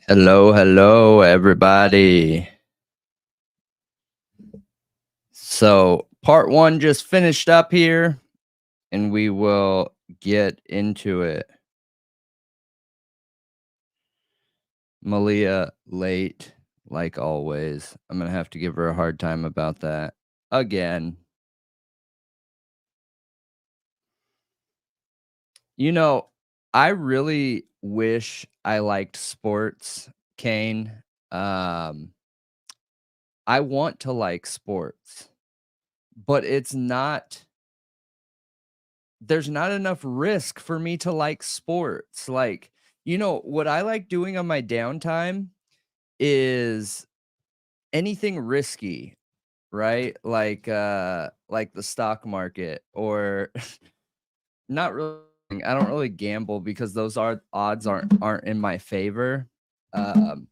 Hello, everybody. So, part one just finished up here, and we will get into it. Malia late, like always. I'm going to have to give her a hard time about that again. You know, I really wish I liked sports, Kane. Um, I want to like sports, but there's not enough risk for me to like sports. Like, what I like doing on my downtime is anything risky, right? Like the stock market or not really. I don't really gamble because those are odds aren't in my favor. Um,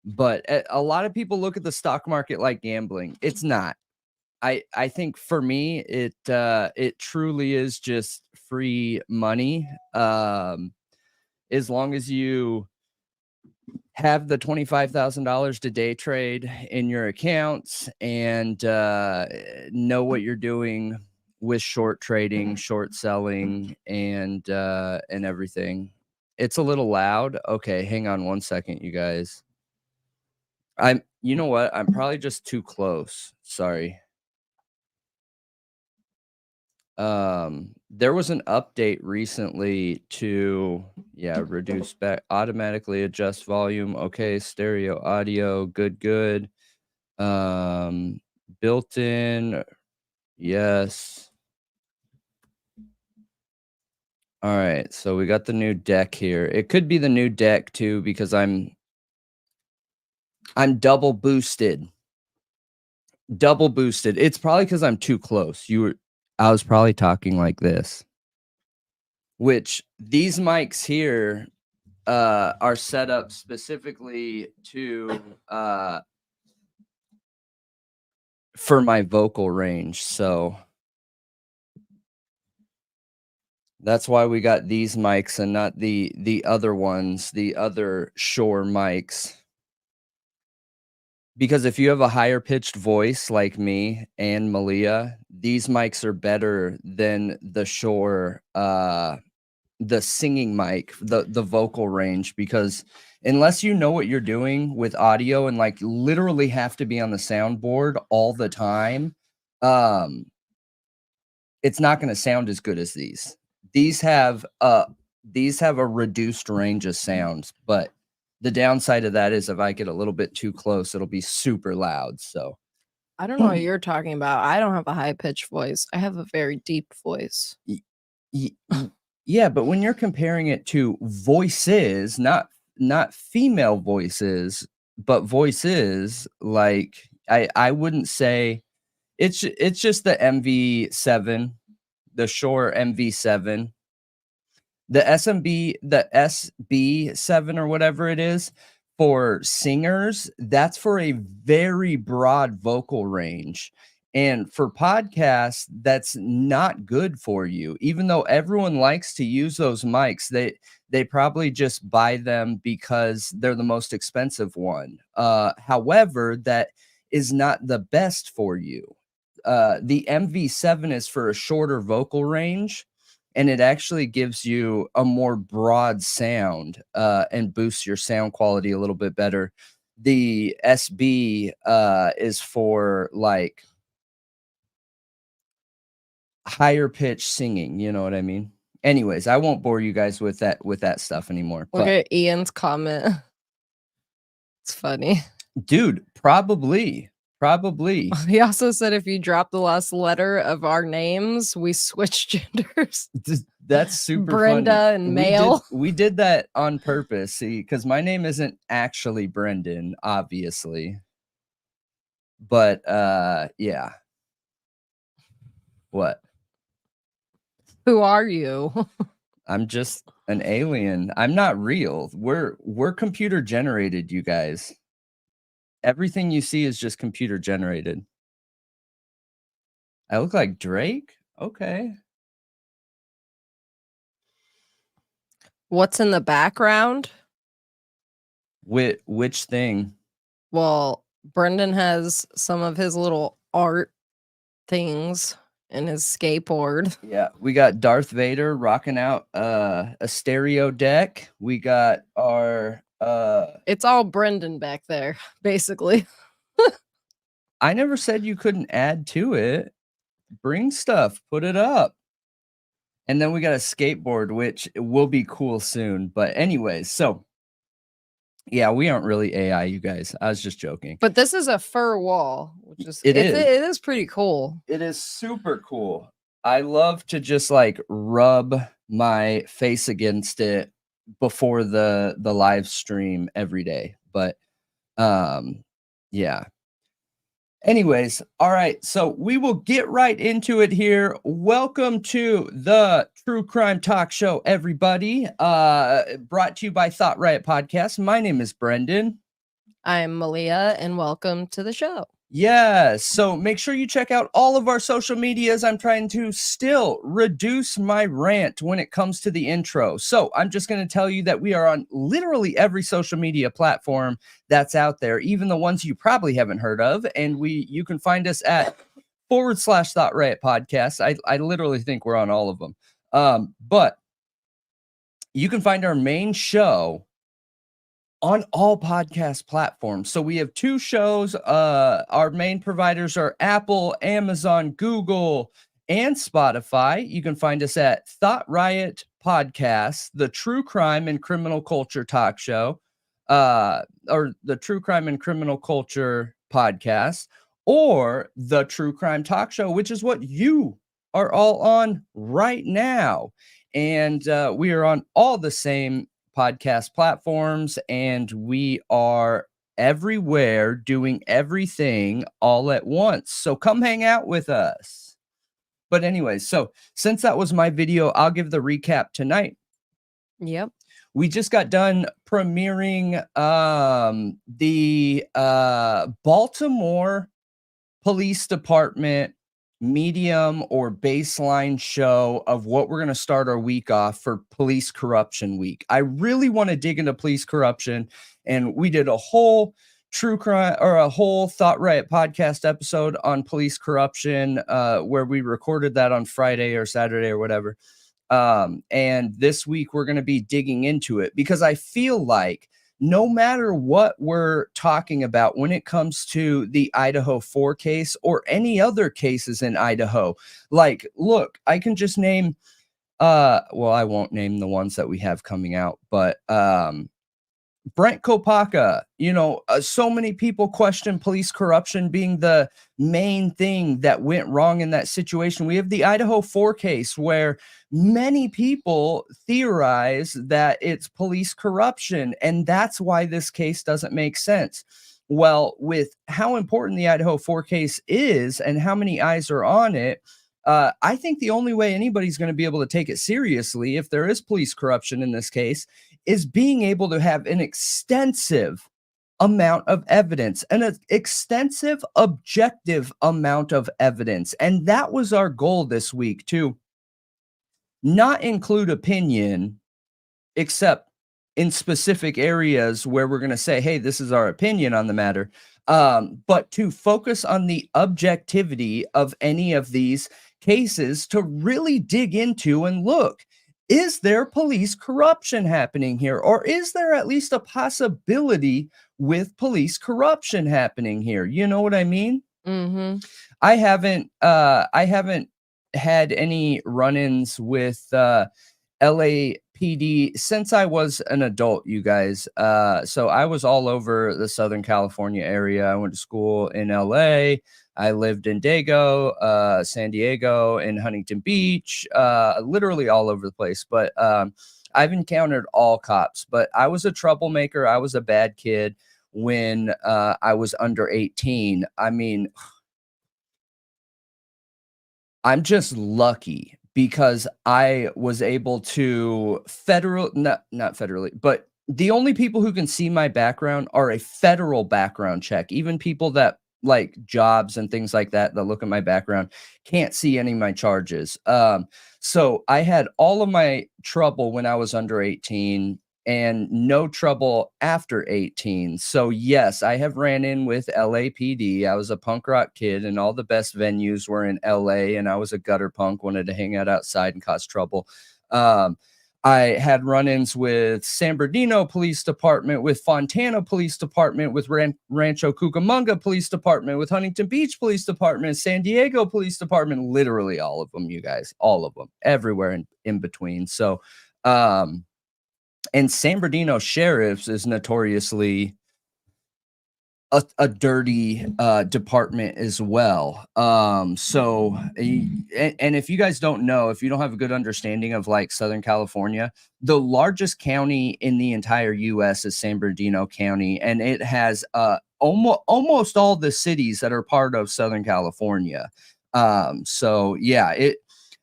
but a lot of people look at the stock market like gambling. It's not. I think for me, it truly is just free money, as long as you have the $25,000 to day trade in your accounts and, know what you're doing with short trading, short selling, and everything. It's a little loud. Okay, hang on one second, you guys. You know what? I'm probably just too close. Sorry. There was an update recently to, reduce back, automatically adjust volume. Okay, stereo audio, good. Um, Built in, yes. All right, so we got the new deck here. It could be the new deck too because I'm double boosted. Double boosted. It's probably because I'm too close. I was probably talking like this. Which these mics here are set up specifically to for my vocal range. So that's why we got these mics and not the other ones, the other Shure mics. Because if you have a higher pitched voice like me and Malia, these mics are better than the Shure the singing mic, the vocal range, because unless you know what you're doing with audio and like literally have to be on the soundboard all the time, um, it's not going to sound as good as these. These have a reduced range of sounds, but the downside of that is if I get a little bit too close, it'll be super loud. So I don't know what you're talking about. I don't have a high pitched voice. I have a very deep voice. yeah, but when you're comparing it to voices, not female voices, but voices, like I wouldn't say it's just the MV7, the Shure MV7. The SB7 or whatever it is for singers, that's for a very broad vocal range. And for podcasts, that's not good for you. Even though everyone likes to use those mics, they probably just buy them because they're the most expensive one. However, that is not the best for you. The MV7 is for a shorter vocal range, and it actually gives you a more broad sound and boosts your sound quality a little bit better. The SB is for like higher pitch singing, you know what I mean? Anyways, I won't bore you guys with that stuff anymore. Look But at Ian's comment. It's funny. dude, probably. He also said if you drop the last letter of our names, we switch genders. That's super Brenda funny. and male. We did that on purpose, see, because my name isn't actually Brendan, obviously. But yeah. What? Who are you? I'm just an alien. I'm not real. We're computer generated, you guys. Everything you see is just computer generated. I look like Drake? Okay. What's in the background? Which thing? Well, Brendan has some of his little art things in his skateboard. Yeah, we got Darth Vader rocking out a stereo deck. We got our It's all Brendan back there, basically. I never said you couldn't add to it. Bring stuff, put it up. And then we got a skateboard, which will be cool soon. But anyways, so yeah, we aren't really AI, you guys. I was just joking. But this is a fur wall, which is It is. it is pretty cool. It is super cool. I love to just like rub my face against it before the live stream every day. But yeah. Anyways, all right, so we will get right into it here. Welcome to the True Crime Talk Show, everybody. Brought to you by Thought Riot Podcast. My name is Brendan. I'm Malia, and welcome to the show. Yes, so make sure you check out all of our social medias. I'm trying to still reduce my rant when it comes to the intro. So I'm just going to tell you that we are on literally every social media platform that's out there, even the ones you probably haven't heard of. And you can find us at /Thought Riot Podcast. I literally think we're on all of them. But you can find our main show on all podcast platforms. So we have two shows. Our main providers are Apple, Amazon, Google, and Spotify. You can find us at Thought Riot Podcast, the True Crime and Criminal Culture Talk Show, or the True Crime and Criminal Culture Podcast, or the True Crime Talk Show, which is what you are all on right now. And we are on all the same podcast platforms, and we are everywhere doing everything all at once. So come hang out with us. But anyways, so since that was my video, I'll give the recap tonight. Yep. We just got done premiering the Baltimore Police Department medium or baseline show of what we're going to start our week off for Police Corruption Week. I really want to dig into police corruption, and we did a whole true crime or a whole Thought Riot podcast episode on police corruption, where we recorded that on Friday or Saturday or whatever. And this week we're going to be digging into it because I feel like no matter what we're talking about when it comes to the Idaho 4 case or any other cases in Idaho, like, look, I can just name, well, I won't name the ones that we have coming out, but Brent Kopaka, so many people question police corruption being the main thing that went wrong in that situation. We have the Idaho 4 case where many people theorize that it's police corruption, and that's why this case doesn't make sense. Well, with how important the Idaho 4 case is and how many eyes are on it, I think the only way anybody's going to be able to take it seriously if there is police corruption in this case is being able to have an extensive amount of evidence and an extensive objective amount of evidence. And that was our goal this week, to not include opinion, except in specific areas where we're going to say, hey, this is our opinion on the matter, but to focus on the objectivity of any of these cases to really dig into and look, is there police corruption happening here? Or is there at least a possibility with police corruption happening here? You know what I mean? Mm-hmm. I haven't had any run-ins with LAPD since I was an adult, you guys. So I was all over the Southern California area. I went to school in LA. I lived in Dago, San Diego, and Huntington Beach, literally all over the place. But I've encountered all cops, but I was a troublemaker. I was a bad kid when I was under 18. I mean, I'm just lucky because I was able to not federally, but the only people who can see my background are a federal background check. Even people that like jobs and things like that look at my background can't see any of my charges. So I had all of my trouble when I was under 18, and no trouble after 18. So yes, I have ran in with LAPD. I was a punk rock kid, and all the best venues were in LA, and I was a gutter punk, wanted to hang out outside and cause trouble. Um, I had run-ins with San Bernardino Police Department, with Fontana Police Department, with Rancho Cucamonga Police Department, with Huntington Beach Police Department, San Diego Police Department, literally all of them, you guys, all of them, everywhere in between. So, and San Bernardino Sheriff's is notoriously a dirty department as well. And if you guys don't know, if you don't have a good understanding of like Southern California, the largest county in the entire US is San Bernardino County, and it has almost all the cities that are part of Southern California. So yeah,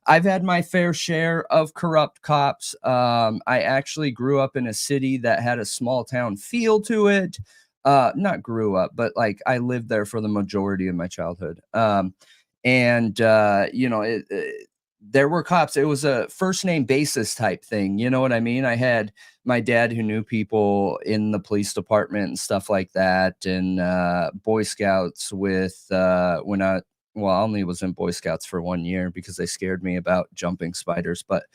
I've had my fair share of corrupt cops. I actually grew up in a city that had a small town feel to it. Not grew up, but like I lived there for the majority of my childhood. There were cops. It was a first name basis type thing. You know what I mean? I had my dad who knew people in the police department and stuff like that, and Boy Scouts with I only was in Boy Scouts for 1 year because they scared me about jumping spiders. But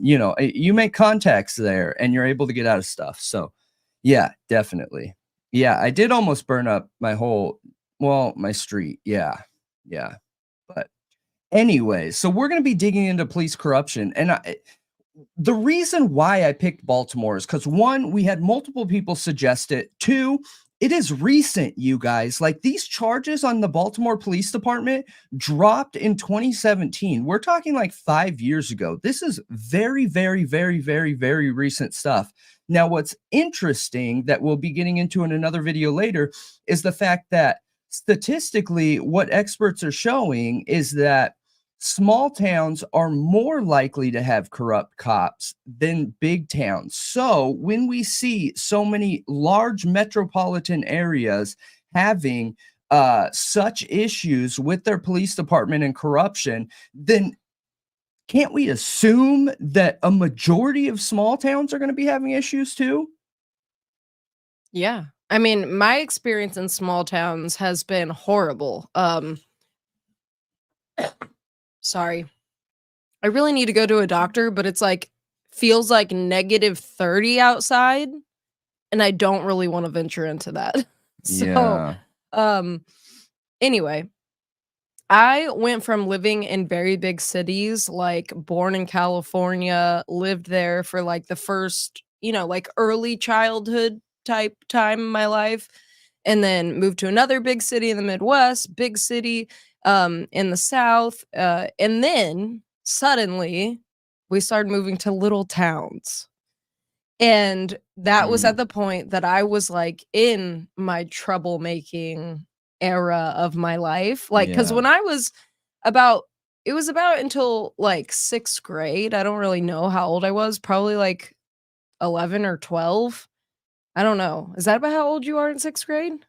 you make contacts there, and you're able to get out of stuff. So yeah, definitely. Yeah, I did almost burn up my street. Yeah. Yeah. But anyway, so we're going to be digging into police corruption. And the reason why I picked Baltimore is because one, we had multiple people suggest it. Two, it is recent, you guys. Like these charges on the Baltimore Police Department dropped in 2017. We're talking like 5 years ago. This is very, very, very, very, very recent stuff. Now, what's interesting that we'll be getting into in another video later is the fact that statistically, what experts are showing is that small towns are more likely to have corrupt cops than big towns. So when we see so many large metropolitan areas having such issues with their police department and corruption, then can't we assume that a majority of small towns are going to be having issues too? Yeah. I mean, my experience in small towns has been horrible. Sorry. I really need to go to a doctor, but it's like feels like -30 outside, and I don't really want to venture into that. So, Yeah. um anyway, I went from living in very big cities, like born in California, lived there for like the first, like early childhood type time in my life, and then moved to another big city in the Midwest, big city in the South, and then suddenly we started moving to little towns. And that was at Mm, the point that I was, like, in my troublemaking era of my life, like, because yeah. when I was about it was about until, like, 6th grade, I don't really know how old I was, probably, like, 11 or 12? I don't know. Is that about how old you are in 6th grade?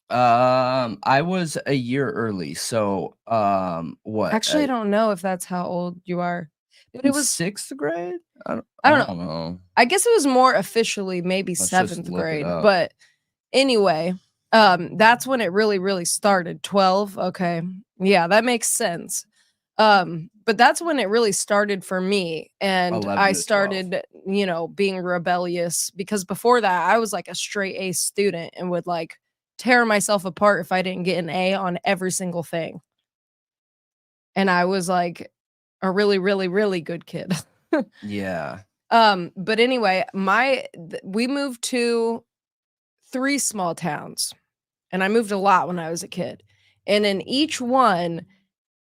I was a year early. So, what? Actually, I don't know if that's how old you are, but it In was 6th grade? I I don't know. don't know. I guess it was more officially maybe Let's just 7th look it grade, up. but anyway, that's when it really, really started. 12, okay. Yeah, that makes sense. But that's when it really started for me, and 11 I to 12. started, being rebellious because before that, I was like a straight A student and would like tear myself apart if I didn't get an A on every single thing. And I was like a really, really, really good kid. Yeah. But anyway, we moved to 3 small towns, and I moved a lot when I was a kid. And in each one,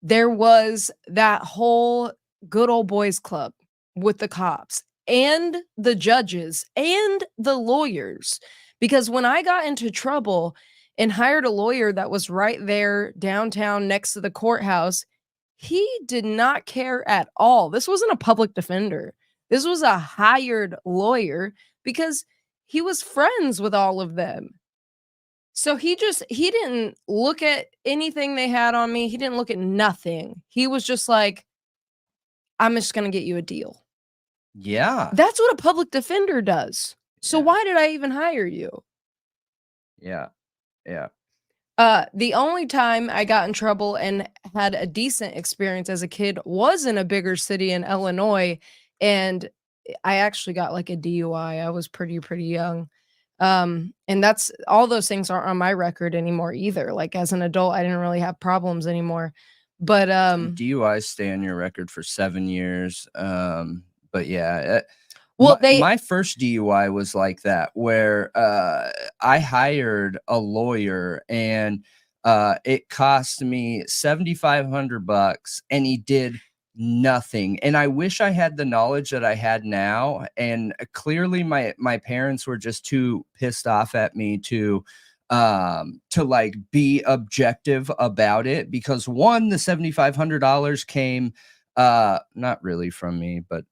there was that whole good old boys club with the cops and the judges and the lawyers. Because when I got into trouble and hired a lawyer that was right there downtown next to the courthouse, he did not care at all. This wasn't a public defender. This was a hired lawyer because he was friends with all of them. So he didn't look at anything they had on me. He didn't look at nothing. He was just like, "I'm just gonna get you a deal." Yeah. That's what a public defender does. So Yeah. why did I even hire you? Yeah. Yeah. The only time I got in trouble and had a decent experience as a kid was in a bigger city in Illinois, and I actually got, like, a DUI. I was pretty young. And that's all those things aren't on my record anymore either. Like, as an adult, I didn't really have problems anymore. But, DUIs stay on your record for 7 years, but yeah, well, they my first DUI was like that, where, I hired a lawyer and, it cost me 7,500 bucks, and he did nothing, and I wish I had the knowledge that I had now, and, clearly my parents were just too pissed off at me to, like, be objective about it because, 1, the $7,500 came, not really from me, but,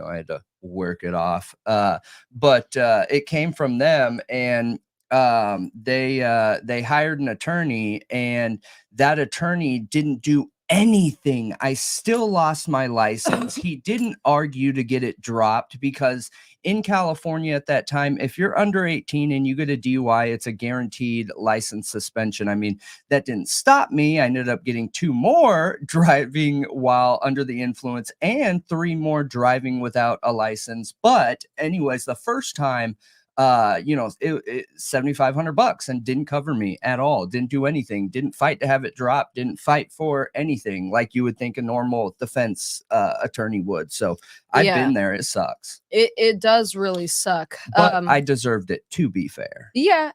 I had to work it off. But it came from them, and they hired an attorney, and that attorney didn't do anything. I still lost my license. He didn't argue to get it dropped because in California at that time, if you're under 18 and you get a DUI, it's a guaranteed license suspension. I mean, that didn't stop me. I ended up getting 2 more driving while under the influence and 3 more driving without a license. But anyways, the first time, it 7,500 bucks and didn't cover me at all. Didn't do anything. Didn't fight to have it dropped. Didn't fight for anything like you would think a normal defense attorney would. So I've yeah, been there. It sucks, it does really suck. but I deserved it, to be fair. Yeah,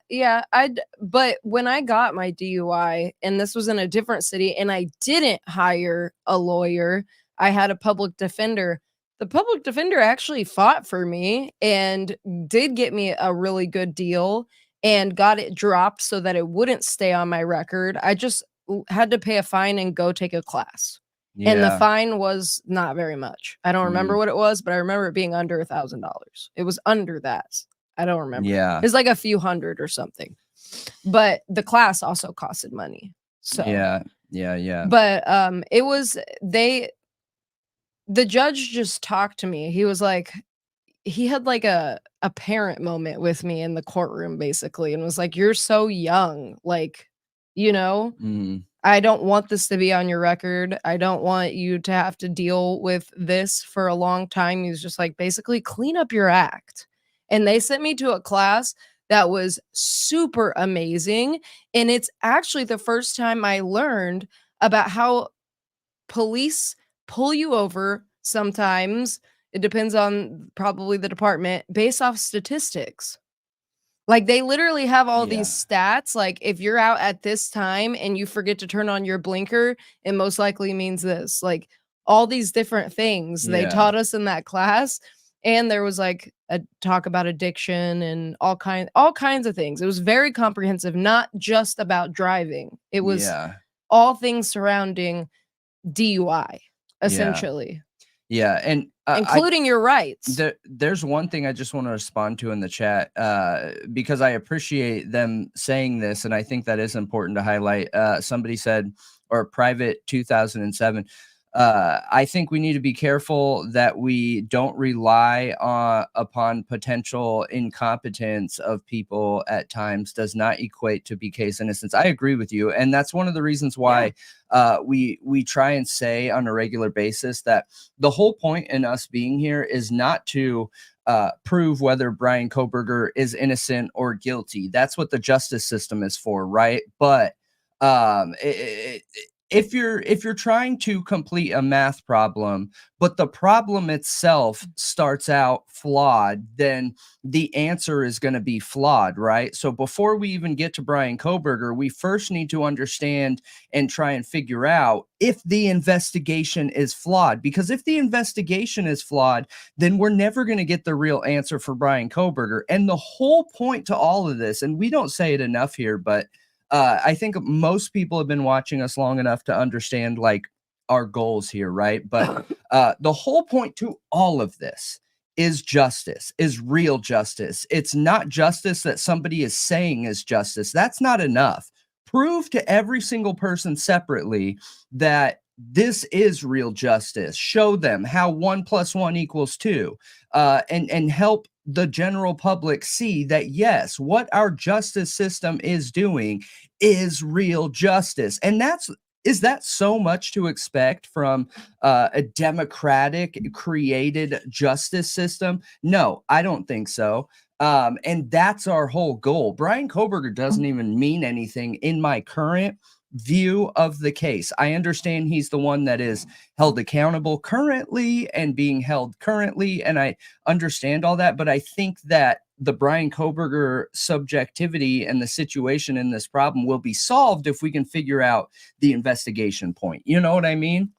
but when I got my DUI, and this was in a different city, and I didn't hire a lawyer, I had a public defender. The public defender actually fought for me and did get me a really good deal and got it dropped so that it wouldn't stay on my record. I just had to pay a fine and go take a class. And the Yeah. fine was not very much. I don't remember Mm, what it was, but I remember it being under $1,000. It was under that. I don't remember. yeah. It's like a few hundred or something. But the class also costed money. So, Yeah. Yeah. Yeah. but it was the judge just talked to me. He was like he had like a parent moment with me in the courtroom basically and was like, "You're so young." Like, you know, Mm, I don't want this to be on your record. I don't want you to have to deal with this for a long time. He was just like, basically, clean up your act. And they sent me to a class that was super amazing. And it's actually the first time I learned about how police pull you over sometimes. It depends on probably the department based off statistics. Like, they literally have all these yeah. stats, like, if you're out at this time and you forget to turn on your blinker, it most likely means this, like, all these different things they Yeah. taught us in that class, and there was, like, a talk about addiction and all kinds of things. It was very comprehensive, not just about driving. It was Yeah. all things surrounding DUI, Yeah. essentially, Yeah. And I including your rights. there's one thing I just want to respond to in the chat, because I appreciate them saying this, and I think that is important to highlight. Somebody said, or private 2007. I think we need to be careful that we don't rely on upon potential incompetence of people at times does not equate to BK's innocence. I agree with you, and that's one of the reasons Yeah. why we try and say on a regular basis that the whole point in us being here is not to prove whether Bryan Kohberger is innocent or guilty. That's what the justice system is for, right? But um, it, if you're trying to complete a math problem, but the problem itself starts out flawed, then the answer is going to be flawed, right? So before we even get to Bryan Kohberger, we first need to understand and try and figure out if the investigation is flawed. Because if the investigation is flawed, then we're never going to get the real answer for Bryan Kohberger. And the whole point to all of this, and we don't say it enough here, but I think most people have been watching us long enough to understand like our goals here, right? But the whole point to all of this is justice, is real justice. It's not justice that somebody is saying is justice. That's not enough. Prove to every single person separately that this is real justice. Show them how 1 + 1 = 2, and help the general public see that, yes, what our justice system is doing is real justice. And is that so much to expect from a democratic created justice system? No, I don't think so. And that's our whole goal. Bryan Kohberger doesn't even mean anything in my current view of the case. I understand he's the one that is held accountable currently and being held currently, and I understand all that, but I think that the Bryan Kohberger subjectivity and the situation in this problem will be solved if we can figure out the investigation point. You know what I mean?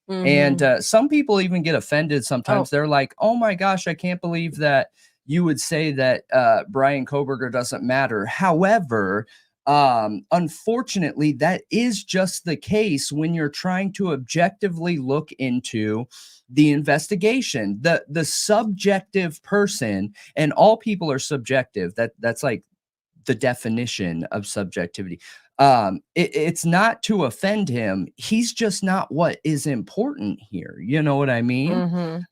And some people even get offended sometimes. Oh, They're like, "Oh my gosh, I can't believe that you would say that Bryan Kohberger doesn't matter." However, unfortunately, that is just the case when you're trying to objectively look into the investigation. The subjective person, and all people are subjective. That's like the definition of subjectivity. It's not to offend him. He's just not what is important here. You know what I mean? mhm.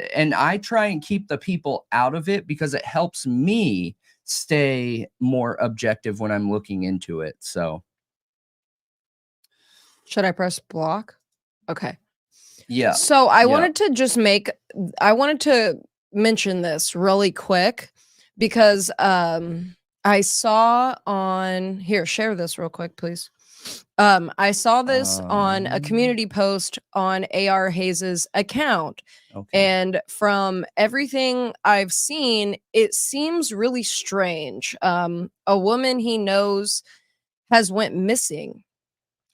And I try and keep the people out of it because it helps me stay more objective when I'm looking into it. So Should I press block? Okay. yeah, So yeah. I wanted to mention this really quick because I saw on here, share this real quick, please. I saw this on a Um, community post on AR Hayes's account. okay. And from everything I've seen, it seems really strange. A woman he knows has went missing,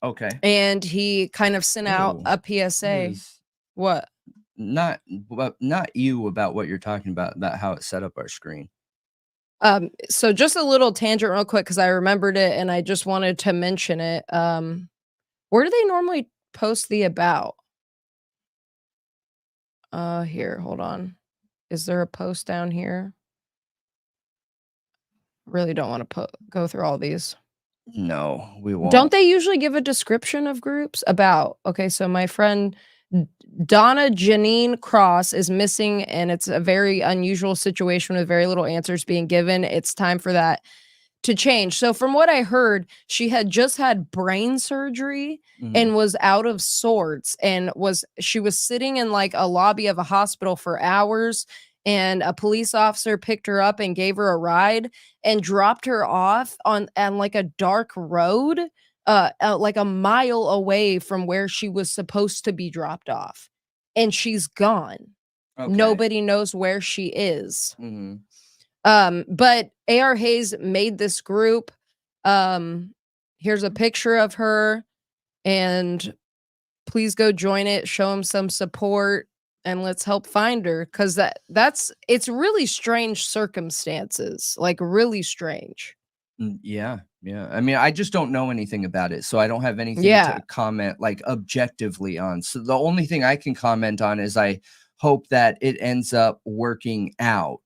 Okay. and he kind of sent out Oh, a that PSA. is What? not, well, not you about what you're talking about how it set up our screen. So just a little tangent real quick because I remembered it and I just wanted to mention it. Where do they normally post the about? Here, hold on. Is there a post down here? Really don't want to go through all these. No, we Don't won't. they usually give a description of groups? About. Okay, so my friend Donna Janine Cross is missing, and it's a very unusual situation with very little answers being given. It's time for that to change. So from what I heard, she had just had brain surgery Mhm. and was out of sorts, and she was sitting in like a lobby of a hospital for hours, and a police officer picked her up and gave her a ride and dropped her off on like a dark road like a mile away from where she was supposed to be dropped off. And she's gone. Okay. Nobody knows where she is. Mhm. But AR Hayes made this group. Um, Here's a picture of her, and please go join it, show him some support, and let's help find her. Cause it's really strange circumstances, like really strange. Yeah, yeah. I mean, I just don't know anything about it, so I don't have anything Yeah. to comment like objectively on. So the only thing I can comment on is I hope that it ends up working out.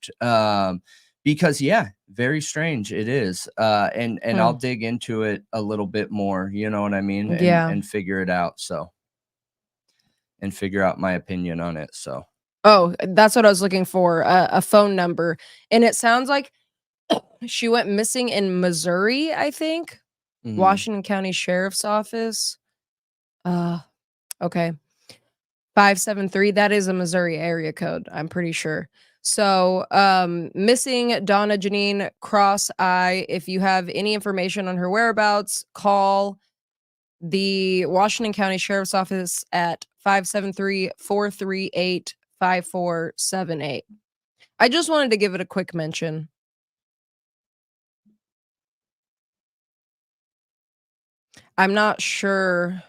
Because yeah, very strange it is. And I'll Hmm. dig into it a little bit more, you know what I mean, Yeah. and figure it out. So and figure out my opinion on it. So Oh, that's what I was looking for, a phone number. And it sounds like she went missing in Missouri, I think. mhm. Washington County Sheriff's Office. Uh, okay. 573, that is a Missouri area code, I'm pretty sure. So, missing Donna Janine Cross I. If you have any information on her whereabouts, call the Washington County Sheriff's Office at 573-438-5478. I just wanted to give it a quick mention. I'm not sure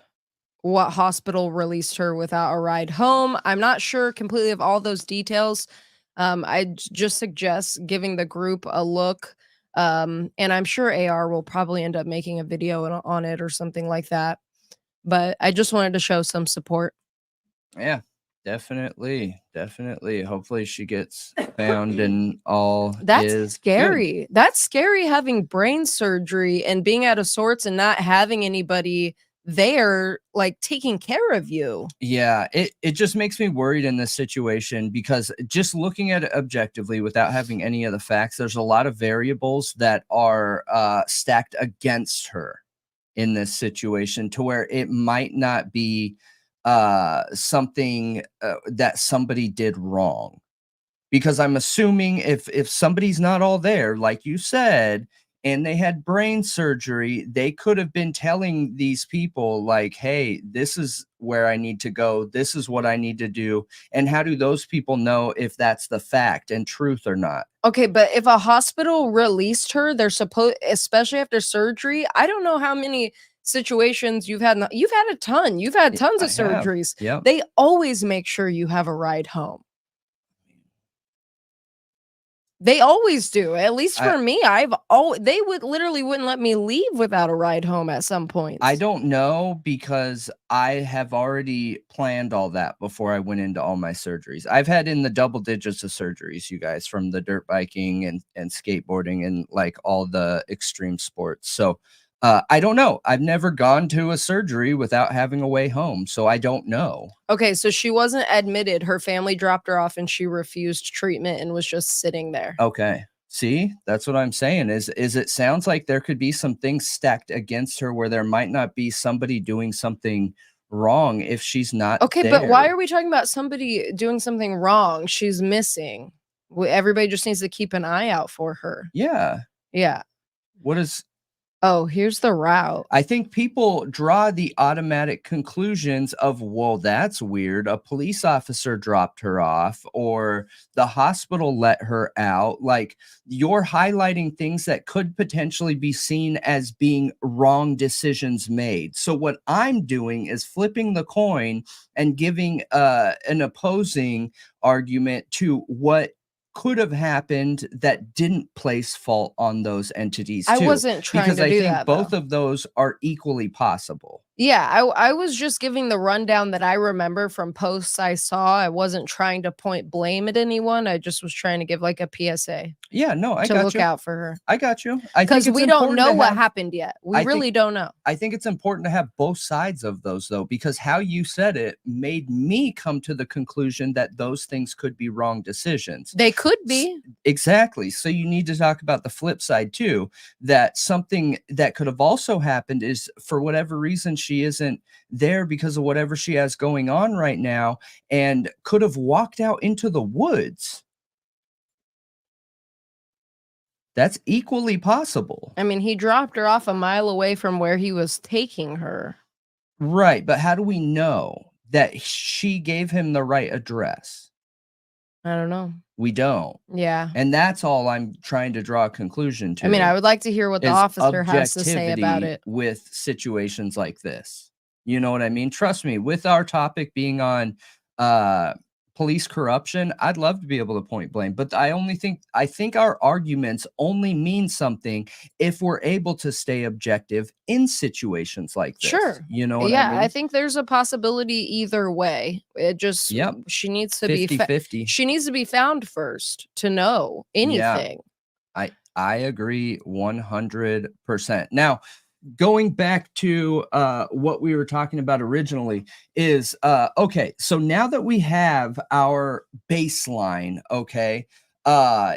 what hospital released her without a ride home. I'm not sure completely of all those details. Just suggest giving the group a look. And I'm sure AR will probably end up making a video on it or something like that. But I just wanted to show some support. Yeah, definitely, definitely. Hopefully she gets found and all That's is good. scary. That's scary having brain surgery and being out of sorts and not having anybody there, like, taking care of you. Yeah, it just makes me worried in this situation because just looking at it objectively without having any of the facts, there's a lot of variables that are stacked against her in this situation to where it might not be something that somebody did wrong. Because I'm assuming if somebody's not all there, like you said, and they had brain surgery, they could have been telling these people like, "Hey, this is where I need to go. This is what I need to do." And how do those people know if that's the fact and truth or not? Okay, but if a hospital released her, they're supposed, especially after surgery, I don't know how many situations you've had. You've had a ton. You've had tons I of have. surgeries. Yep. They always make sure you have a ride home. They always do. At least I for me, they would literally wouldn't let me leave without a ride home at some I points. don't know because I have already planned all that before I went into all my surgeries. I've had in the double digits of surgeries, you guys, from the dirt biking and skateboarding and like all the extreme sports. So I don't know. I've never gone to a surgery without having a way home, so I don't know. Okay, so she wasn't admitted. Her family dropped her off and she refused treatment and was just sitting there. Okay. See, that's what I'm saying is it sounds like there could be some things stacked against her where there might not be somebody doing something wrong if she's not Okay, but why there. are we talking about somebody doing something wrong? She's missing. Everybody just needs to keep an eye out for her. Yeah. Yeah. What is Oh, here's the route. I think people draw the automatic conclusions of, well, that's weird. A police officer dropped her off, or the hospital let her out. Like you're highlighting things that could potentially be seen as being wrong decisions made. So, what I'm doing is flipping the coin and giving an opposing argument to what could have happened that didn't place fault on those entities I too, wasn't trying because to I do think that though. both of those are equally possible. Yeah, I was just giving the rundown that I remember from posts I saw. I wasn't trying to point blame at anyone. I just was trying to give like a PSA Yeah, no, I to got look you. out for her. I got you. I think Because it's we don't important know to what have happened yet. We I think really don't know. I think it's important to have both sides of those though, because how you said it made me come to the conclusion that those things could be wrong decisions. They could S- be. Exactly. So you need to talk about the flip side too, that something that could have also happened is for whatever reason she isn't there because of whatever she has going on right now and could have walked out into the woods. That's equally possible. I mean, he dropped her off a mile away from where he was taking her. Right, but how do we know that she gave him the right address? I don't know. We don't. Yeah. And that's all I'm trying to draw a conclusion I mean, to I would like to hear what the is officer has to say about objectivity it. with situations like this. You know what I mean? Trust me, with our topic being on uh police corruption, I'd love to be able to point blame, but I think our arguments only mean something if we're able to stay objective in situations like this. Sure. You know what I Yeah, I mean? think there's a possibility either way. It just Yep. she needs to be 50-50. she needs to be found first to know Yeah. anything. I agree 100%. Now, going back to what we were talking about originally is okay, so now that we have our baseline, okay,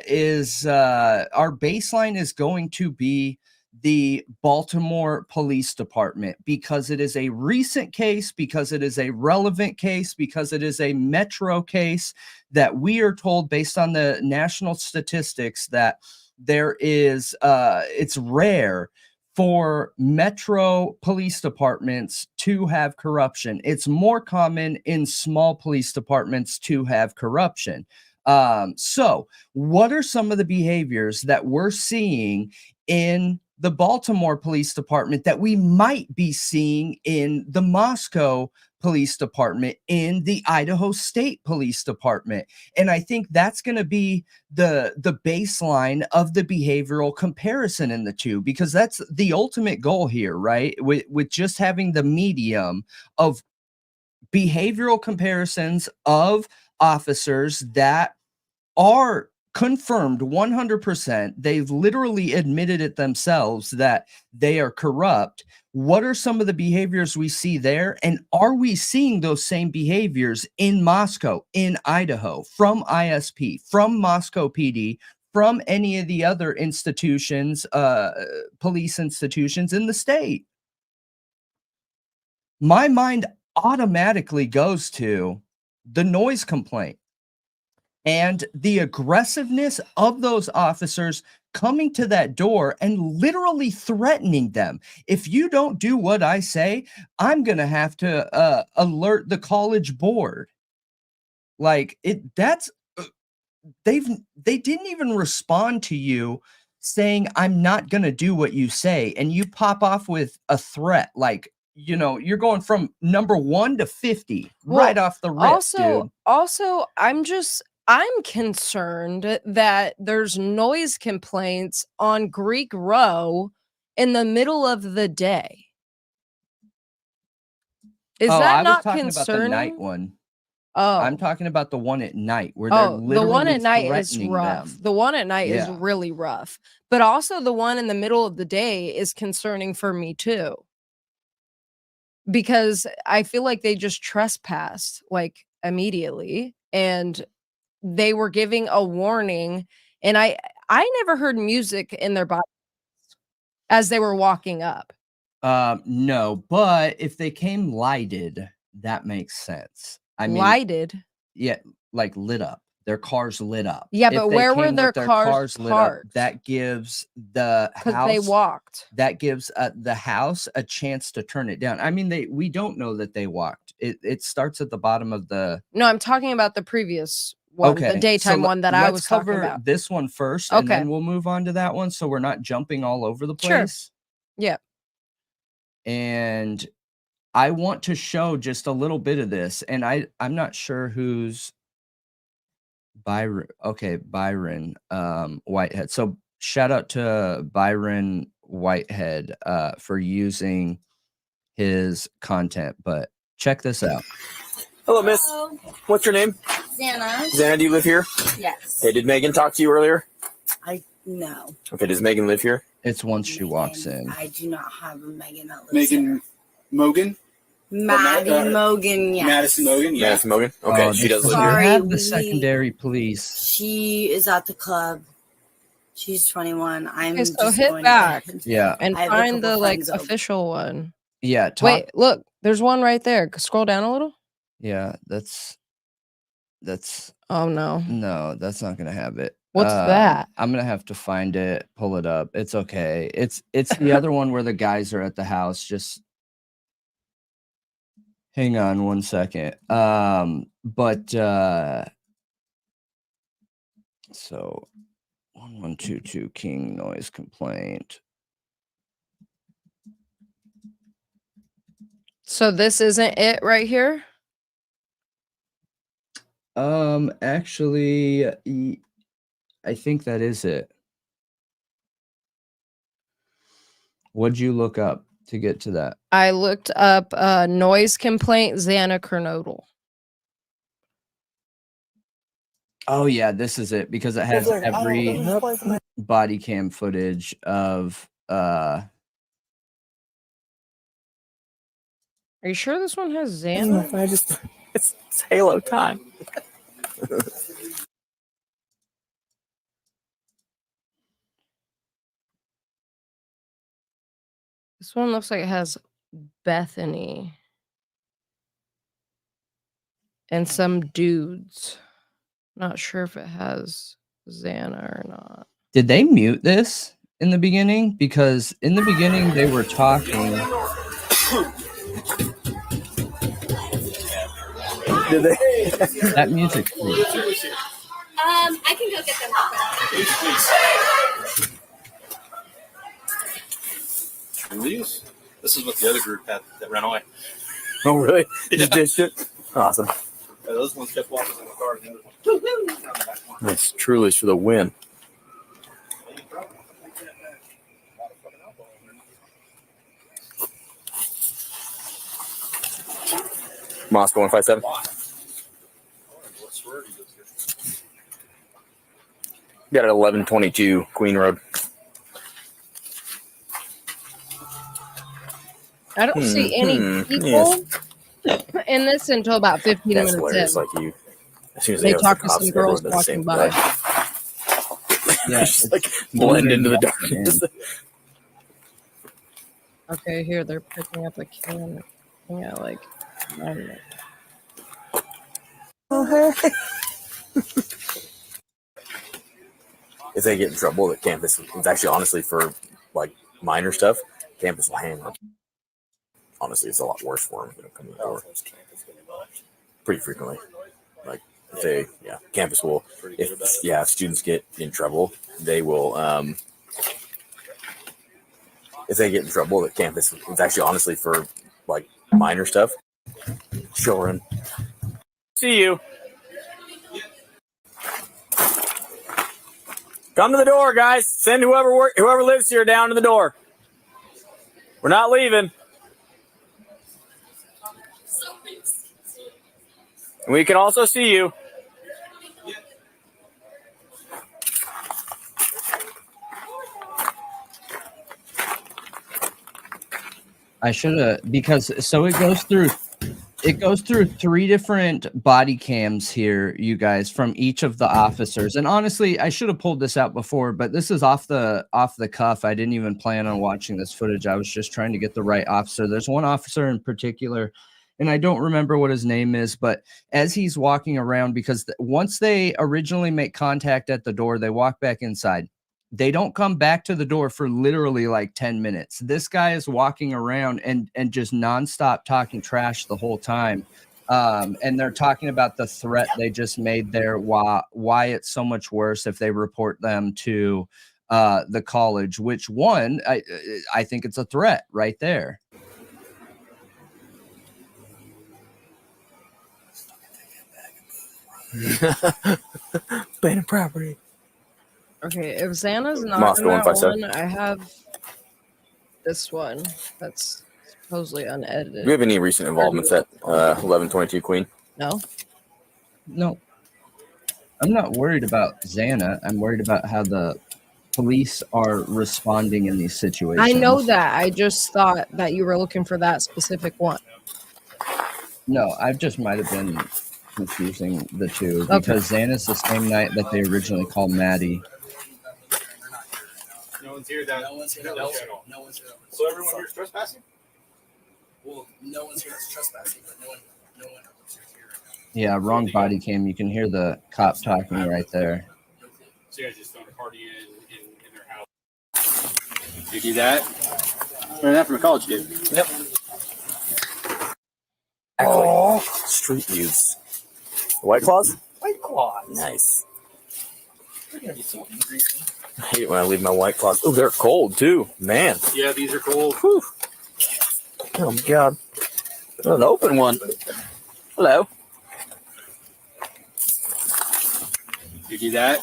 is our baseline is going to be the Baltimore Police Department because it is a recent case, because it is a relevant case, because it is a metro case that we are told based on the national statistics that there is it's rare for metro police departments to have corruption. It's more common in small police departments to have corruption. So, what are some of the behaviors that we're seeing in the Baltimore Police Department that we might be seeing in the Moscow Police Department, in the Idaho State Police Department? And I think that's going to be the baseline of the behavioral comparison in the two, because that's the ultimate goal here, right? With just having the medium of behavioral comparisons of officers that are confirmed 100%. They've literally admitted it themselves that they are corrupt. What are some of the behaviors we see there? And are we seeing those same behaviors in Moscow, in Idaho, from ISP, from Moscow PD, from any of the other institutions, police institutions in the state? My mind automatically goes to the noise complaint and the aggressiveness of those officers coming to that door and literally threatening them. If you don't do what I say, I'm going to have to alert the college board. Like that's they didn't even respond to you saying I'm not going to do what you say, and you pop off with a threat. Like, you're going from number 1 to 50 right off the rip, dude. Also, I'm concerned that there's noise complaints on Greek Row in the middle of the day. Is that I not was talking concerning? about the night one. Oh, I'm talking about the one at night where they're literally the one at night is threatening rough. them. The one at night is Yeah. really rough. But also the one in the middle of the day is concerning for me too. Because I feel like they just trespassed like immediately, and they were giving a warning, and I never heard music in their body as they were walking up. No, but if they came lighted, that makes sense. I mean, Lighted? yeah, like lit up. Their cars lit up. Yeah, If but they where were came their with cars lit up, parked? that gives the Because house they walked. that gives the house a chance to turn it down. I mean, we don't know that they walked. It starts at the bottom of the. No, I'm talking about the previous one, the daytime one that I was talking about. Let's cover this one first, and then we'll move on to that one, so we're not jumping all over the place. Sure. Yeah. And I want to show just a little bit of this, and I'm not sure who's Byron. Okay, Byron Whitehead. So shout out to Byron Whitehead for using his content, but check this out. Hello, miss. Hello. What's your name? Xana. Xana, do you live here? Yes. Hey, did Megan talk to you earlier? No. Okay, does Megan live here? It's once she walks in. I do not have a Megan that lives Megan here. Mogan? Maddie Mogan, yes. Madison Mogan, yeah. Madison Mogan? Okay, she does live here. Sorry, Have the secondary police. She is at the club. She's 21. I'm Okay, so just hit going back. Yeah. And I have a find the couple like friends over. official one. Yeah. Wait, look, there's one right there. Scroll down a little. Yeah, that's Oh no. no, that's not gonna have it. What's that? I'm gonna have to find it, pull it up. It's okay. It's the other one where the guys are at the house. Just hang on one second. But so 1122 King noise complaint. So this isn't it right here? Actually, I think that is it. What'd you look up to get to that? I looked up noise complaint Xana Kernodle. Oh yeah, this is it because it has every body cam footage of Are you sure this one has Xana? It's Halo time. This one looks like it has Bethany and some dudes. Not sure if it has Xana or not. Did they mute this in the beginning? Because in the beginning they were talking. Did they? That music's cool. I can go get them. These? This is what the other group had that ran away. Oh, really? They just ditched it? Awesome. Yeah, those ones kept walking in the car. Nice. Truly's for the win. Moscow 157. Got it 1122 Queen Road. I don't see any people in this until about 15 That's minutes hilarious. in. Like you, as soon as They go talk the to cops, some girls everyone does the walking same by. thing. Yeah, Just like blend into the darkness. Okay, here they're picking up a can. Yeah, like 9 minutes. If they get in trouble at campus, it's actually honestly for like minor stuff, campus will hang them. Honestly, it's a lot worse for them. They don't come to the door pretty frequently. Like if they, campus will. If students get in trouble, they will. If they get in trouble at campus, it's actually honestly for like minor stuff. Children. See you. Come to the door, guys. Send whoever lives here down to the door. We're not leaving. And we can also see you. I should have, because so it goes through 3 different body cams here, you guys, from each of the officers. And honestly, I should have pulled this out before, but this is off the cuff. I didn't even plan on watching this footage. I was just trying to get the right officer. There's one officer in particular, and I don't remember what his name is, but as he's walking around, because once they originally make contact at the door, they walk back inside. They don't come back to the door for literally like 10 minutes. This guy is walking around and just nonstop talking trash the whole time. And they're talking about the threat they just made there, why it's so much worse if they report them to the college, which one, I think it's a threat right there. Abandoned property. Okay, if Xana's not Moscow in that 157. one, I have this one that's supposedly unedited. Do we have any recent involvements at 1122 Queen? No? No, I'm not worried about Xana. I'm worried about how the police are responding in these situations. I know that. I just thought that you were looking for that specific one. No, I just might have been confusing the two because Xana's the same night that they originally called Maddie. No one's here. No one's here. No one's here. So everyone here is trespassing? Well, no one's here that's trespassing, but no one else is here right now. Yeah, wrong body cam. You can hear the cop talking right there. So you guys just found a party in their house. You do that? Learned that from a college kid. Yep. Oh, street youths. White Claws? White Claws. Nice. They're gonna be so angry. I hate when I leave my White Claws. Oh, they're cold too. Man. Yeah, these are cold. Whew. Oh, my God. An open one. Hello. You do that?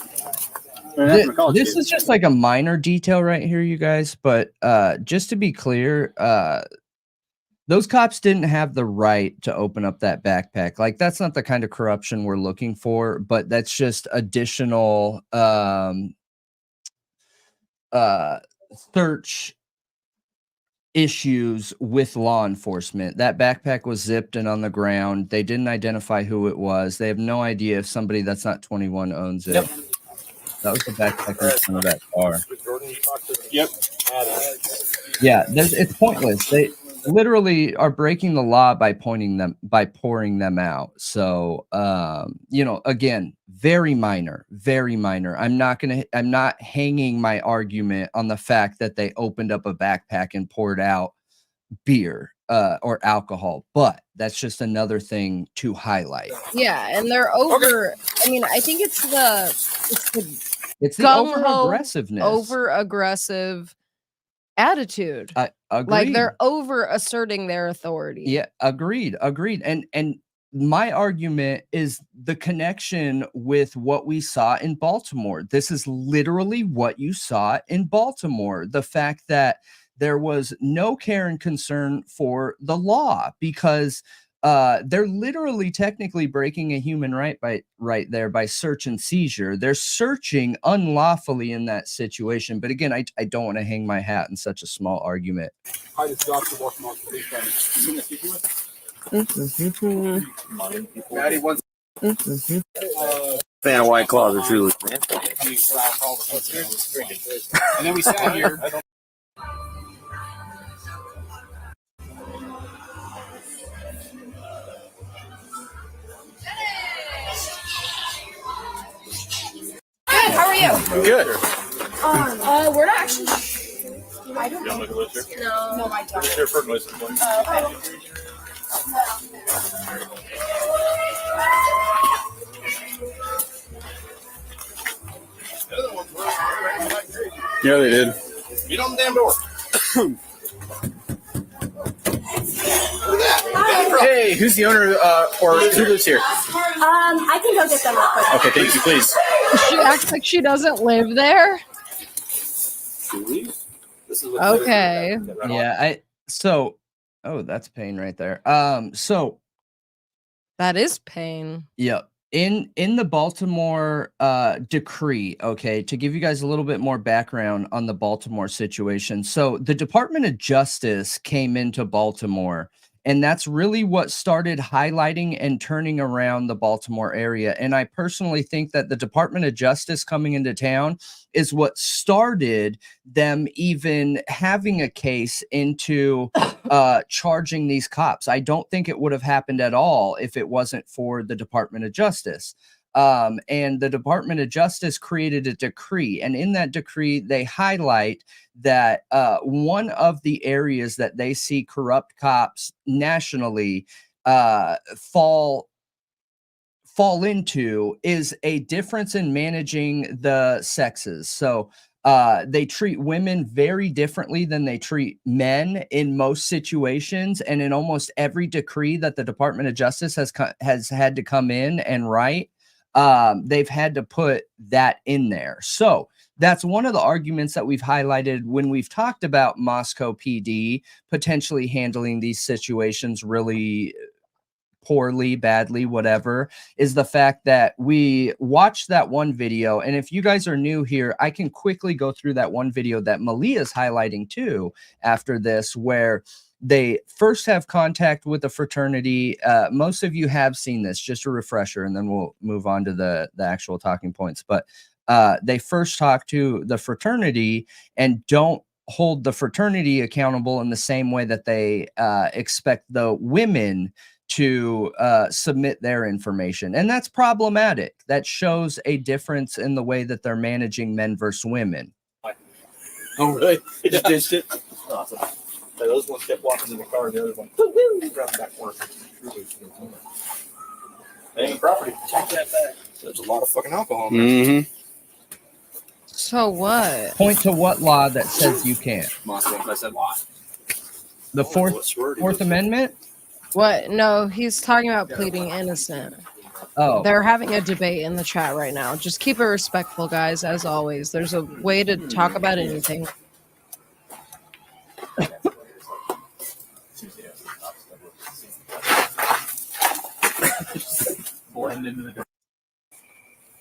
Learned that from a college This kid. is just like a minor detail right here, you guys. But just to be clear, those cops didn't have the right to open up that backpack. Like, that's not the kind of corruption we're looking for, but that's just additional search issues with law enforcement. That backpack was zipped and on the ground. They didn't identify who it was. They have no idea if somebody that's not 21 owns it. Yep. That was the backpack in front of that car. Yep. Yeah, it's pointless. They literally are breaking the law by pouring them out. So, again, very minor. I'm not hanging my argument on the fact that they opened up a backpack and poured out beer or alcohol, but that's just another thing to highlight. Yeah, and they're over. I mean, I think it's the It's the gung-ho, over-aggressiveness. over-aggressive attitude. Agreed. Like they're over asserting their authority. Yeah, agreed. And my argument is the connection with what we saw in Baltimore. This is literally what you saw in Baltimore. The fact that there was no care and concern for the law, because they're literally technically breaking a human right by search and seizure. They're searching unlawfully in that situation. But again, I don't want to hang my hat in such a small argument. Hi, this is Dr. Baltimore Police Department. Maddie wants Fan of White Claws or Truly, man. and then we sat here. How are you? Good. We're not actually. I don't know. No, I don't. Yeah, they did. Get on the damn door. Hey, who's the owner or who lives here? I can go get them real quick. Okay, thank you, please. She acts like she doesn't live there. Okay. Yeah, oh, that's pain right there. So That is pain. yep. In the Baltimore decree, okay, to give you guys a little bit more background on the Baltimore situation. So the Department of Justice came into Baltimore, and that's really what started highlighting and turning around the Baltimore area. And I personally think that the Department of Justice coming into town is what started them even having a case into charging these cops. I don't think it would have happened at all if it wasn't for the Department of Justice. And the Department of Justice created a decree, and in that decree, they highlight that one of the areas that they see corrupt cops nationally fall into is a difference in managing the sexes. So they treat women very differently than they treat men in most situations, and in almost every decree that the Department of Justice has had to come in and write, they've had to put that in there. So that's one of the arguments that we've highlighted when we've talked about Moscow PD potentially handling these situations really poorly, badly, whatever, is the fact that we watched that one video. And if you guys are new here, I can quickly go through that one video that Malia's highlighting too after this, where they first have contact with the fraternity. Most of you have seen this, just a refresher, and then we'll move on to the actual talking points. But they first talk to the fraternity and don't hold the fraternity accountable in the same way that they expect the women to submit their information. And that's problematic. That shows a difference in the way that they're managing men versus women. Oh, really? It just ditched it? Awesome. So those ones kept walking in the car, and the other one grabbed back work. Hey, property. Check that back. There's a lot of fucking alcohol in there. Mm-hmm. So what? Point to what law that says you can't. I said law. The Fourth Amendment? What? No, he's talking about pleading innocent. Oh, They're having a debate in the chat right now. Just keep it respectful, guys, as always. There's a way to talk about anything.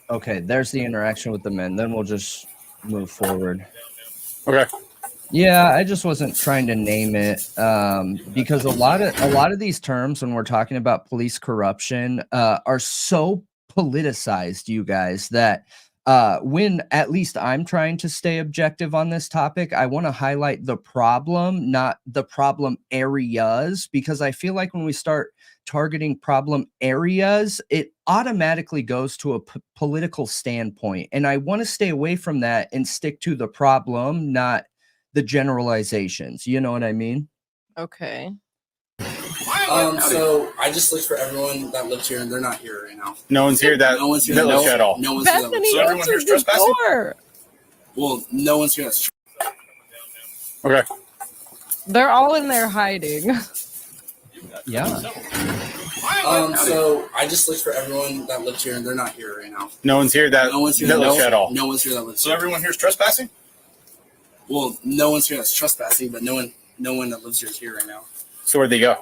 okay. There's the interaction with the men. Then we'll just move forward. Okay. Yeah, I just wasn't trying to name it because a lot of these terms, when we're talking about police corruption, are so politicized, you guys, that when at least I'm trying to stay objective on this topic, I want to highlight the problem, not the problem areas, because I feel like when we start targeting problem areas, it automatically goes to a political standpoint. And I want to stay away from that and stick to the problem, not the generalizations. You know what I mean? Okay. So I just looked for everyone that lived here, and they're not here right now. No one's here that No one's here. that lives here at all. No one's here. That Bethany lives here. everyone here's answered the trespassing? door. Well, no one's here. That's Okay. They're all in there hiding. Yeah. So I just looked for everyone that lived here, and they're not here right now. No one's here that No one's here. that lives here at all. No one's here that lives So here. everyone here's trespassing? Well, no one's here that's trespassing, but no one that lives here is here right now. So where'd they go?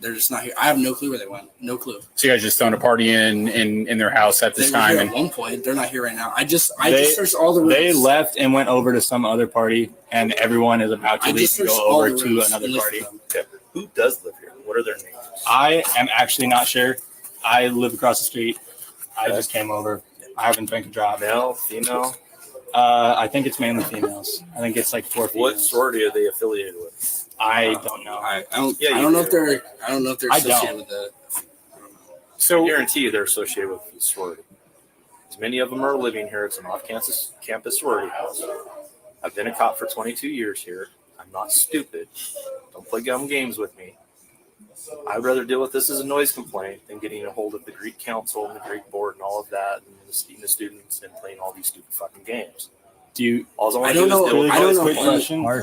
They're just not here. I have no clue where they went. No clue. So you guys just throwing a party in their house at this They were time, here and at one point. They're not here right now. I just searched all the rooms. they left and went over to some other party, and everyone is about to leave and go over to another party. Yeah. Who does live here? What are their names? I am actually not sure. I live across the street. I just came over. I haven't been to drop. Male, female? I think it's mainly females. I think it's like 4 females. What sorority are they affiliated with? I don't know. I don't know if they're associated with the. So I guarantee you they're associated with the sorority. As many of them are living here. It's an off-campus sorority house. I've been a cop for 22 years here. I'm not stupid. Don't play dumb games with me. I'd rather deal with this as a noise complaint than getting a hold of the Greek council and the Greek board and all of that, and the students and playing all these stupid fucking games. I don't know.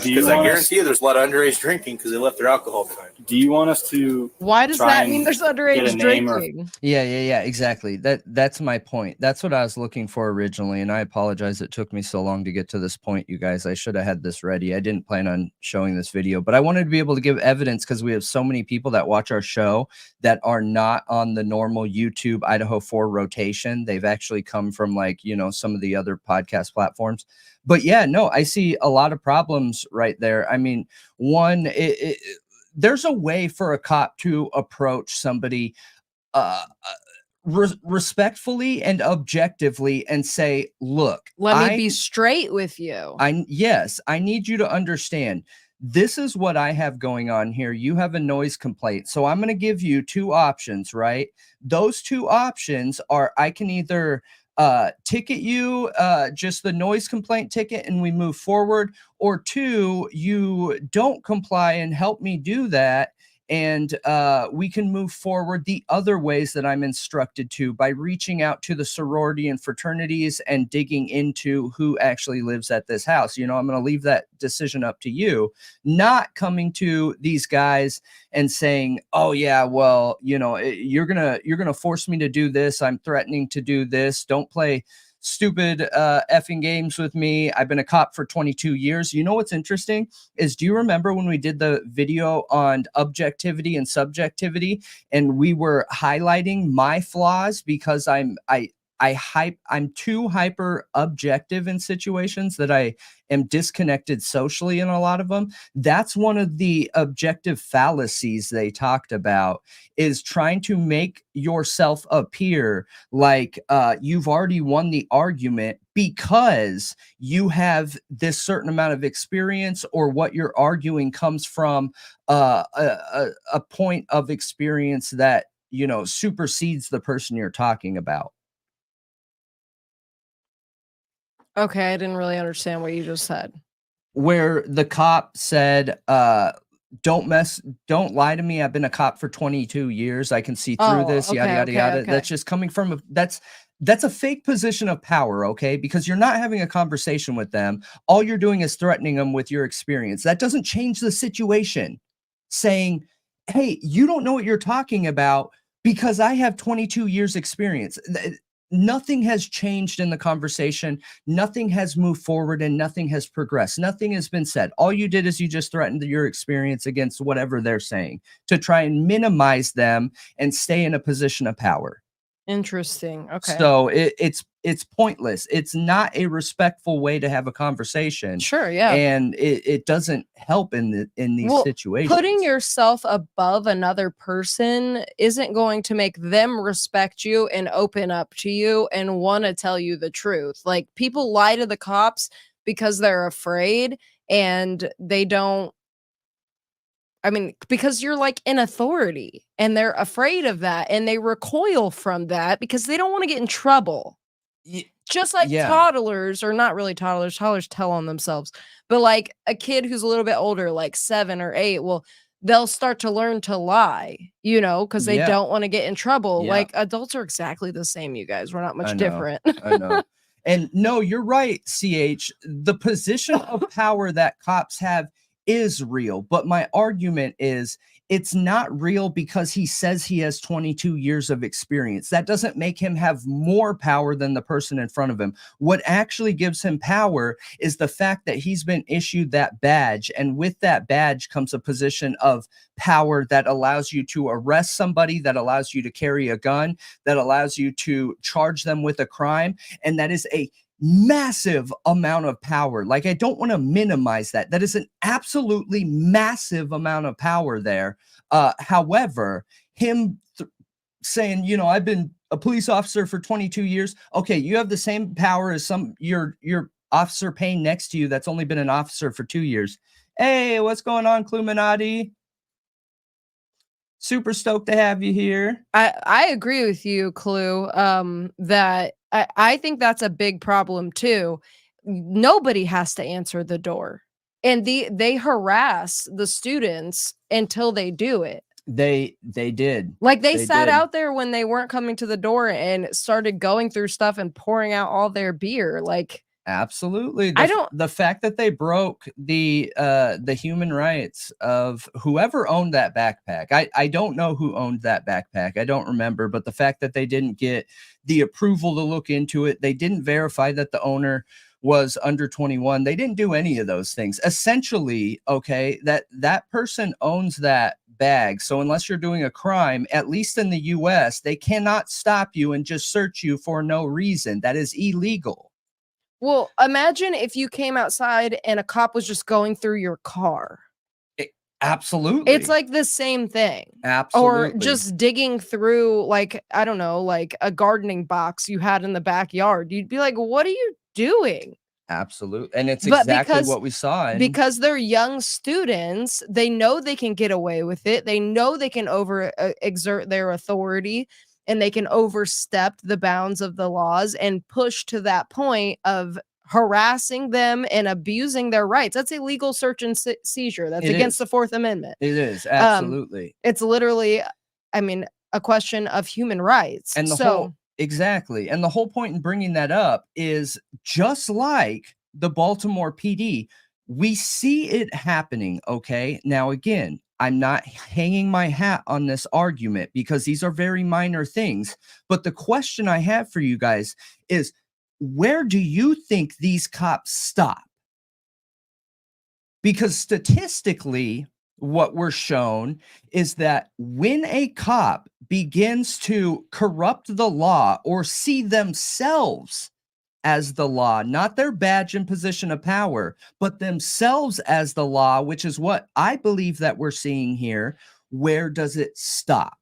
Because I guarantee you there's a lot of underage drinking because they left their alcohol behind. Do you want us to? Why does that mean there's underage drinking? Yeah, exactly. That's my point. That's what I was looking for originally, and I apologize it took me so long to get to this point, you guys. I should have had this ready. I didn't plan on showing this video, but I wanted to be able to give evidence because we have so many people that watch our show that are not on the normal YouTube Idaho 4 rotation. They've actually come from some of the other podcast platforms. But yeah, no, I see a lot of problems right there. I mean, one, there's a way for a cop to approach somebody respectfully and objectively and say, look, let me be straight with you. I need you to understand. This is what I have going on here. You have a noise complaint. So I'm going to give you two options, right? Those two options are I can either ticket you, just the noise complaint ticket, and we move forward, or two, you don't comply and help me do that, and we can move forward the other ways that I'm instructed to by reaching out to the sorority and fraternities and digging into who actually lives at this house. I'm going to leave that decision up to you, not coming to these guys and saying, oh yeah, well, you're going to force me to do this. I'm threatening to do this. Don't play stupid effing games with me. I've been a cop for 22 years. You know what's interesting is, do you remember when we did the video on objectivity and subjectivity, and we were highlighting my flaws because I'm too hyper objective in situations that I am disconnected socially in a lot of them. That's one of the objective fallacies they talked about, is trying to make yourself appear like you've already won the argument because you have this certain amount of experience, or what you're arguing comes from a point of experience that supersedes the person you're talking about. Okay, I didn't really understand what you just said. Where the cop said, don't lie to me. I've been a cop for 22 years. I can see through this, yada, yada, yada. Okay. That's just coming from that's a fake position of power, okay? Because you're not having a conversation with them. All you're doing is threatening them with your experience. That doesn't change the situation. Saying, hey, you don't know what you're talking about because I have 22 years experience. Nothing has changed in the conversation. Nothing has moved forward, and nothing has progressed. Nothing has been said. All you did is you just threatened your experience against whatever they're saying to try and minimize them and stay in a position of power. Interesting. Okay. So it's pointless. It's not a respectful way to have a conversation. Sure. Yeah. And it doesn't help in these situations. Putting yourself above another person isn't going to make them respect you and open up to you and want to tell you the truth. Like, people lie to the cops because they're afraid, and they don't. I mean, because you're like in authority, and they're afraid of that, and they recoil from that because they don't want to get in trouble. Just like toddlers, or not really toddlers tell on themselves, but like a kid who's a little bit older, like 7 or 8, well, they'll start to learn to lie, because they don't want to get in trouble. Like, adults are exactly the same, you guys. We're not much different. I know. And no, you're right, CH. The position of power that cops have is real. But my argument is, it's not real because he says he has 22 years of experience. That doesn't make him have more power than the person in front of him. What actually gives him power is the fact that he's been issued that badge. And with that badge comes a position of power that allows you to arrest somebody, that allows you to carry a gun, that allows you to charge them with a crime. And that is a massive amount of power. Like, I don't want to minimize that. That is an absolutely massive amount of power there. However, him saying, you know, I've been a police officer for 22 years. Okay, you have the same power as your officer paying next to you that's only been an officer for 2 years. Hey, what's going on, Cluminati? Super stoked to have you here. I agree with you, Clue. That I think that's a big problem too. Nobody has to answer the door, and they harass the students until they do it. They did. Like they sat did. out there when they weren't coming to the door and started going through stuff and pouring out all their beer. Like, Absolutely. I The fact that they broke the human rights of whoever owned that backpack. I don't know who owned that backpack. I don't remember, but the fact that they didn't get the approval to look into it, they didn't verify that the owner was under 21. They didn't do any of those things. Essentially, okay, that person owns that bag. So unless you're doing a crime, at least in the US, they cannot stop you and just search you for no reason. That is illegal. Well, imagine if you came outside and a cop was just going through your car. Absolutely. It's like the same thing. Absolutely. Or just digging through, like, I don't know, like a gardening box you had in the backyard. You'd be like, what are you doing? Absolutely. And it's But exactly what we saw. Because they're young students, they know they can get away with it. They know they can exert their authority, and they can overstep the bounds of the laws and push to that point of harassing them and abusing their rights. That's illegal search and seizure. That's against the Fourth Amendment. It is. Absolutely. It's literally, I mean, a question of human rights. And exactly. And the whole point in bringing that up is just like the Baltimore PD, we see it happening. Okay. Now, again, I'm not hanging my hat on this argument because these are very minor things. But the question I have for you guys is, where do you think these cops stop? Because statistically, what we're shown is that when a cop begins to corrupt the law or see themselves as the law, not their badge and position of power, but themselves as the law, which is what I believe that we're seeing here, where does it stop?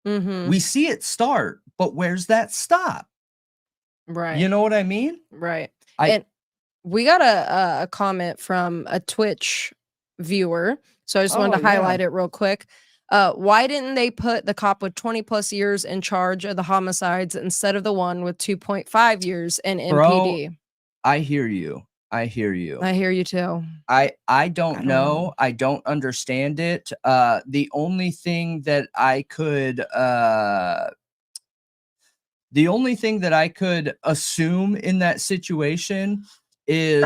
We see it start, but where's that stop? Right. You know what I mean? Right. And we got a comment from a Twitch viewer. So I just wanted to highlight it real quick. Why didn't they put the cop with 20 plus years in charge of the homicides instead of the one with 2.5 years in MPD? Bro, I hear you. I hear you. I hear you too. I don't know. I don't understand it. The only thing that I could assume in that situation is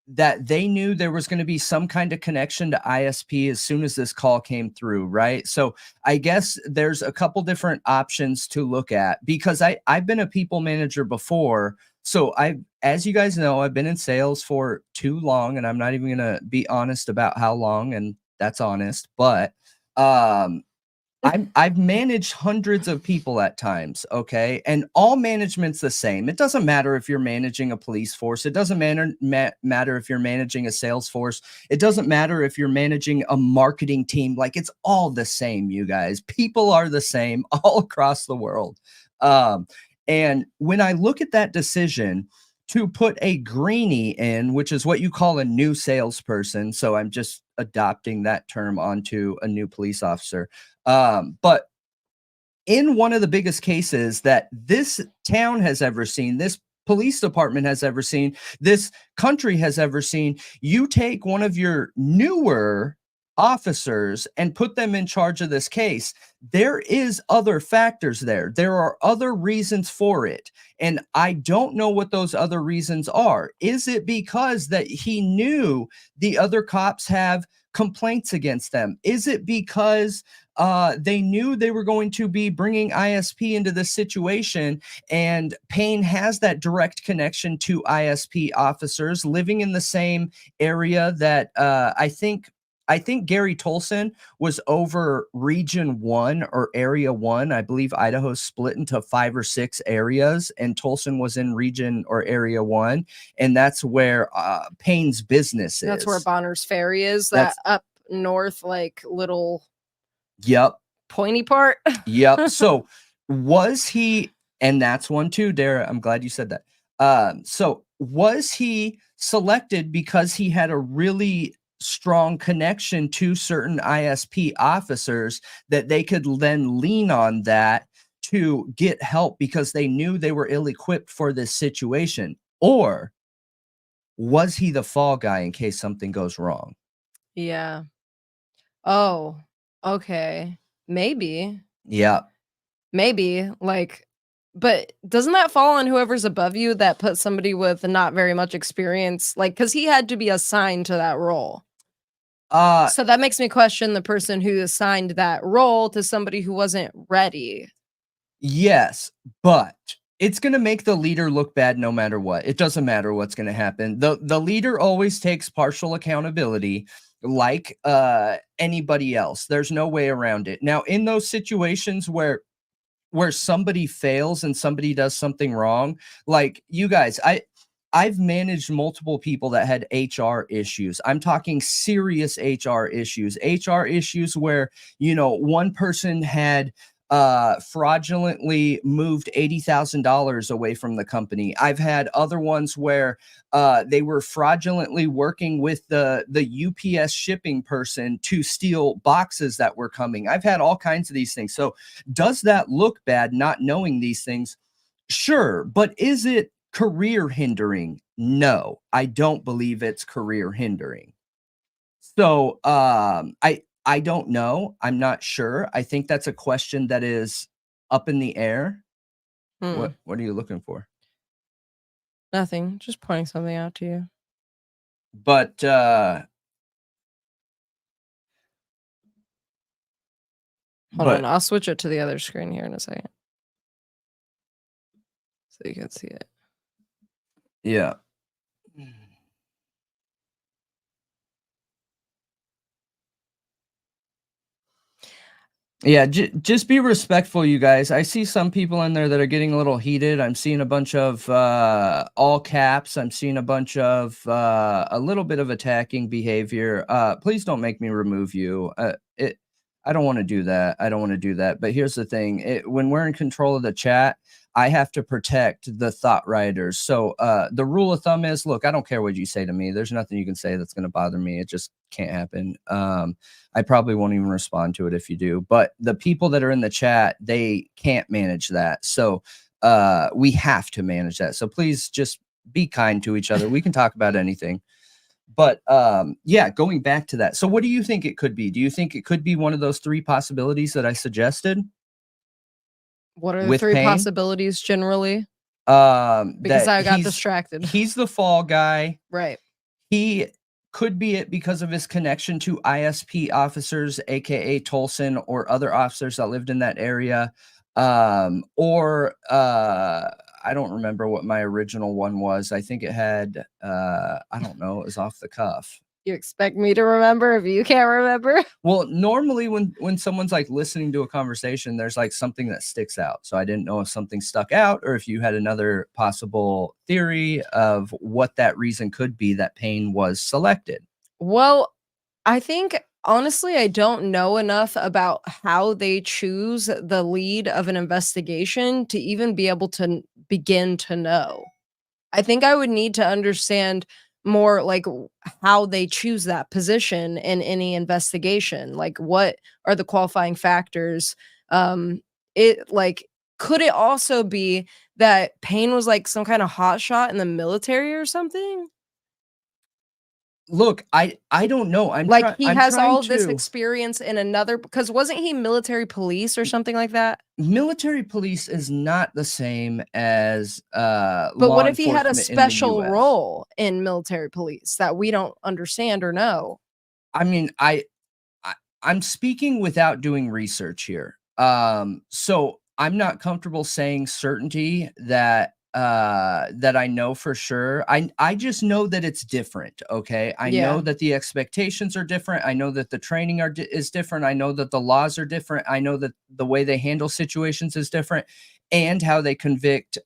that they knew there was going to be some kind of connection to ISP as soon as this call came through, right? So I guess there's a couple different options to look at, because I've been a people manager before. So as you guys know, I've been in sales for too long, and I'm not even going to be honest about how long, and that's honest, but I've managed hundreds of people at times, okay? And all management's the same. It doesn't matter if you're managing a police force. It doesn't matter if you're managing a sales force. It doesn't matter if you're managing a marketing team. Like, it's all the same, you guys. People are the same all across the world. And when I look at that decision to put a greenie in, which is what you call a new salesperson, so I'm just adopting that term onto a new police officer. But in one of the biggest cases that this town has ever seen, this police department has ever seen, this country has ever seen, you take one of your newer officers and put them in charge of this case. There is other factors there. There are other reasons for it. And I don't know what those other reasons are. Is it because that he knew the other cops have complaints against them? Is it because they knew they were going to be bringing ISP into this situation, and Payne has that direct connection to ISP officers living in the same area that I think Gary Tolson was over Region 1 or Area 1. I believe Idaho's split into 5 or 6 areas, and Tolson was in Region or Area 1, and that's where Payne's business is. That's where Bonner's Ferry is, That's- that up north, like little Yep. pointy part. Yep. So was he, and that's one too, Dara, I'm glad you said that. So was he selected because he had a really strong connection to certain ISP officers that they could then lean on that to get help because they knew they were ill-equipped for this situation? Or was he the fall guy in case something goes wrong? Yeah. Oh, okay. Maybe. Yeah. Maybe. Like, but doesn't that fall on whoever's above you that put somebody with not very much experience? Like, because he had to be assigned to that role. So that makes me question the person who assigned that role to somebody who wasn't ready. Yes, but it's going to make the leader look bad no matter what. It doesn't matter what's going to happen. The leader always takes partial accountability like anybody else. There's no way around it. Now, in those situations where somebody fails and somebody does something wrong, like you guys, I've managed multiple people that had HR issues. I'm talking serious HR issues where, one person had fraudulently moved $80,000 away from the company. I've had other ones where they were fraudulently working with the UPS shipping person to steal boxes that were coming. I've had all kinds of these things. So does that look bad not knowing these things? Sure, but is it career hindering? No, I don't believe it's career hindering. So I don't know. I'm not sure. I think that's a question that is up in the air. What are you looking for? Nothing. Just pointing something out to you. But Hold on. I'll switch it to the other screen here in a second. So you can see it. Yeah. Yeah, just be respectful, you guys. I see some people in there that are getting a little heated. I'm seeing a bunch of all caps. I'm seeing a bunch of a little bit of attacking behavior. Please don't make me remove you. I don't want to do that. I don't want to do that. But here's the thing. When we're in control of the chat, I have to protect the thought writers. So the rule of thumb is, look, I don't care what you say to me. There's nothing you can say that's going to bother me. It just can't happen. I probably won't even respond to it if you do. But the people that are in the chat, they can't manage that. So we have to manage that. So please just be kind to each other. We can talk about anything. But yeah, going back to that. So what do you think it could be? Do you think it could be one of those 3 possibilities that I suggested? What are the 3 Payne? possibilities generally? Because I got distracted. He's the fall guy. Right. He could be it because of his connection to ISP officers, aka Tolson, or other officers that lived in that area. Or I don't remember what my original one was. I think it had I don't know, it was off the cuff. You expect me to remember if you can't remember? Well, normally when someone's like listening to a conversation, there's like something that sticks out. So I didn't know if something stuck out or if you had another possible theory of what that reason could be that Payne was selected. Well, I think honestly, I don't know enough about how they choose the lead of an investigation to even be able to begin to know. I think I would need to understand more like how they choose that position in any investigation. Like, what are the qualifying factors? It like, could it also be that Payne was like some kind of hotshot in the military or something? Look, I don't know. Like he I'm has trying all of this to. experience in another, because wasn't he military police or something like that? Military police is not the same as But law what if he had a enforcement in the special US. role in military police that we don't understand or know? I mean, I'm speaking without doing research here. So I'm not comfortable saying certainty that that I know for sure. I just know that it's different. Okay, I know Yeah. that the expectations are different. I know that the training is different. I know that the laws are different. I know that the way they handle situations is different, and how they convict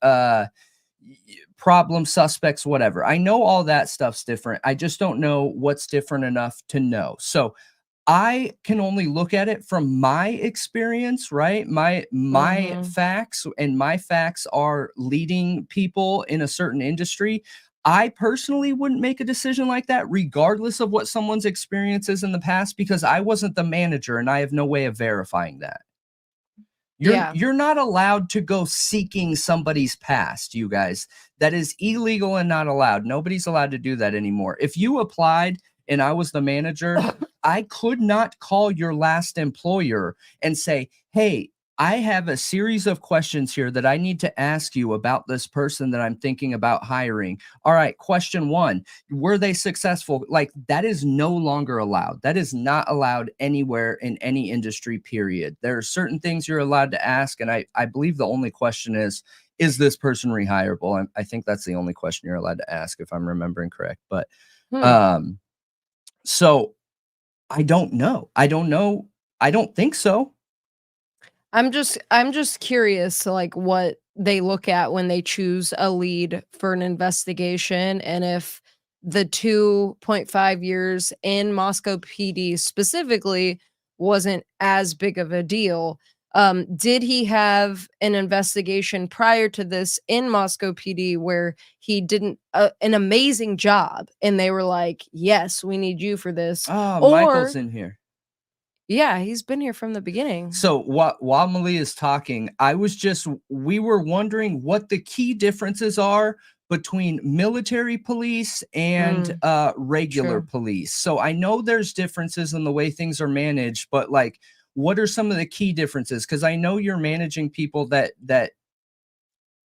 problem suspects, whatever. I know all that stuff's different. I just don't know what's different enough to know. So I can only look at it from my experience, right? My Mhm. facts, and my facts are leading people in a certain industry. I personally wouldn't make a decision like that regardless of what someone's experience is in the past, because I wasn't the manager and I have no way of verifying that. Yeah. You're not allowed to go seeking somebody's past, you guys. That is illegal and not allowed. Nobody's allowed to do that anymore. If you applied and I was the manager, I could not call your last employer and say, "Hey, I have a series of questions here that I need to ask you about this person that I'm thinking about hiring. All right, question 1, were they successful?" Like, that is no longer allowed. That is not allowed anywhere in any industry, period. There are certain things you're allowed to ask, and I believe the only question is this person rehireable? I think that's the only question you're allowed to ask, if I'm remembering correct. But Hmm. so I don't know. I don't know. I don't think so. I'm just curious to like what they look at when they choose a lead for an investigation, and if the 2.5 years in Moscow PD specifically wasn't as big of a deal. Did he have an investigation prior to this in Moscow PD where he did an amazing job and they were like, "Yes, we need you for this," Oh, Michael's or in here. yeah, he's been here from the beginning. So while Malia is talking, we were wondering what the key differences are between military police and regular True. police. So I know there's differences in the way things are managed, but like, what are some of the key differences? Because I know you're managing people that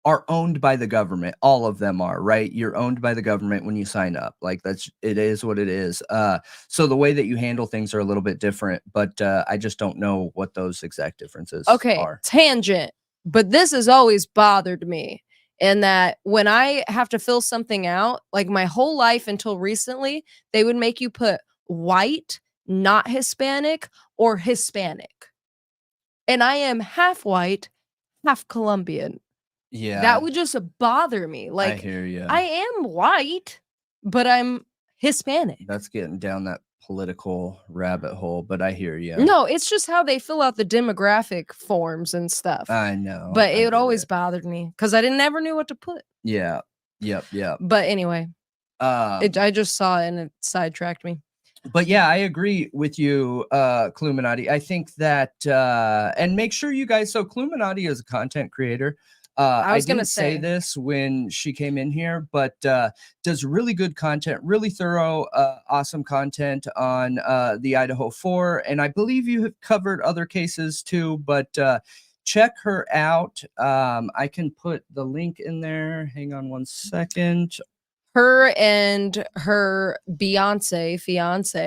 are owned by the government. All of them are, right? You're owned by the government when you sign up. Like, it is what it is. So the way that you handle things are a little bit different, but I just don't know what those exact differences Okay, are. tangent, but this has always bothered me in that when I have to fill something out, like my whole life until recently, they would make you put white, not Hispanic, or Hispanic. And I am half white, half Colombian. Yeah, That would just bother me. I Like, hear you. I am white, but I'm Hispanic. That's getting down that political rabbit hole, but I hear you. No, it's just how they fill out the demographic forms and stuff. I know. But I it get always it. bothered me because I never knew what to put. Yeah. Yep. But anyway, Um, I just saw it and it sidetracked me. But yeah, I agree with you, Cluminati. I think that, and make sure you guys, so Cluminati is a content creator. I was gonna didn't say say. this when she came in here, but does really good content, really thorough, awesome content on the Idaho 4. And I believe you have covered other cases too, but check her out. I can put the link in there. Hang on one second. Her and her fiance,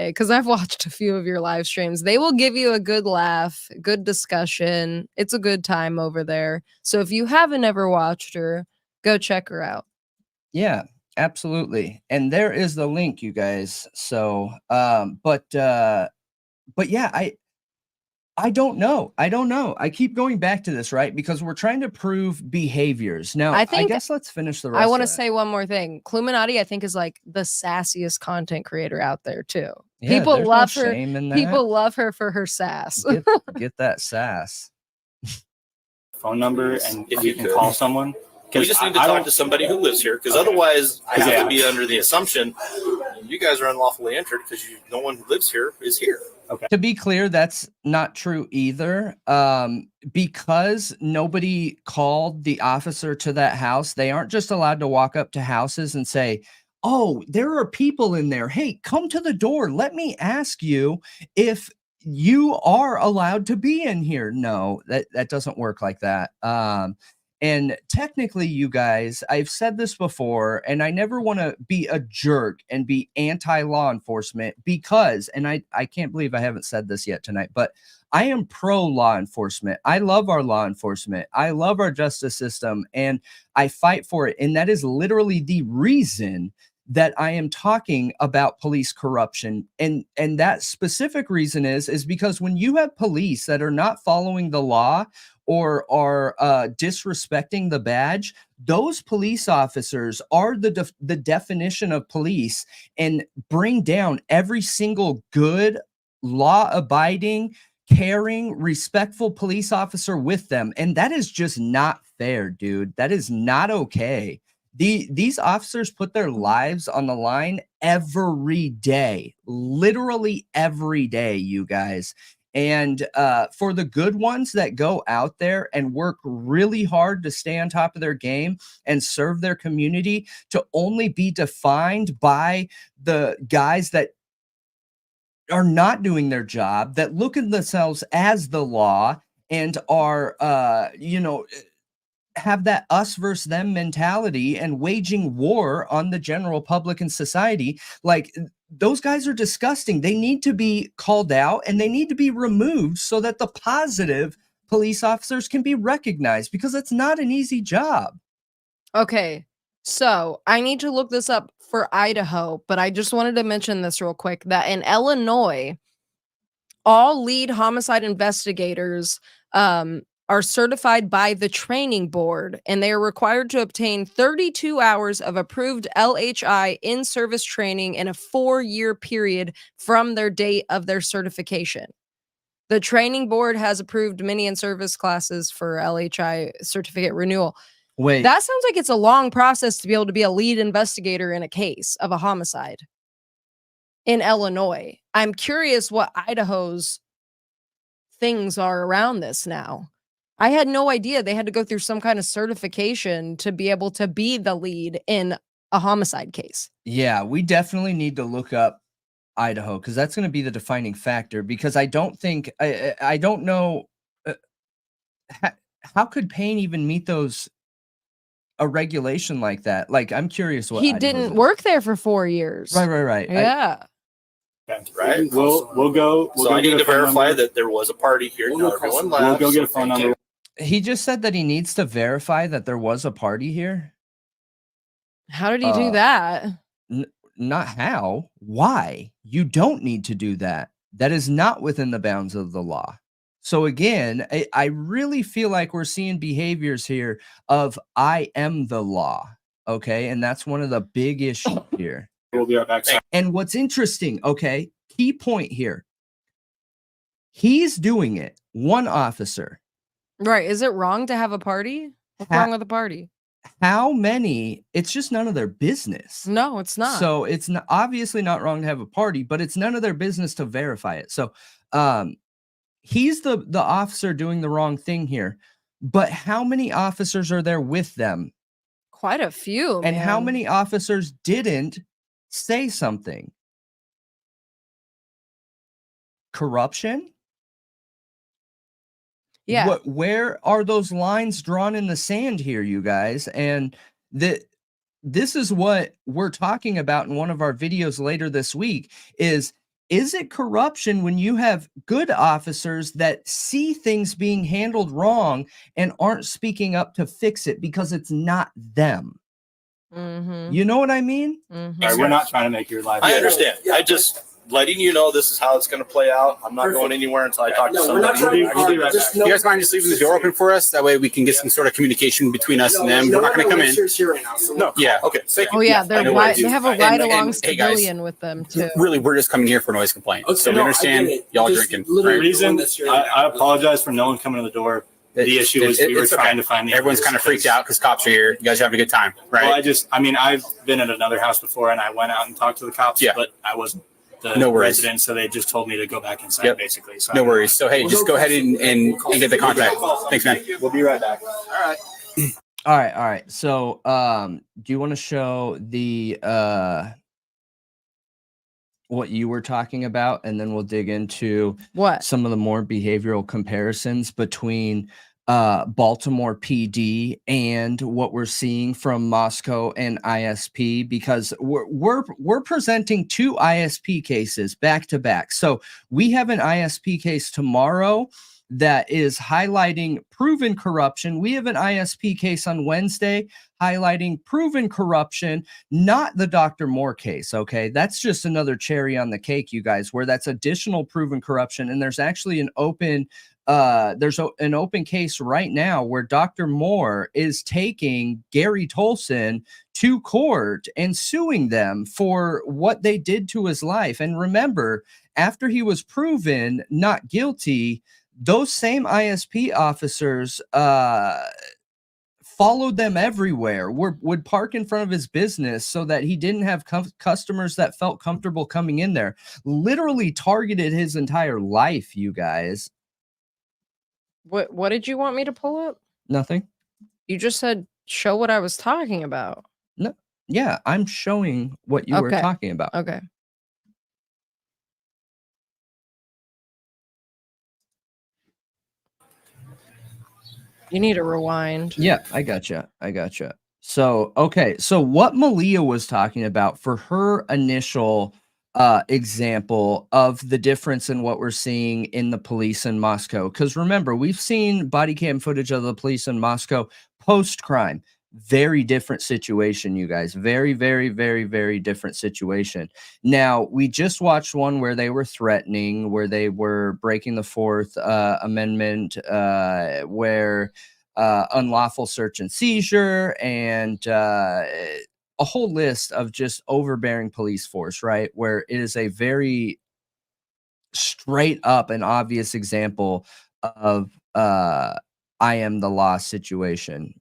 because I've watched a few of your live streams. They will give you a good laugh, good discussion. It's a good time over there. So if you haven't ever watched her, go check her out. Yeah, absolutely. And there is the link, you guys. So, but yeah, I don't know. I keep going back to this, right? Because we're trying to prove behaviors. Now, I I think guess let's finish the rest I want to of that. say one more thing. Cluminati, I think, is like the sassiest content creator out there too. Yeah, People there's no love her. shame in that. People love her for her sass. Get that sass. Phone number, and If you you can could. call someone. We just need to talk to somebody who lives here, because otherwise I have to be under the assumption you guys are unlawfully entered because no one who lives here is here. To be clear, that's not true either. Because nobody called the officer to that house, they aren't just allowed to walk up to houses and say, oh, there are people in there. Hey, come to the door. Let me ask you if you are allowed to be in here. No, that doesn't work like that. And technically, you guys, I've said this before, and I never want to be a jerk and be anti-law enforcement because, and I can't believe I haven't said this yet tonight, but I am pro law enforcement. I love our law enforcement. I love our justice system, and I fight for it. And that is literally the reason that I am talking about police corruption. And that specific reason is because when you have police that are not following the law or are disrespecting the badge, those police officers are the definition of police and bring down every single good, law-abiding, caring, respectful police officer with them. And that is just not fair, dude. That is not okay. These officers put their lives on the line every day, literally every day, you guys. And for the good ones that go out there and work really hard to stay on top of their game and serve their community, to only be defined by the guys that are not doing their job, that look at themselves as the law and are, have that us versus them mentality and waging war on the general public and society. Like, those guys are disgusting. They need to be called out and they need to be removed so that the positive police officers can be recognized, because it's not an easy job. Okay, so I need to look this up for Idaho, but I just wanted to mention this real quick, that in Illinois, all lead homicide investigators are certified by the training board, and they are required to obtain 32 hours of approved LHI in-service training in a 4-year period from their date of their certification. The training board has approved many in-service classes for LHI certificate renewal. Wait, That sounds like it's a long process to be able to be a lead investigator in a case of a homicide in Illinois. I'm curious what Idaho's things are around this now. I had no idea they had to go through some kind of certification to be able to be the lead in a homicide case. yeah, we definitely need to look up Idaho, because that's going to be the defining factor. Because I don't think, I don't know, how could Payne even meet a regulation like that? Like, I'm curious what He Idaho's didn't is. work there for 4 years. Right. Yeah. Right. We'll go. So I need to verify that there was a party here. No, everyone left. We'll go get a phone number. He just said that he needs to verify that there was a party here. How did he do that? Not how. Why? You don't need to do that. That is not within the bounds of the law. So again, I really feel like we're seeing behaviors here of I am the law. Okay. And that's one of the big issues here. We'll be right back. And what's interesting, okay, key point here. He's doing it. One officer. Right. Is it wrong to have a party? What's wrong with a party? How many? It's just none of their business. No, it's not. So it's not, obviously not wrong to have a party, but it's none of their business to verify it. So he's the officer doing the wrong thing here. But how many officers are there with them? Quite a few. And how man. many officers didn't say something? Corruption? Yeah. Where are those lines drawn in the sand here, you guys? And this is what we're talking about in one of our videos later this week is it corruption when you have good officers that see things being handled wrong and aren't speaking up to fix it because it's not them? Mm-hmm. You know what I mean? Mm-hmm. All right, we're not trying to make your life. I understand. I just letting you know this is how it's going to play out. I'm not going anywhere until I talk to somebody. You guys mind just leaving the door open for us? That way we can get some sort of communication between us and them. We're not going to come in. No. Yeah. Okay. Thank you. Oh yeah, they're I know right. what I They do. have a And- ride-along and, hey, guys, civilian with them too. Really, we're just coming here for noise complaint. So we understand y'all drinking. The Right? reason I apologize for no one coming to the door. The issue is we were It's trying okay. to find the Everyone's kind of freaked out because cops are here. You guys are having a good time, right? Well, I've been at another house before and I went out and talked to the cops, Yeah. but I wasn't the No worries. resident, so they just told me to go back inside, Yep. basically. So No worries. So hey, just go ahead and get the contract. Thanks, man. We'll be right back. All right. All right. So, do you want to show the what you were talking about, and then we'll dig into What? some of the more behavioral comparisons between Baltimore PD and what we're seeing from Moscow and ISP, because we're presenting two ISP cases back to back. So we have an ISP case tomorrow that is highlighting proven corruption. We have an ISP case on Wednesday highlighting proven corruption, not the Dr. Moore case. Okay. That's just another cherry on the cake, you guys, where that's additional proven corruption. And there's actually an open an open case right now where Dr. Moore is taking Gary Tolson to court and suing them for what they did to his life. And remember, after he was proven not guilty, those same ISP officers followed them everywhere, would park in front of his business so that he didn't have customers that felt comfortable coming in there. Literally targeted his entire life, you guys. What did you want me to pull up? Nothing. You just said show what I was talking about. No. Yeah, I'm showing what you were talking about. Okay. You need a rewind. Yeah, I gotcha. So, okay. So what Malia was talking about for her initial example of the difference in what we're seeing in the police in Moscow. Because remember, we've seen body cam footage of the police in Moscow post-crime. Very different situation, you guys. Very, very, very, very different situation. Now, we just watched one where they were threatening, where they were breaking the Fourth Amendment, where unlawful search and seizure, and a whole list of just overbearing police force, right? Where it is a very straight up and obvious example of I am the law situation.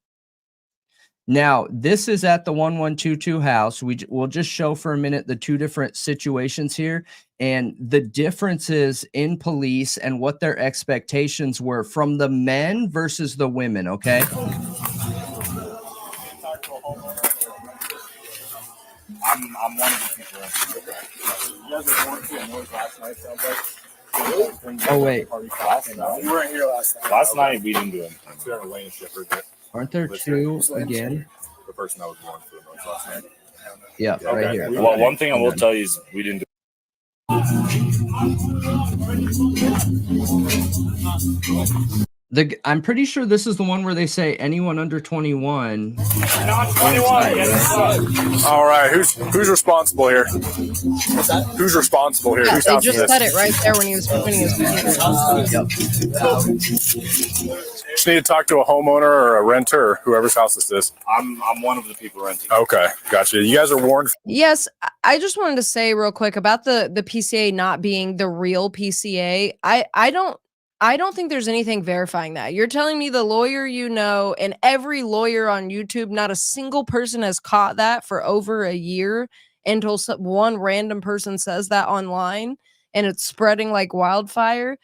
Now, this is at the 1122 house. We'll just show for a minute the two different situations here and the differences in police and what their expectations were from the men versus the women, okay? I'm one of the people. You guys were born to a noise last night, sounds like. Oh, wait. Last night? You weren't here last night. Last night we didn't do anything. We were in Lane Shepherd. Aren't there two again? The person that was born for the noise last night. Yeah, right here. Well, one thing I will tell you is we didn't do. I'm pretty sure this is the one where they say anyone under 21. Not 21. Yes, all right, who's responsible here? Who's responsible here? Yeah, Who's they house just is said this? it right there when he was opening his computer. Just need to talk to a homeowner or a renter or whoever's house this is. I'm one of the people renting. Okay, gotcha. You guys are warned. Yes, I just wanted to say real quick about the PCA not being the real PCA. I don't think there's anything verifying that. You're telling me the lawyer you know and every lawyer on YouTube, not a single person has caught that for over a year until one random person says that online and it's spreading like wildfire.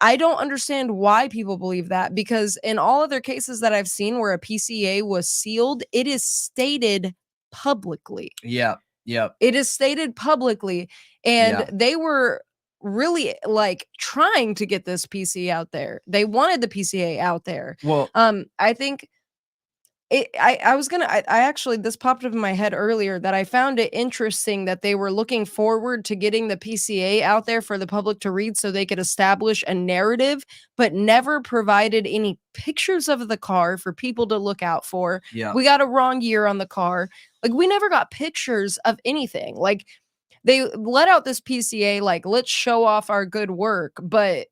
I don't understand why people believe that, because in all other cases that I've seen where a PCA was sealed, it is stated publicly. Yeah. It is stated publicly, and they were really like trying to get this PCA out there. They wanted the PCA out there. Well, I think I actually, this popped up in my head earlier that I found it interesting that they were looking forward to getting the PCA out there for the public to read so they could establish a narrative, but never provided any pictures of the car for people to look out for. Yeah. We got a wrong year on the car. Like, we never got pictures of anything. Like, they let out this PCA, like, let's show off our good work. But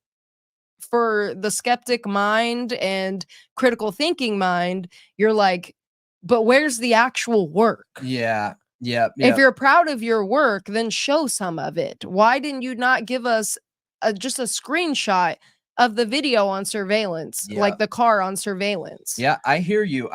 for the skeptic mind and critical thinking mind, you're like, but where's the actual work? Yeah. If you're proud of your work, then show some of it. Why didn't you not give us just a screenshot of the video on surveillance, like the car on surveillance? Yeah, I hear you.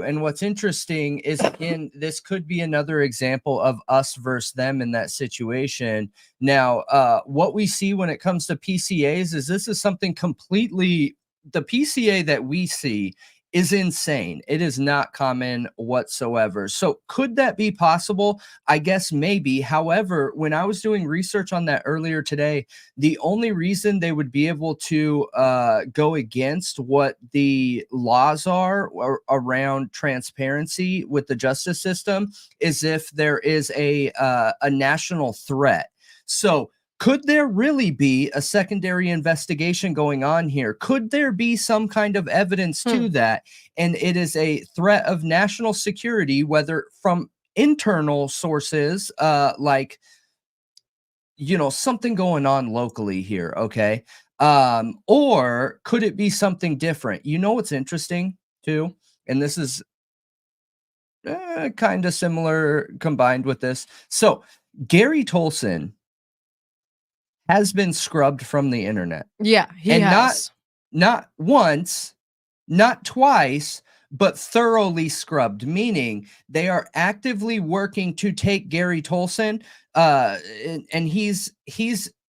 And what's interesting is, again, this could be another example of us versus them in that situation. Now, what we see when it comes to PCAs is this is something completely, the PCA that we see is insane. It is not common whatsoever. So could that be possible? I guess maybe. However, when I was doing research on that earlier today, the only reason they would be able to go against what the laws are around transparency with the justice system is if there is a national threat. So could there really be a secondary investigation going on here? Could there be some kind of evidence to that? And it is a threat of national security, whether from internal sources, like, you know, something going on locally here, okay? Or could it be something different? You know what's interesting too? And this is kind of similar combined with this. So Gary Tolson has been scrubbed from the internet. Yeah, he and has. Not once, not twice, but thoroughly scrubbed, meaning they are actively working to take Gary Tolson. And he's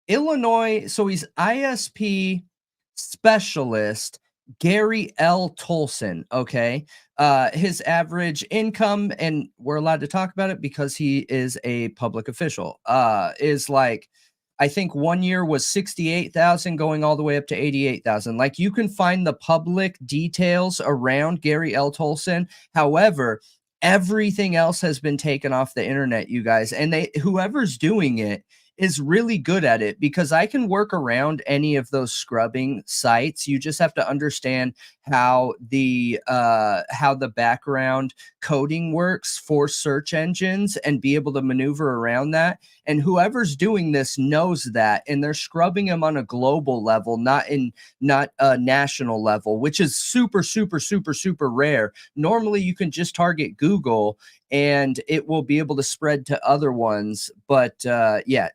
Illinois, so he's ISP specialist Gary L. Tolson. Okay. His average income, and we're allowed to talk about it because he is a public official, is like, I think 1 year was 68,000 going all the way up to 88,000. Like, you can find the public details around Gary L. Tolson. However, everything else has been taken off the internet, you guys, and whoever's doing it is really good at it, because I can work around any of those scrubbing sites. You just have to understand how the background coding works for search engines and be able to maneuver around that. And whoever's doing this knows that, and they're scrubbing them on a global level, not a national level, which is super, super, super, super rare. Normally you can just target Google and it will be able to spread to other ones. But yeah,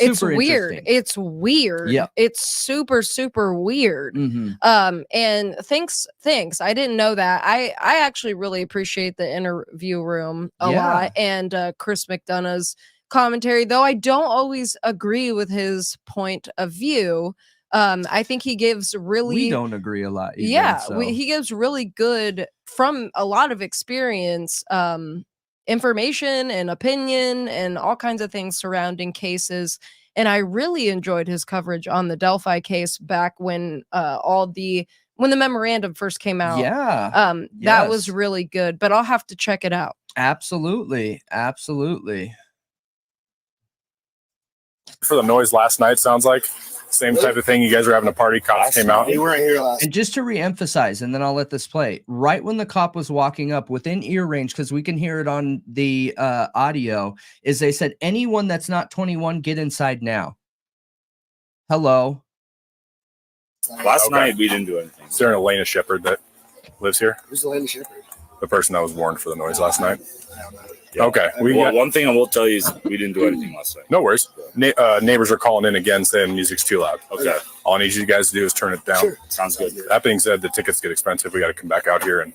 it's weird. It's weird. Yeah. It's super, super weird. And thanks. I didn't know that. I actually really appreciate the interview room a lot, and Chris McDonough's commentary, though I don't always agree with his point of view. I think he gives we don't agree a lot. He gives really good, from a lot of experience, information and opinion and all kinds of things surrounding cases. And I really enjoyed his coverage on the Delphi case back when the memorandum first came out. That was really good, but I'll have to check it out. Absolutely. For the noise last night, sounds like same type of thing. You guys were having a party, cops came out. They weren't here last. And just to reemphasize, and then I'll let this play, right when the cop was walking up within ear range, because we can hear it on the audio, is they said, anyone that's not 21, get inside now. Hello. Last night we didn't do anything. Is there an Elena Shepherd that lives here? Who's the lady shepherd? The person that was warned for the noise last night. Yeah. Okay. One thing I will tell you is we didn't do anything last night. No worries. Neighbors are calling in again saying music's too loud. Okay. All I need you guys to do is turn it down. Sure. Sounds good. That being said, the tickets get expensive. We got to come back out here, and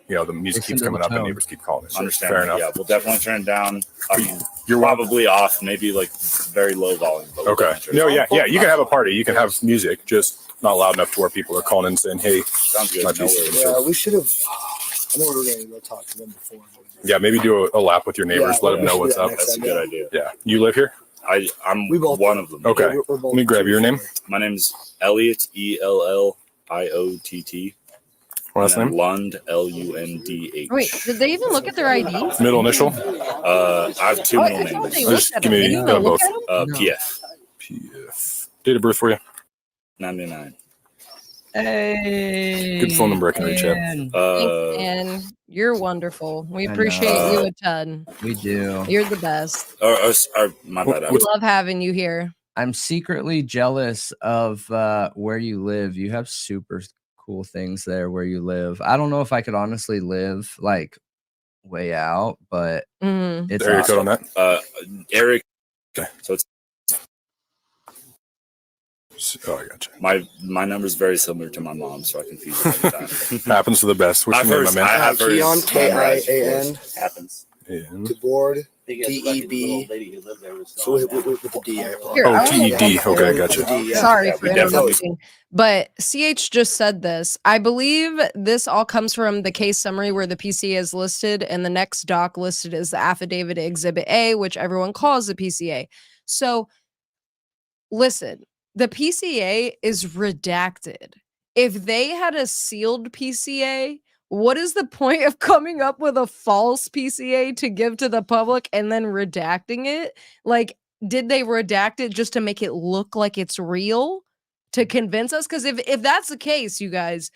the music keeps coming up, and neighbors keep calling. Understand. Fair enough. Yeah, we'll definitely turn it down. I mean, you're probably off, maybe like very low volume. But okay. No, yeah. You can have a party. You can have music, just not loud enough to where people are calling in saying, "Hey, sounds good." No worries. Yeah, we should have. I know we were going to go talk to them before. Yeah, maybe do a lap with your neighbors. Let them know what's up. That's a good idea. Yeah. You live here? I'm one of them. Okay. Let me grab your name. My name's Elliott, ELLIOTT. Last name? Lund, LUNDH. Wait, did they even look at their IDs? Middle initial? I have two middle names. Just give me both. PF. PF. Date of birth for you? 99. Hey. Good phone number I can reach at. Thanks, man. You're wonderful. We appreciate you a ton. We do. You're the best. My bad. We love having you here. I'm secretly jealous of where you live. You have super cool things there where you live. I don't know if I could honestly live like way out, but it's area code on that. Eric. Okay. So it's. Oh, I gotcha. My number is very similar to my mom's, so I confuse it every time. Happens to the best. What's your name, my man? Keon, Kian. Happens. DeBoard, DEB. lady who lived there was So with the D. Here, Oh, I wanna- TED. Okay, gotcha. D, yeah. Sorry Yeah, for we definitely- interrupting, but CH just said this. I believe this all comes from the case summary where the PCA is listed, and the next doc listed is the affidavit Exhibit A, which everyone calls the PCA. So, listen, the PCA is redacted. If they had a sealed PCA, what is the point of coming up with a false PCA to give to the public and then redacting it? Like, did they redact it just to make it look like it's real to convince us? Because if that's the case, you guys,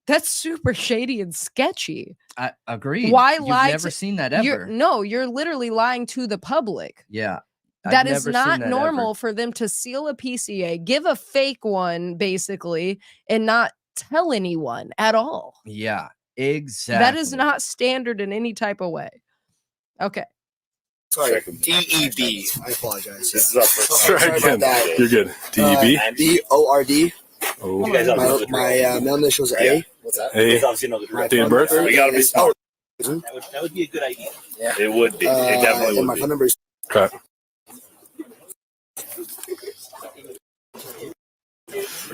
that's super shady and sketchy. I agree. Why You've lie never to- seen that You're, ever. no, you're literally lying to the public. Yeah. I've That is never seen not that normal ever. for them to seal a PCA, give a fake one basically, and not tell anyone at all. Yeah, exactly. That is not standard in any type of way. Okay. Sorry, DEB. I apologize. This is our first Sorry Try about again. that. You're good. DEB. DORD. Oh, You guys obviously know the drill. My middle initials are A. What's that? A. You guys obviously know the drill. My Date of phone birth? number We gotta be is- smart. That would be a good idea. It would be. It definitely and my would phone be. number is okay.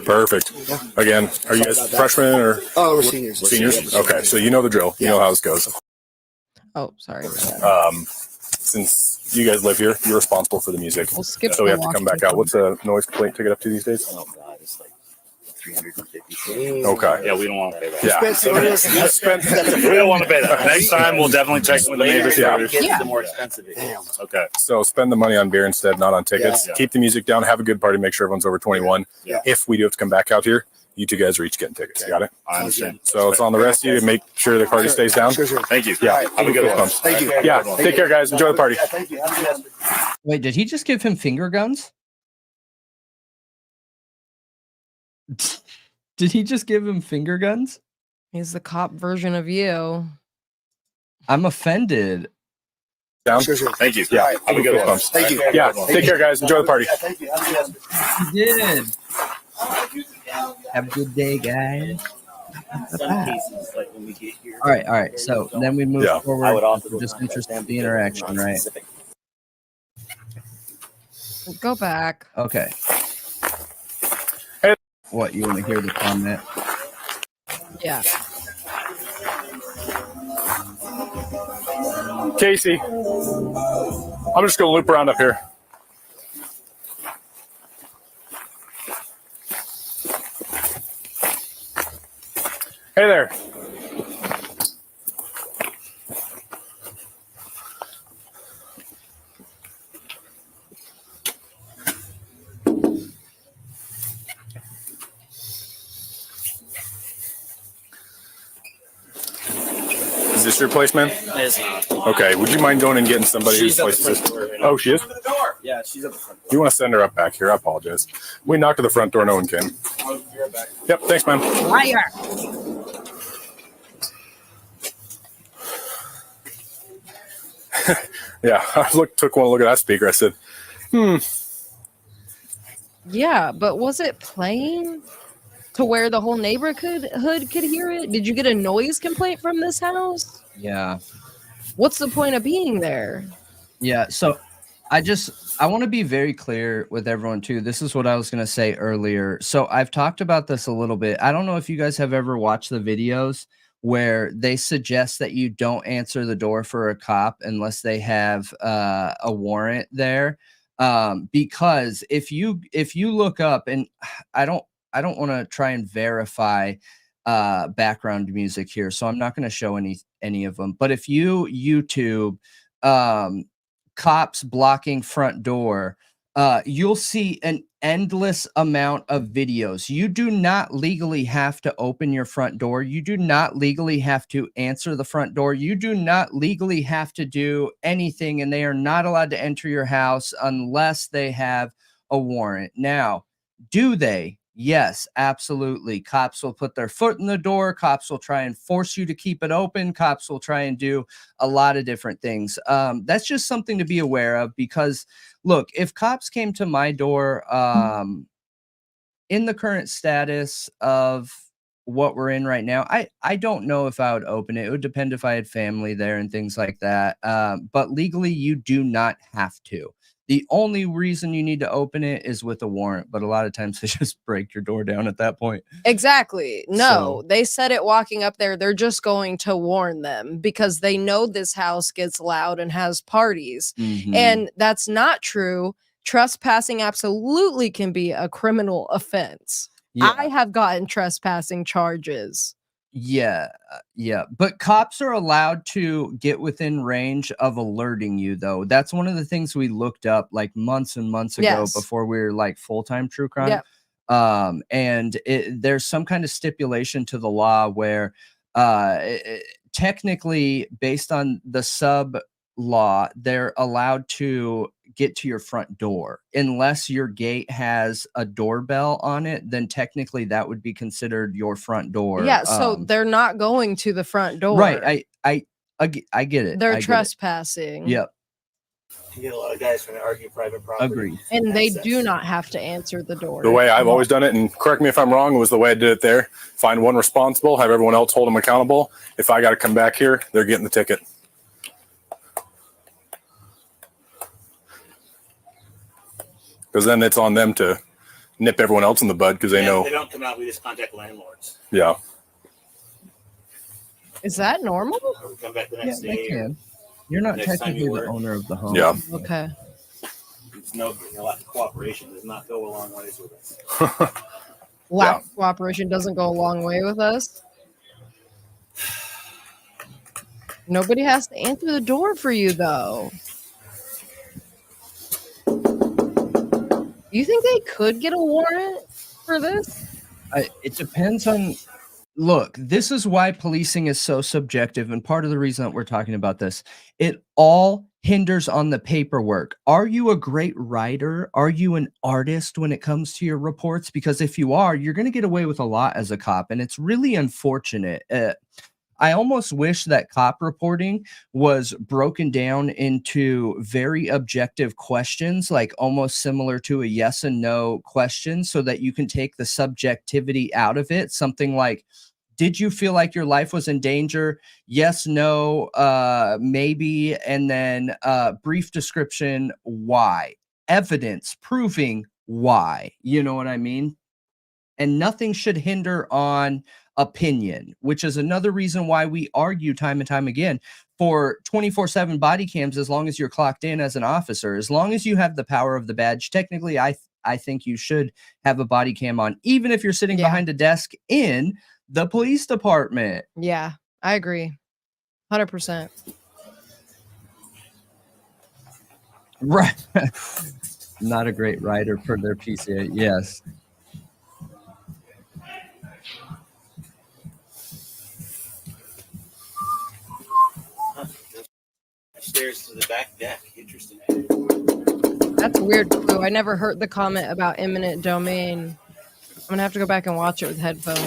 Perfect. Again, are you guys freshmen or we're seniors. seniors? Okay, so you know the drill. You know how this goes. Oh, sorry. about that. Since you guys live here, you're responsible for the music. We'll skip So we the have to come walking back out. What's a noise complaint ticket up to these days? Oh God, it's like 350. Okay. Yeah, we don't want to pay that. Yeah. We don't want to pay that. Next time, we'll definitely check with the neighbors. Yeah. Yeah. The more expensive it Damn. is. Okay. So spend the money on beer instead, not on tickets. Yeah. Keep the music down. Have a good party. Make sure everyone's over 21. Yeah. If we do have to come back out here, you two guys are each getting tickets. Got it? I understand. So it's on the rest of you to make sure the party stays down. Sure. Thank you. Yeah. Have a good one. Thank you. Yeah. Take care, guys. Enjoy the party. Thank you. Have a good day. Wait, did he just give him finger guns? Did he just give him finger guns? He's the cop version of you. I'm offended. Down. Sure. Thank you. Yeah. Have a good one. Thank you. Yeah. Take care, guys. Enjoy the party. Thank you. Have a good day. He did. Have a good day, guys. Some cases, like when we get here. All right. So then we move Yeah. forward. I would also I'm just interested in the interaction, right? Go back. Okay. Hey. What, you want to hear the comment? Yeah. Casey, I'm just going to loop around up here. Hey there. Is this your place, man? It's not. Okay. Would you mind going and getting somebody whose She's at the place is front this? door. Oh, she is? Yeah, she's at the front door. You want to send her up back here? I apologize. We knocked at the front door. No one came. Yep. Thanks, man. Liar. Yeah. I took one look at that speaker. I said, Yeah, but was it playing to where the whole neighborhood could hear it? Did you get a noise complaint from this house? Yeah. What's the point of being there? Yeah. So I want to be very clear with everyone too. This is what I was going to say earlier. So I've talked about this a little bit. I don't know if you guys have ever watched the videos where they suggest that you don't answer the door for a cop unless they have a warrant there. Because if you look up, and I don't want to try and verify background music here, so I'm not going to show any of them. But if you YouTube cops blocking front door, you'll see an endless amount of videos. You do not legally have to open your front door. You do not legally have to answer the front door. You do not legally have to do anything, and they are not allowed to enter your house unless they have a warrant. Now, do they? Yes, absolutely. Cops will put their foot in the door. Cops will try and force you to keep it open. Cops will try and do a lot of different things. That's just something to be aware of, because look, if cops came to my door in the current status of what we're in right now, I don't know if I would open it. It would depend if I had family there and things like that. But legally, you do not have to. The only reason you need to open it is with a warrant, but a lot of times they just break your door down at that point. Exactly. No, So- they said it walking up there. They're just going to warn them because they know this house gets loud and has parties. Mhm. And that's not true. Trespassing absolutely can be a criminal offense. Yeah. I have gotten trespassing charges. Yeah, but cops are allowed to get within range of alerting you, though. That's one of the things we looked up like months and months ago Yes. before we were like full-time true crime. Yep. And there's some kind of stipulation to the law where technically, based on the sub law, they're allowed to get to your front door unless your gate has a doorbell on it. Then technically that would be considered your front door. Yeah, so they're not going to the front door. Right. I get it. They're I get it. trespassing. Yep. You get a lot of guys trying to argue private property. Agreed. And they Access. do not have to answer the door. The way I've always done it, and correct me if I'm wrong, was the way I did it there. Find one responsible, have everyone else hold them accountable. If I got to come back here, they're getting the ticket. Because then it's on them to nip everyone else in the bud because they Yeah, know. if they don't come out, we just contact landlords. Yeah. Is that normal? Or we come back the Yeah, next they day. Or can. You're not Next time technically you the work. owner of the home. Yeah. Okay. it's no, a lot of cooperation does not go a long ways with us. Lack of cooperation doesn't go a long way with us. Nobody has to answer the door for you, though. You think they could get a warrant for this? It depends on. Look, this is why policing is so subjective, and part of the reason that we're talking about this, it all hinders on the paperwork. Are you a great writer? Are you an artist when it comes to your reports? Because if you are, you're going to get away with a lot as a cop, and it's really unfortunate. I almost wish that cop reporting was broken down into very objective questions, like almost similar to a yes and no question, so that you can take the subjectivity out of it. Something like, did you feel like your life was in danger? Yes, no, maybe. And then brief description, why? Evidence proving why. You know what I mean? And nothing should hinder on opinion, which is another reason why we argue time and time again for 24/7 body cams. As long as you're clocked in as an officer, as long as you have the power of the badge, technically I think you should have a body cam on, even if you're sitting behind a desk in the police department. Yeah, I agree. 100%. Right. Not a great writer for their PCA. Yes. Stairs to the back deck. Interesting. That's a weird clue. I never heard the comment about eminent domain. I'm going to have to go back and watch it with headphones.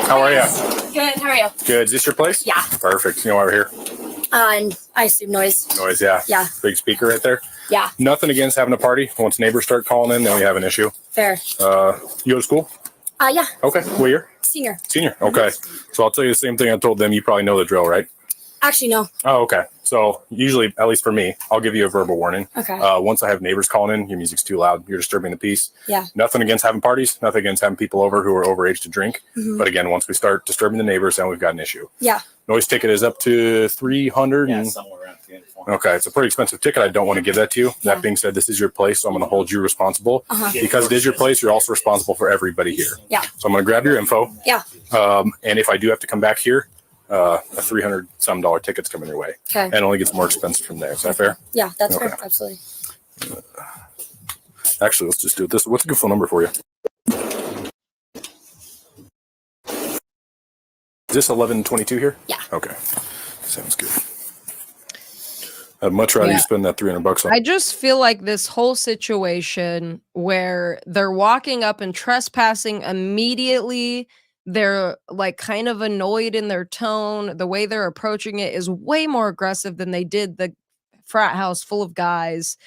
How are you? Good. How are you? Good. Is this your place? Yeah. Perfect. You know why we're here? And I assume noise. Noise, yeah. Yeah. Big speaker right there. Yeah. Nothing against having a party. Once neighbors start calling in, then we have an issue. Fair. You go to school? Yeah. Okay. What year? Senior. Senior. Okay. So I'll tell you the same thing I told them. You probably know the drill, right? Actually, no. Oh, okay. So usually, at least for me, I'll give you a verbal warning. Okay. Once I have neighbors calling in, your music's too loud. You're disturbing the peace. Yeah. Nothing against having parties. Nothing against having people over who are overage to drink. Mhm. But again, once we start disturbing the neighbors, then we've got an issue. Yeah. Noise ticket is up to 300. Yeah, and somewhere around 304. Okay, it's a pretty expensive ticket. I don't want to give that to you. Yeah. That being said, this is your place, so I'm going to hold you responsible. Uh-huh. Because it is your place, you're also responsible for everybody here. Yeah. So I'm going to grab your info. Yeah. And if I do have to come back here, a $300 some ticket's coming your way. Okay. And it only gets more expensive from there. Is that fair? Yeah, that's Okay. fair. Absolutely. Actually, let's just do it this. What's a good phone number for you? Is this 1122 here? Yeah. Okay. Sounds good. I'd much rather you spend that $300 on. I just feel like this whole situation where they're walking up and trespassing immediately, they're like kind of annoyed in their tone. The way they're approaching it is way more aggressive than they did the frat house full of guys.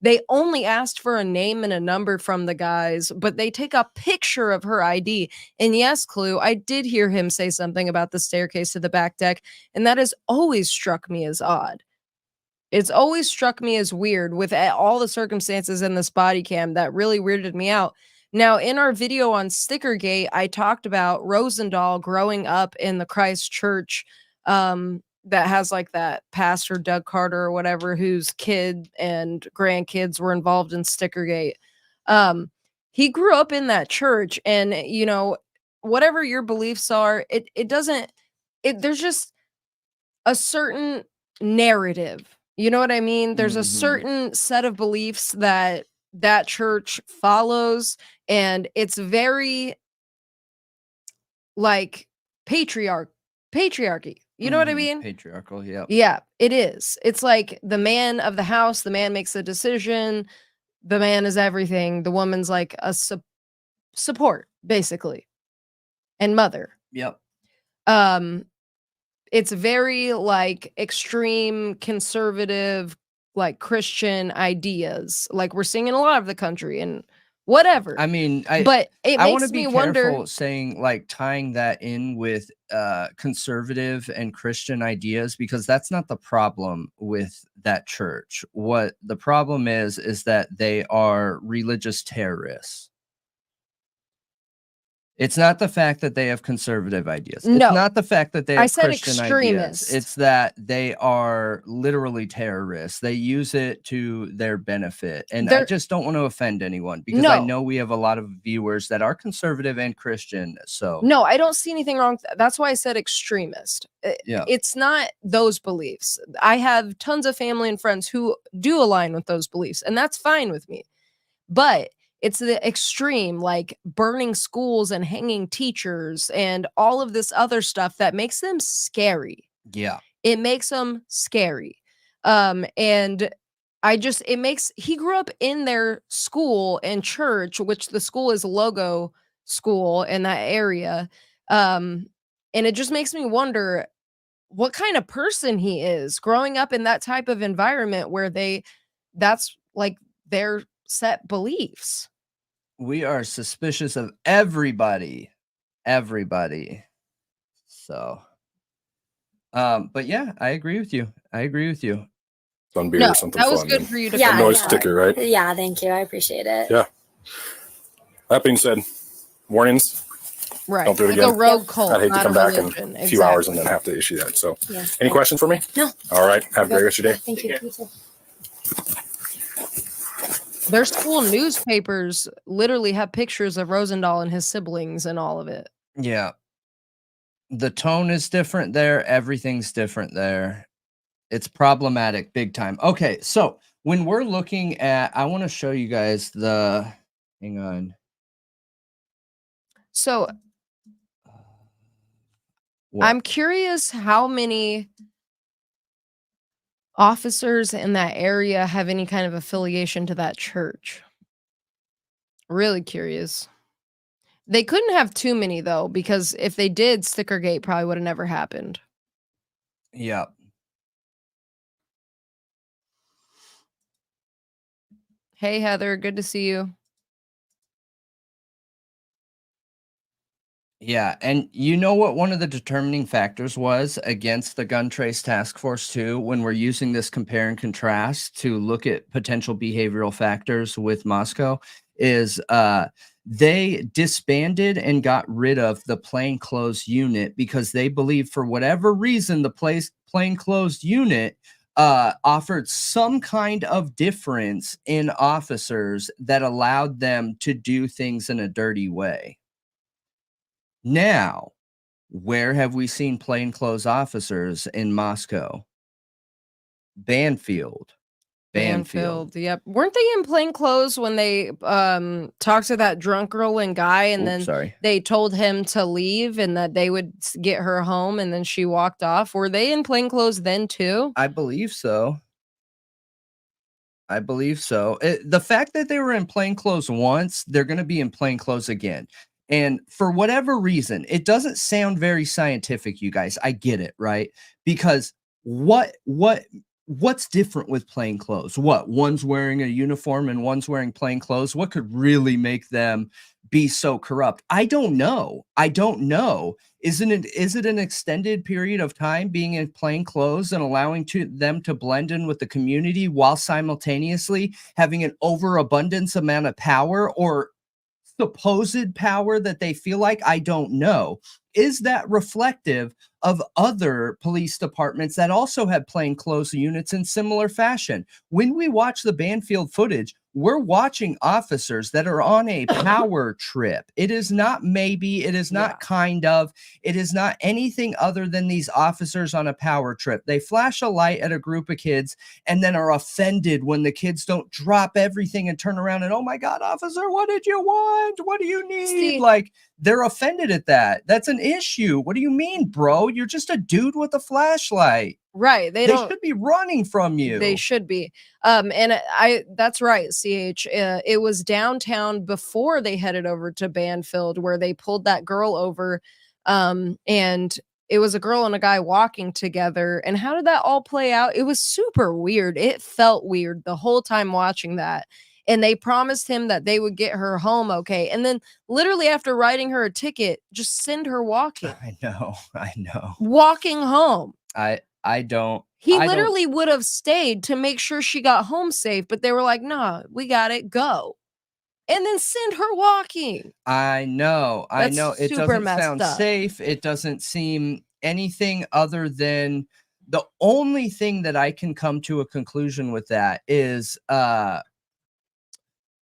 They only asked for a name and a number from the guys, but they take a picture of her ID. And yes, Clue, I did hear him say something about the staircase to the back deck, and that has always struck me as odd. It's always struck me as weird with all the circumstances in this body cam. That really weirded me out. Now, in our video on Stickergate, I talked about Rosendahl growing up in the Christ Church that has like that pastor Doug Carter or whatever, whose kid and grandkids were involved in Stickergate. He grew up in that church, and you know, whatever your beliefs are, there's just a certain narrative. You know what I mean? There's a certain set of beliefs that that church follows, and it's very like patriarchy. You know what I mean? Patriarchal, yeah. Yeah, it is. It's like the man of the house, the man makes a decision, the man is everything. The woman's like a support, basically, and mother. Yep. It's very like extreme conservative, like Christian ideas, like we're seeing in a lot of the country and whatever. I mean, but it I want makes to be me careful wonder. saying like tying that in with conservative and Christian ideas, because that's not the problem with that church. What the problem is that they are religious terrorists. It's not the fact that they have conservative ideas. No. It's not the fact that they have I said Christian extremist. ideas. It's that they are literally terrorists. They use it to their benefit. And I just don't want to offend anyone, because I know we have a lot of viewers that are conservative and Christian. So No, I don't see anything wrong. That's why I said extremist. yeah. It's not those beliefs. I have tons of family and friends who do align with those beliefs, and that's fine with me. But it's the extreme, like burning schools and hanging teachers and all of this other stuff that makes them scary. Yeah. It makes them scary. And he grew up in their school and church, which the school is Logo School in that area. And it just makes me wonder what kind of person he is growing up in that type of environment where that's like their set beliefs. We are suspicious of everybody. So but yeah, I agree with you. On beer or something that was fun. good for you to A noise sticker, right? Yeah, thank you. I appreciate it. Yeah. That being said, warnings. Right. Don't do it like again. a rogue cult. I'd hate to not come a back in religion. a few hours and then have to issue that. So any questions for me? No. All right. Have a great rest of your day. Thank you. You too. Their school newspapers literally have pictures of Rosendahl and his siblings and all of it. Yeah. The tone is different there. Everything's different there. It's problematic big time. Okay, so when we're looking at, I want to show you guys hang on. So What? I'm curious how many officers in that area have any kind of affiliation to that church. Really curious. They couldn't have too many though, because if they did, Stickergate probably would have never happened. Yeah. Hey Heather, good to see you. Yeah, and you know what one of the determining factors was against the gun trace task force too, when we're using this compare and contrast to look at potential behavioral factors with Moscow, is they disbanded and got rid of the plainclothes unit because they believe for whatever reason the plainclothes unit offered some kind of difference in officers that allowed them to do things in a dirty way. Now, where have we seen plainclothes officers in Moscow? Banfield. Yep. Weren't they in plain clothes when they talked to that drunk girl and guy, and then they told him to leave and that they would get her home, and then she walked off? Were they in plain clothes then too? I believe so. The fact that they were in plain clothes once, they're going to be in plain clothes again. And for whatever reason, it doesn't sound very scientific, you guys. I get it, right? Because what what's different with plain clothes? What? One's wearing a uniform and one's wearing plain clothes. What could really make them be so corrupt? I don't know. I don't know. Is it an extended period of time being in plain clothes and allowing them to blend in with the community while simultaneously having an overabundance amount of power or supposed power that they feel like? I don't know. Is that reflective of other police departments that also have plainclothes units in similar fashion? When we watch the Banfield footage, we're watching officers that are on a power trip. It is not maybe, it is not kind of, it is not anything other than these officers on a power trip. They flash a light at a group of kids and then are offended when the kids don't drop everything and turn around and, oh my God, officer, what did you want? What do you need? See, like, they're offended at that. That's an issue. What do you mean, bro? You're just a dude with a flashlight. Right. They should be running from you. They should be. And that's right, CH. It was downtown before they headed over to Banfield where they pulled that girl over. And it was a girl and a guy walking together. And how did that all play out? It was super weird. It felt weird the whole time watching that. And they promised him that they would get her home okay. And then literally after writing her a ticket, just send her walking. I know. Walking home. I don't. He literally would have stayed to make sure she got home safe, but they were like, nah, we got it, go. And then send her walking. I know. It doesn't sound safe. It doesn't seem anything other than the only thing that I can come to a conclusion with that is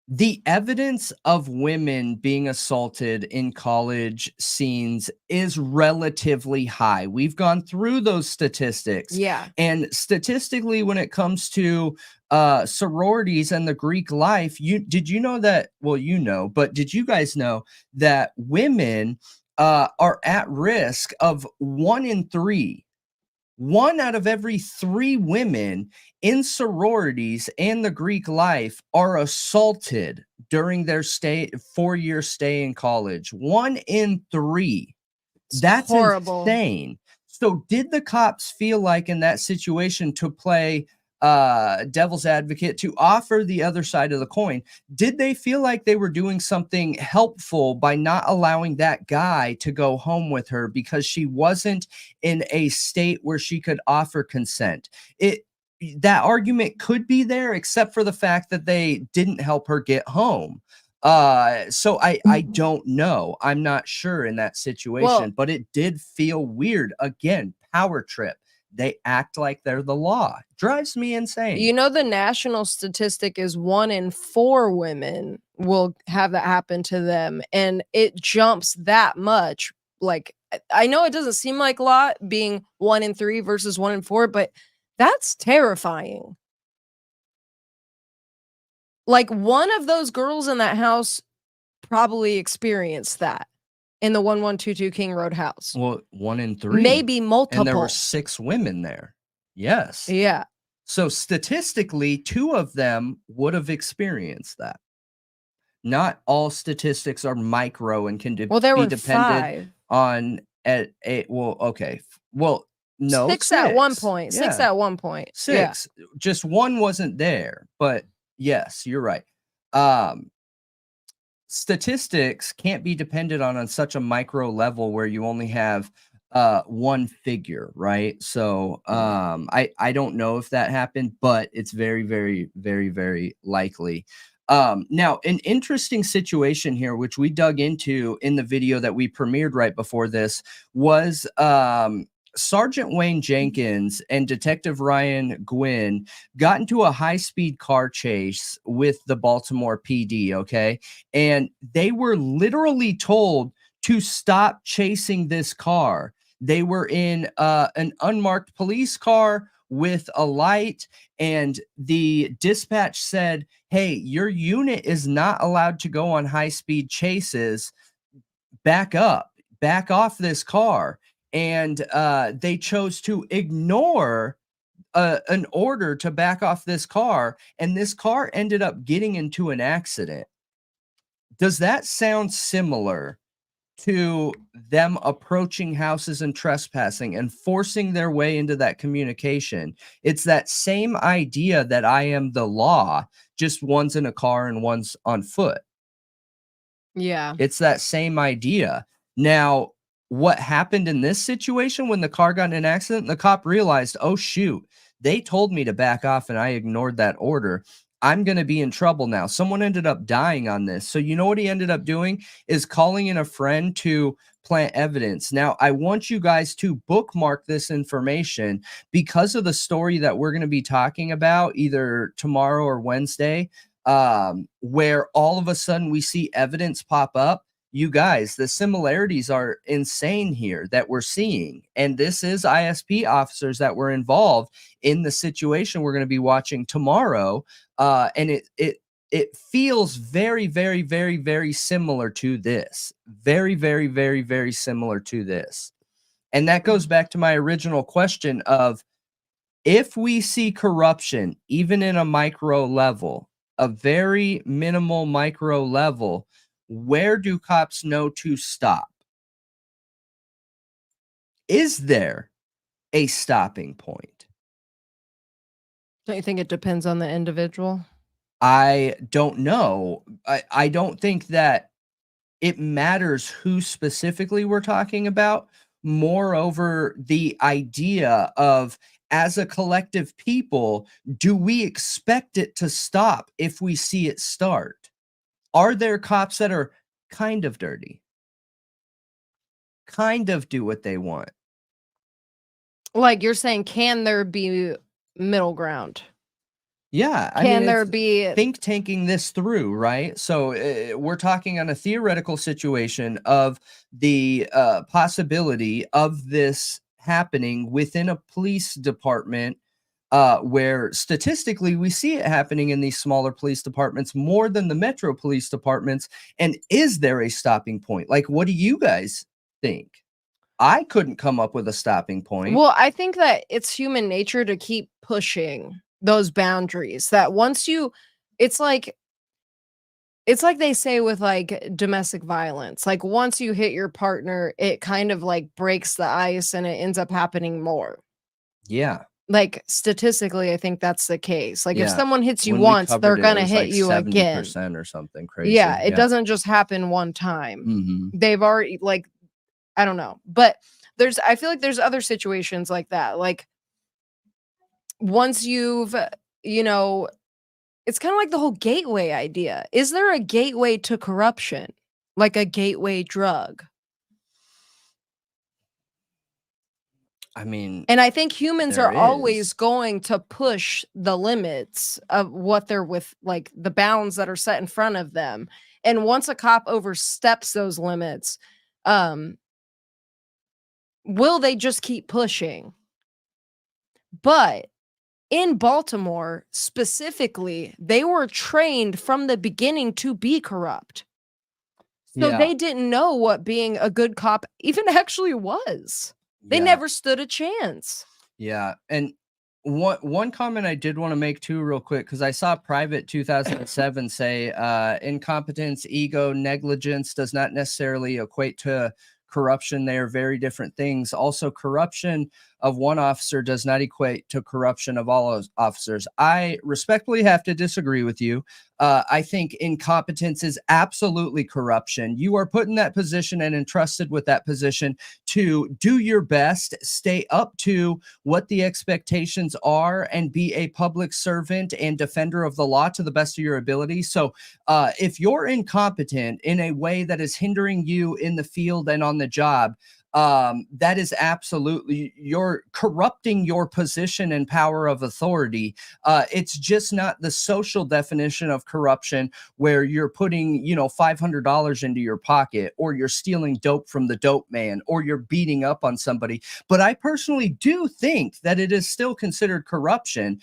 the evidence of women being assaulted in college scenes is relatively high. We've gone through those statistics. Yeah. And statistically, when it comes to sororities and the Greek life, did you know that? Well, but did you guys know that women are at risk of 1 in 3? 1 out of every 3 women in sororities and the Greek life are assaulted during their 4-year stay in college. 1 in 3. That's horrible. Insane. So did the cops feel like in that situation, to play devil's advocate, to offer the other side of the coin, did they feel like they were doing something helpful by not allowing that guy to go home with her because she wasn't in a state where she could offer consent? That argument could be there, except for the fact that they didn't help her get home. So I don't know. I'm not sure in that situation, but it did feel weird. Again, power trip. They act like they're the law. Drives me insane. You know, the national statistic is 1 in 4 women will have that happen to them. And it jumps that much. Like, I know it doesn't seem like a lot being 1 in 3 versus 1 in 4, but that's terrifying. Like, one of those girls in that house probably experienced that in the 1122 King Road house. Well, 1 in 3. Maybe multiple. And there were 6 women there. Yes. Yeah. So statistically, 2 of them would have experienced that. Not all statistics are micro and can be dependent 5. on okay. Well, no. 6 at one point. 6 Yeah. at one point. 6. Yeah. Just 1 wasn't there. But yes, you're right. Statistics can't be dependent on such a micro level where you only have 1 figure, right? So I don't know if that happened, but it's very, very, very, very likely. Now, an interesting situation here, which we dug into in the video that we premiered right before this, was Sergeant Wayne Jenkins and Detective Ryan Gwynn got into a high-speed car chase with the Baltimore PD, okay? And they were literally told to stop chasing this car. They were in an unmarked police car with a light, and the dispatch said, hey, your unit is not allowed to go on high-speed chases. Back up, back off this car. And they chose to ignore an order to back off this car, and this car ended up getting into an accident. Does that sound similar to them approaching houses and trespassing and forcing their way into that communication. It's that same idea that I am the law, just one's in a car and one's on foot. Yeah. It's that same idea. Now, what happened in this situation when the car got in an accident, the cop realized, oh, shoot, they told me to back off and I ignored that order. I'm going to be in trouble now. Someone ended up dying on this. So you know what he ended up doing is calling in a friend to plant evidence. Now, I want you guys to bookmark this information because of the story that we're going to be talking about either tomorrow or Wednesday, where all of a sudden we see evidence pop up. You guys, the similarities are insane here that we're seeing. And this is ISP officers that were involved in the situation we're going to be watching tomorrow. And it feels very, very, very, very similar to this. Very, very, very, very similar to this. And that goes back to my original question of if we see corruption, even in a micro level, a very minimal micro level, where do cops know to stop? Is there a stopping point? Don't you think it depends on the individual? I don't know. I don't think that it matters who specifically we're talking about. Moreover, the idea of as a collective people, do we expect it to stop if we see it start? Are there cops that are kind of dirty? Kind of do what they want? Like you're saying, can there be middle ground? Yeah. Can there be think tanking this through, right? So we're talking on a theoretical situation of the possibility of this happening within a police department where statistically we see it happening in these smaller police departments more than the metro police departments. And is there a stopping point? Like, what do you guys think? I couldn't come up with a stopping point. Well, I think that it's human nature to keep pushing those boundaries that once you, it's like they say with like domestic violence, like once you hit your partner, it kind of like breaks the ice and it ends up happening more. Yeah. Like statistically, I think that's the case. Like if Yeah. someone hits you When we once, covered they're it, gonna was hit like you again. 70% or something crazy. Yeah, it doesn't just happen one time. Mhm. They've already like, I don't know, but I feel like there's other situations like that. Like once you've, it's kind of like the whole gateway idea. Is there a gateway to corruption? Like a gateway drug? I mean, And I think humans are there always is. going to push the limits of what they're with, like the bounds that are set in front of them. And once a cop oversteps those limits, will they just keep pushing? But in Baltimore, specifically, they were trained from the beginning to be corrupt. So Yeah. they didn't know what being a good cop even actually was. They Yeah. never stood a chance. Yeah. And one comment I did want to make too real quick, because I saw Private 2007 say incompetence, ego, negligence does not necessarily equate to corruption. They are very different things. Also, corruption of one officer does not equate to corruption of all officers. I respectfully have to disagree with you. I think incompetence is absolutely corruption. You are put in that position and entrusted with that position to do your best, stay up to what the expectations are, and be a public servant and defender of the law to the best of your ability. So if you're incompetent in a way that is hindering you in the field and on the job, that is absolutely, you're corrupting your position and power of authority. It's just not the social definition of corruption where you're putting, $500 into your pocket, or you're stealing dope from the dope man, or you're beating up on somebody. But I personally do think that it is still considered corruption.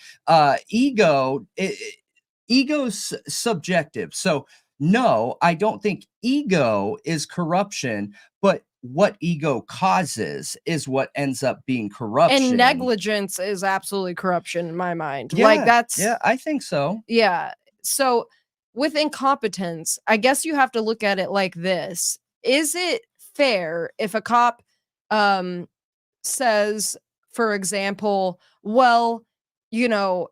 Ego's subjective. So no, I don't think ego is corruption, but what ego causes is what ends up being corruption. And negligence is absolutely corruption in my mind. Yeah, Like that's, yeah, I think so. yeah. So with incompetence, I guess you have to look at it like this. Is it fair if a cop says, for example, well, you know,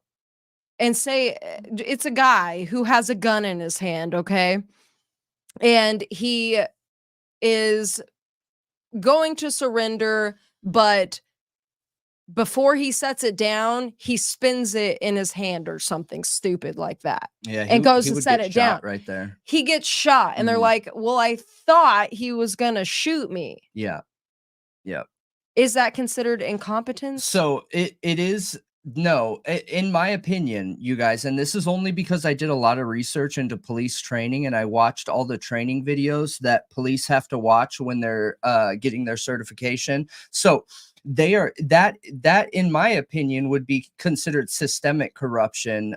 and say it's a guy who has a gun in his hand, okay? And he is going to surrender, but before he sets it down, he spins it in his hand or something stupid like that. Yeah, and goes he to would set get it shot down. right there. He gets shot, and they're like, well, I thought he was gonna shoot me. Yeah. Yeah. Is that considered incompetence? So it is no, in my opinion, you guys, and this is only because I did a lot of research into police training and I watched all the training videos that police have to watch when they're getting their certification. So they are that in my opinion would be considered systemic corruption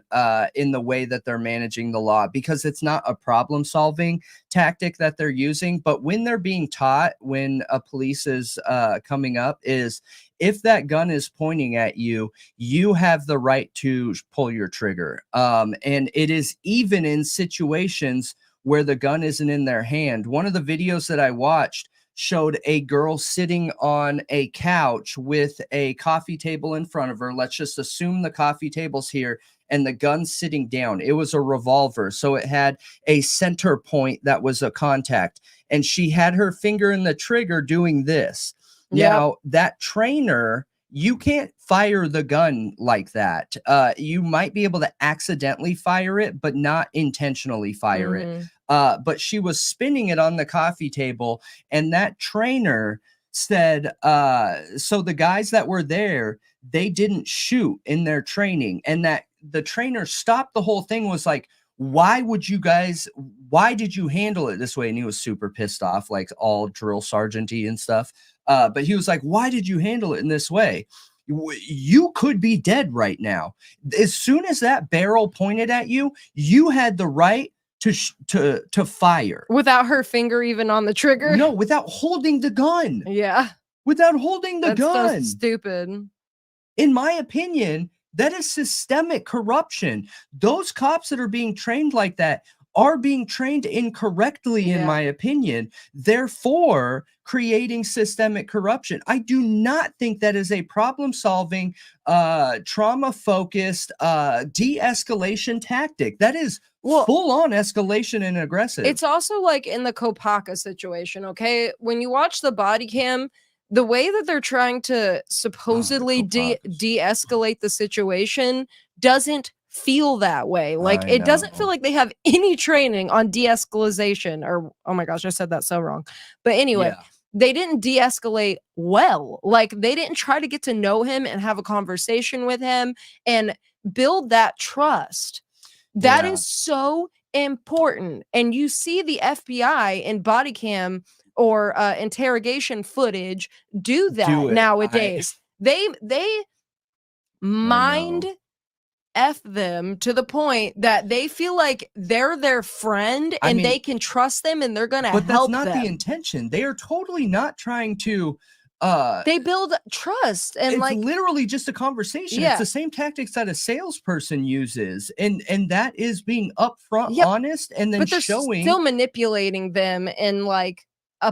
in the way that they're managing the law, because it's not a problem solving tactic that they're using. But when they're being taught, when a police is coming up, is if that gun is pointing at you, you have the right to pull your trigger. And it is even in situations where the gun isn't in their hand. One of the videos that I watched showed a girl sitting on a couch with a coffee table in front of her. Let's just assume the coffee table's here and the gun's sitting down. It was a revolver, so it had a center point that was a contact, and she had her finger in the trigger doing this. Now, that trainer, you can't fire the gun like that. You might be able to accidentally fire it, but not intentionally fire it. But she was spinning it on the coffee table, and that trainer said, so the guys that were there, they didn't shoot in their training, and that the trainer stopped the whole thing, was like, why did you handle it this way? And he was super pissed off, like all drill sergeant-y and stuff. But he was like, why did you handle it in this way? You could be dead right now. As soon as that barrel pointed at you, you had the right to fire. Without her finger even on the trigger? No, without holding the gun. Yeah. Without holding the That's gun. so stupid. In my opinion, that is systemic corruption. Those cops that are being trained like that are being trained incorrectly, in my opinion, therefore creating systemic corruption. I do not think that is a problem-solving, trauma-focused, de-escalation tactic. That is full-on escalation and aggressive. It's also like in the Kopaka situation, okay? When you watch the body cam, the way that they're trying to supposedly de-escalate the situation doesn't feel that way. Like, it doesn't feel like they have any training on de-escalation, or, oh my gosh, I said that so wrong. But anyway, they didn't de-escalate well. Like, they didn't try to get to know him and have a conversation with him and build that trust. That is so important. And you see the FBI in body cam or interrogation footage do that nowadays. They mind F them to the point that they feel like they're their friend and they can trust them and they're gonna help them. But that's not the intention. They are totally not trying to they build trust, and it's like literally just a conversation. It's the same tactics that a salesperson uses, and that is being upfront, honest, and then but they're showing still manipulating them in like a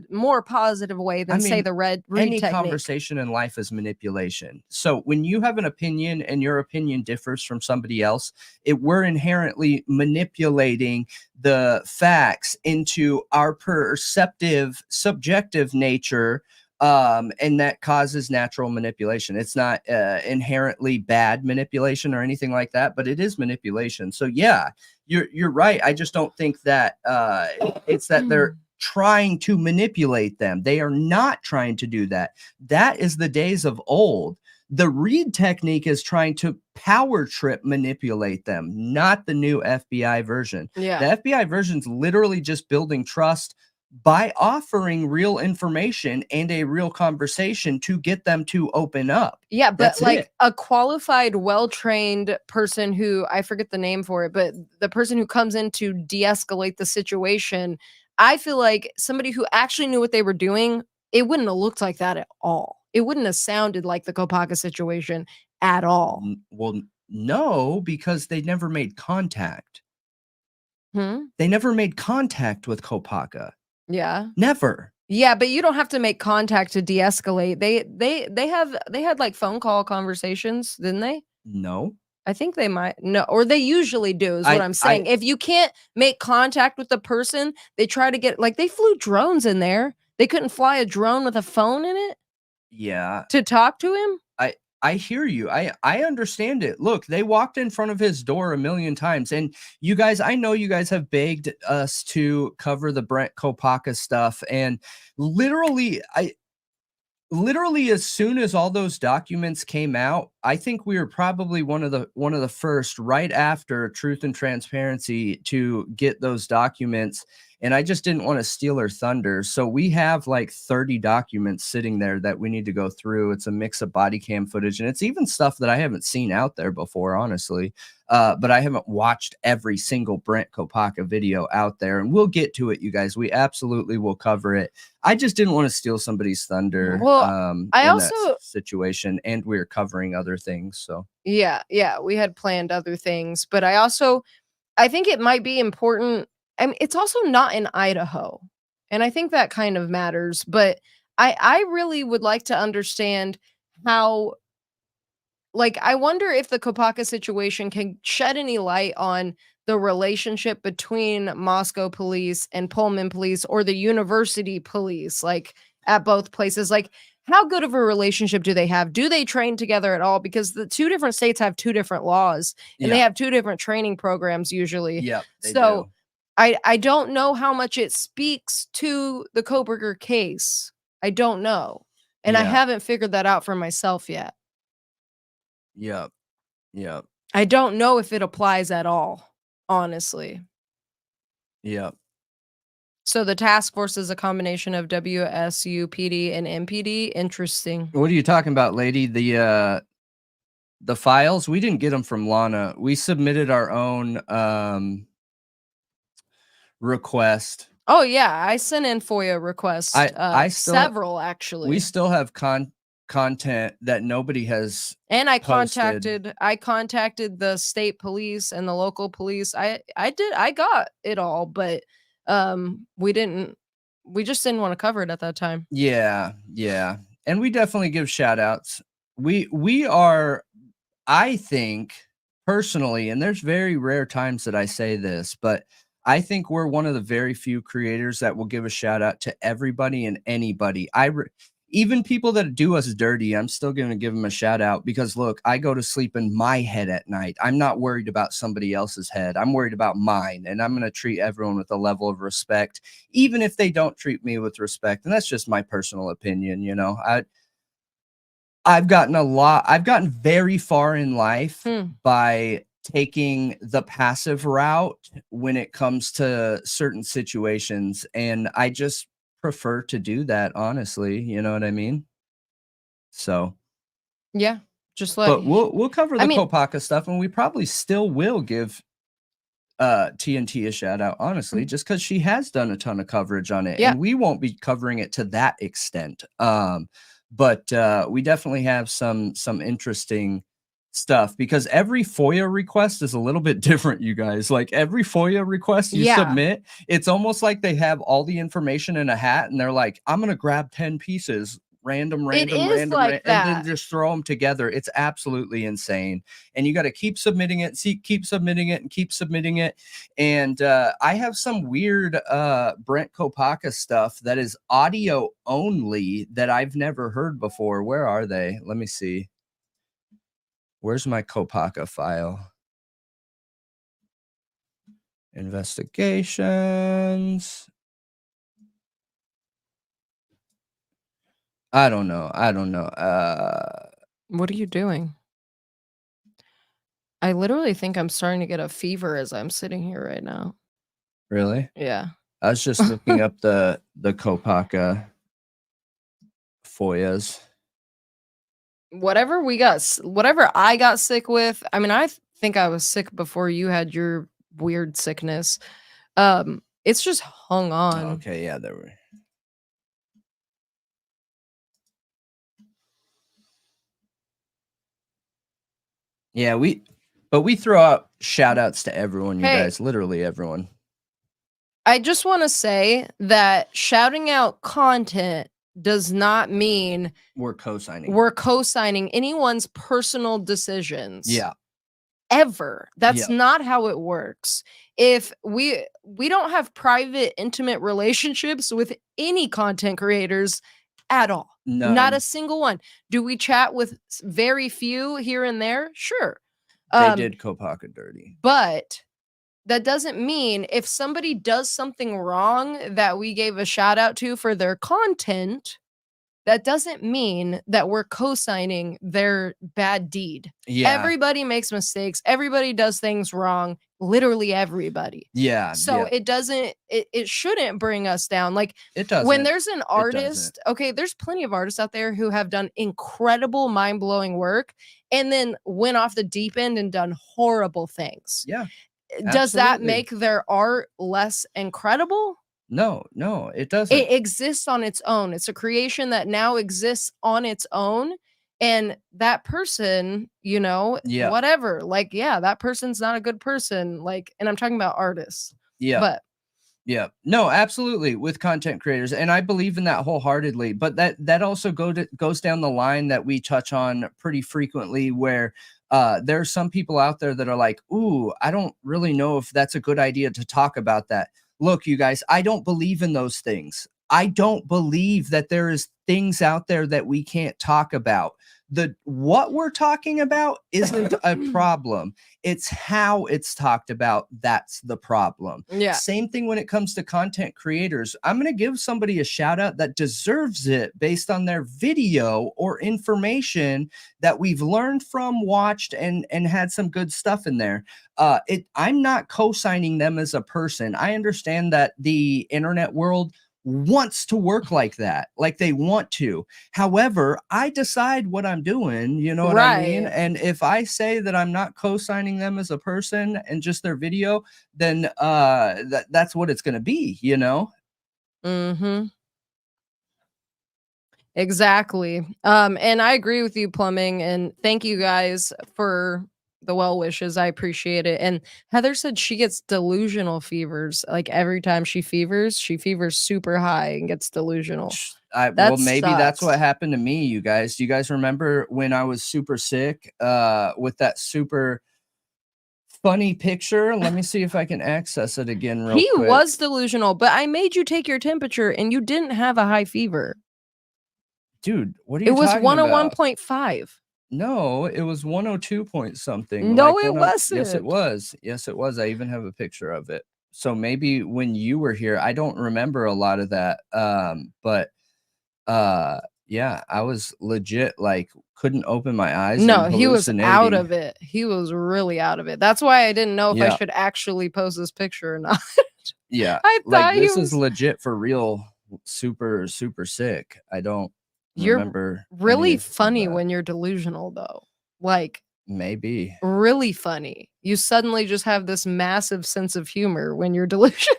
more positive way than say the read any technique. conversation in life is manipulation. So when you have an opinion and your opinion differs from somebody else, we're inherently manipulating the facts into our perceptive, subjective nature. And that causes natural manipulation. It's not inherently bad manipulation or anything like that, but it is manipulation. So yeah, you're right. I just don't think that it's that they're trying to manipulate them. They are not trying to do that. That is the days of old. The Reed technique is trying to power trip manipulate them, not the new FBI version. Yeah. The FBI version is literally just building trust by offering real information and a real conversation to get them to open up. Yeah, but That's like it. a qualified, well-trained person who, I forget the name for it, but the person who comes in to de-escalate the situation, I feel like somebody who actually knew what they were doing, it wouldn't have looked like that at all. It wouldn't have sounded like the Kopaka situation at all. Well, no, because they never made contact. Hmm? They never made contact with Kopaka. Yeah. Never. Yeah, but you don't have to make contact to de-escalate. They had like phone call conversations, didn't they? No. I think they might. No, or they usually do is what I'm saying. If you can't make contact with the person, they try to get like they flew drones in there. They couldn't fly a drone with a phone in it Yeah. to talk to him? I hear you. I understand it. Look, they walked in front of his door a million times. And you guys, I know you guys have begged us to cover the Brent Kopaka stuff. And literally, as soon as all those documents came out, I think we were probably one of the first right after Truth and Transparency to get those documents. And I just didn't want to steal her thunder. So we have like 30 documents sitting there that we need to go through. It's a mix of body cam footage, and it's even stuff that I haven't seen out there before, honestly. But I haven't watched every single Brent Kopaka video out there, and we'll get to it, you guys. We absolutely will cover it. I just didn't want to steal somebody's thunder Well, I in also that situation, and we're covering other things. So yeah, we had planned other things, but I think it might be important. I mean, it's also not in Idaho, and I think that kind of matters, but I really would like to understand how like I wonder if the Kopaka situation can shed any light on the relationship between Moscow police and Pullman police or the university police, like at both places. Like, how good of a relationship do they have? Do they train together at all? Because the two different states have two different laws and they yeah, have two different training programs usually. yeah, they So do. I don't know how much it speaks to the Kohberger case. I don't know. And I Yeah, haven't figured that out for myself yet. yeah, yeah, I don't know if it applies at all, honestly. yeah. So the task force is a combination of WSU, PD, and MPD. Interesting. What are you talking about, lady? The files, we didn't get them from Lana. We submitted our own request. Oh yeah, I sent in FOIA requests. I still Several we actually. still have content that nobody has And I posted. contacted the state police and the local police. I got it all, but we just didn't want to cover it at that time. Yeah, yeah. And we definitely give shout outs. We are, I think, personally, and there's very rare times that I say this, but I think we're one of the very few creators that will give a shout out to everybody and anybody. Even people that do us dirty, I'm still going to give them a shout out because look, I go to sleep in my head at night. I'm not worried about somebody else's head. I'm worried about mine, and I'm going to treat everyone with a level of respect, even if they don't treat me with respect. And that's just my personal opinion. You know, I've gotten very far in life by taking the passive route when it comes to certain situations. And I just prefer to do that, honestly. You know what I mean? So, Yeah, just but we'll cover the I mean- Kopaka stuff, and we probably still will give TNT a shout out, honestly, just because she has done a ton of coverage on it. Yeah. And we won't be covering it to that extent. But we definitely have some interesting stuff because every FOIA request is a little bit different, you guys. Like every FOIA request you submit, it's almost like they have all the information in a hat and they're like, I'm gonna grab 10 pieces, random, like and that. then just throw them together. It's absolutely insane. And you got to keep submitting it, keep submitting it, and keep submitting it. And I have some weird Brent Kopaka stuff that is audio only that I've never heard before. Where are they? Let me see. Where's my Kopaka file? Investigations. I don't know. What are you doing? I literally think I'm starting to get a fever as I'm sitting here right now. Really? Yeah. I was just looking up the Kopaka FOIAs. Whatever I got sick with, I mean, I think I was sick before you had your weird sickness. It's just hung on. Okay, yeah, there were. Yeah, we throw out shout outs to everyone, you Hey. guys, literally everyone. I just want to say that shouting out content does not mean We're co-signing. we're co-signing anyone's personal decisions. Yeah. Ever. That's Yeah. not how it works. If we don't have private, intimate relationships with any content creators at all. Not None. a single one. Do we chat with very few here and there? Sure. They did Kopaka dirty. But that doesn't mean if somebody does something wrong that we gave a shout out to for their content, that doesn't mean that we're co-signing their bad deed. Yeah. Everybody makes mistakes. Everybody does things wrong. Literally everybody. Yeah. So yeah. it shouldn't bring us down. Like It doesn't. when there's an It artist, okay, there's plenty of artists out there who have done incredible, mind-blowing work and then went off the deep end and done horrible things. Yeah. Does that Absolutely. make their art less incredible? No, it doesn't. It exists on its own. It's a creation that now exists on its own. And that person, Yeah. whatever, like, yeah, that person's not a good person. Like, and I'm talking about artists. Yeah. But Yeah. No, absolutely, with content creators, and I believe in that wholeheartedly. But that also goes down the line that we touch on pretty frequently, where there are some people out there that are like, "Ooh, I don't really know if that's a good idea to talk about that." Look, you guys, I don't believe in those things. I don't believe that there is things out there that we can't talk about. What we're talking about isn't a problem. It's how it's talked about that's the problem. yeah, Same thing when it comes to content creators. I'm going to give somebody a shout out that deserves it based on their video or information that we've learned from, watched, and had some good stuff in there. I'm not co-signing them as a person. I understand that the internet world wants to work like that, like they want to. However, I decide what I'm doing, you know what I mean? Right. And if I say that I'm not co-signing them as a person and just their video, then that's what it's going to be, you know? Mm-hmm. Exactly. And I agree with you, Plumbing, and thank you guys for the well wishes. I appreciate it. And Heather said she gets delusional fevers. Like every time she fevers super high and gets delusional. Well, maybe that's sucks. what happened to me, you guys. Do you guys remember when I was super sick with that super funny picture? Let me see if I can access it again real He quick. was delusional, but I made you take your temperature and you didn't have a high fever. Dude, what are you It was talking about? 101.5. No, it was 102 point something. No, like it Yes, it wasn't. was. Yes, it was. I even have a picture of it. So maybe when you were here, I don't remember a lot of that. But yeah, I was legit like couldn't open my eyes. No, and he was out hallucinating. of it. He was really out of it. That's why I didn't know if I Yeah. should actually post this picture or not. Yeah, I thought like he this is was legit for real. Super, super sick. I don't You're remember any really of funny that. when you're delusional, though. Like, Maybe. really funny. You suddenly just have this massive sense of humor when you're delusional.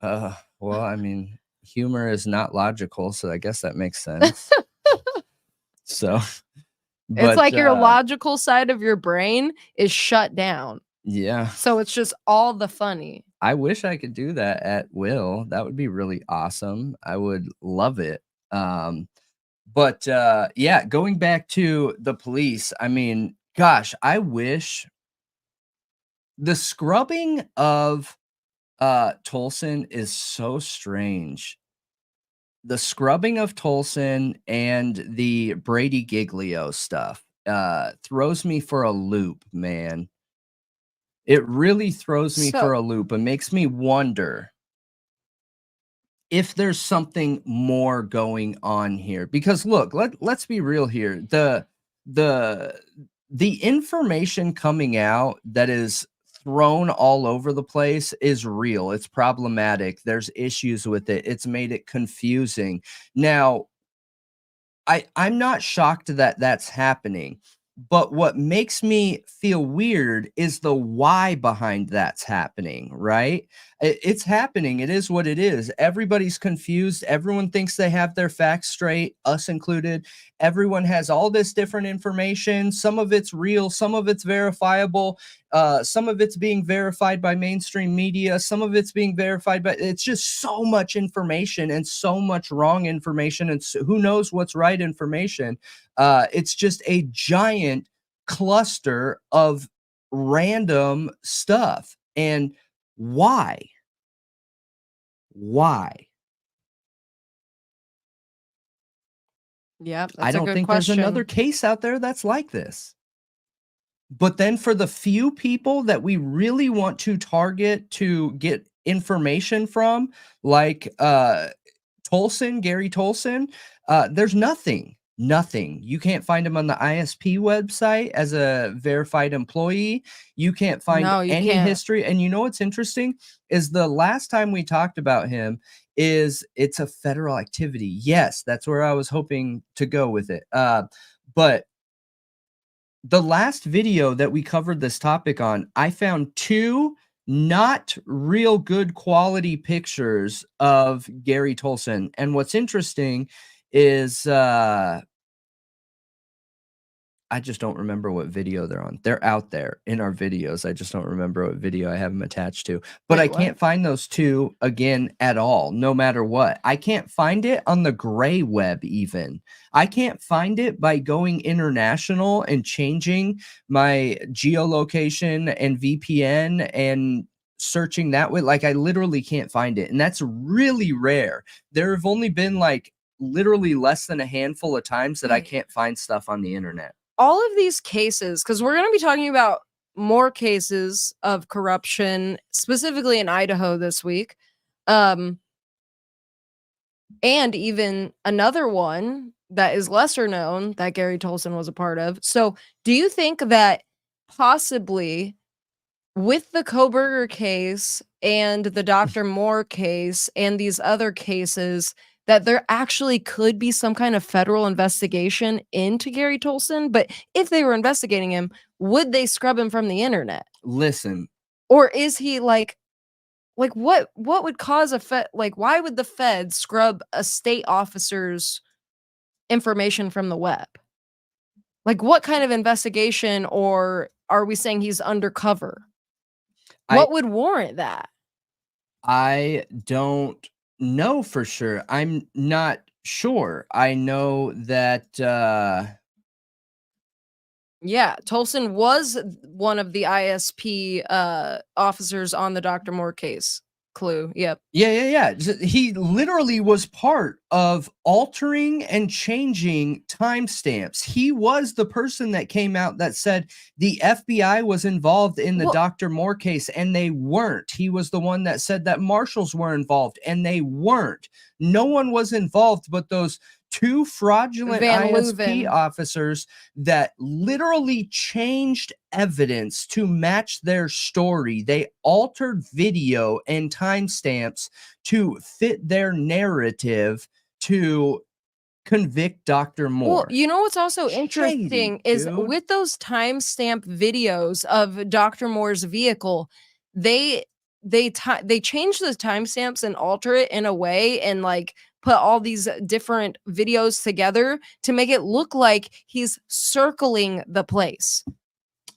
Well, I mean, humor is not logical, so I guess that makes sense. So, It's like your uh, logical side of your brain is shut down. yeah, So it's just all the funny. I wish I could do that at will. That would be really awesome. I would love it. But yeah, going back to the police, I mean, gosh, I wish the scrubbing of Tolson is so strange. The scrubbing of Tolson and the Brady Giglio stuff throws me for a loop, man. It really throws me for a loop and makes me wonder if there's something more going on here. Because look, let's be real here. The information coming out that is thrown all over the place is real. It's problematic. There's issues with it. It's made it confusing. Now, I'm not shocked that that's happening, but what makes me feel weird is the why behind that's happening, right? It's happening. It is what it is. Everybody's confused. Everyone thinks they have their facts straight, us included. Everyone has all this different information. Some of it's real, some of it's verifiable. Some of it's being verified by mainstream media. Some of it's being verified by, it's just so much information and so much wrong information. And who knows what's right information. It's just a giant cluster of random stuff. And why? Yeah, that's I don't a good think question. there's another case out there that's like this. But then for the few people that we really want to target to get information from, like Gary Tolson, there's nothing. You can't find him on the ISP website as a verified employee. You can't find any history. And you know what's interesting is the last time we talked about him is it's a federal activity. Yes, that's where I was hoping to go with it. But the last video that we covered this topic on, I found 2 not real good quality pictures of Gary Tolson. And what's interesting is I just don't remember what video they're on. They're out there in our videos. I just don't remember what video I have them attached to. But Wait, I can't find those 2 again at all, no matter what. I can't find it on the gray web even. I can't find it by going international and changing my geolocation and VPN and searching that way. Like I literally can't find it. And that's really rare. There have only been like literally less than a handful of times that I can't find stuff on the internet. All of these cases, because we're going to be talking about more cases of corruption, specifically in Idaho this week. And even another one that is lesser known that Gary Tolson was a part of. So do you think that possibly with the Kohberger case and the Dr. Moore case and these other cases that there actually could be some kind of federal investigation into Gary Tolson? But if they were investigating him, would they scrub him from the internet? Listen. Or is he like what would cause why would the Fed scrub a state officer's information from the web? Like what kind of investigation, or are we saying he's undercover? What would warrant that? I don't know for sure. I'm not sure. I know that yeah, Tolson was one of the ISP officers on the Dr. Moore case. Clue. Yep. Yeah. He literally was part of altering and changing timestamps. He was the person that came out that said the FBI was involved in the Dr. Moore case, and they weren't. He was the one that said that marshals were involved, and they weren't. No one was involved but those 2 fraudulent ISP officers that literally changed evidence to match their story. They altered video and timestamps to fit their narrative to convict Dr. Moore. Well, you know what's also interesting is with those timestamp videos of Dr. Moore's vehicle, they change the timestamps and alter it in a way and like put all these different videos together to make it look like he's circling the place.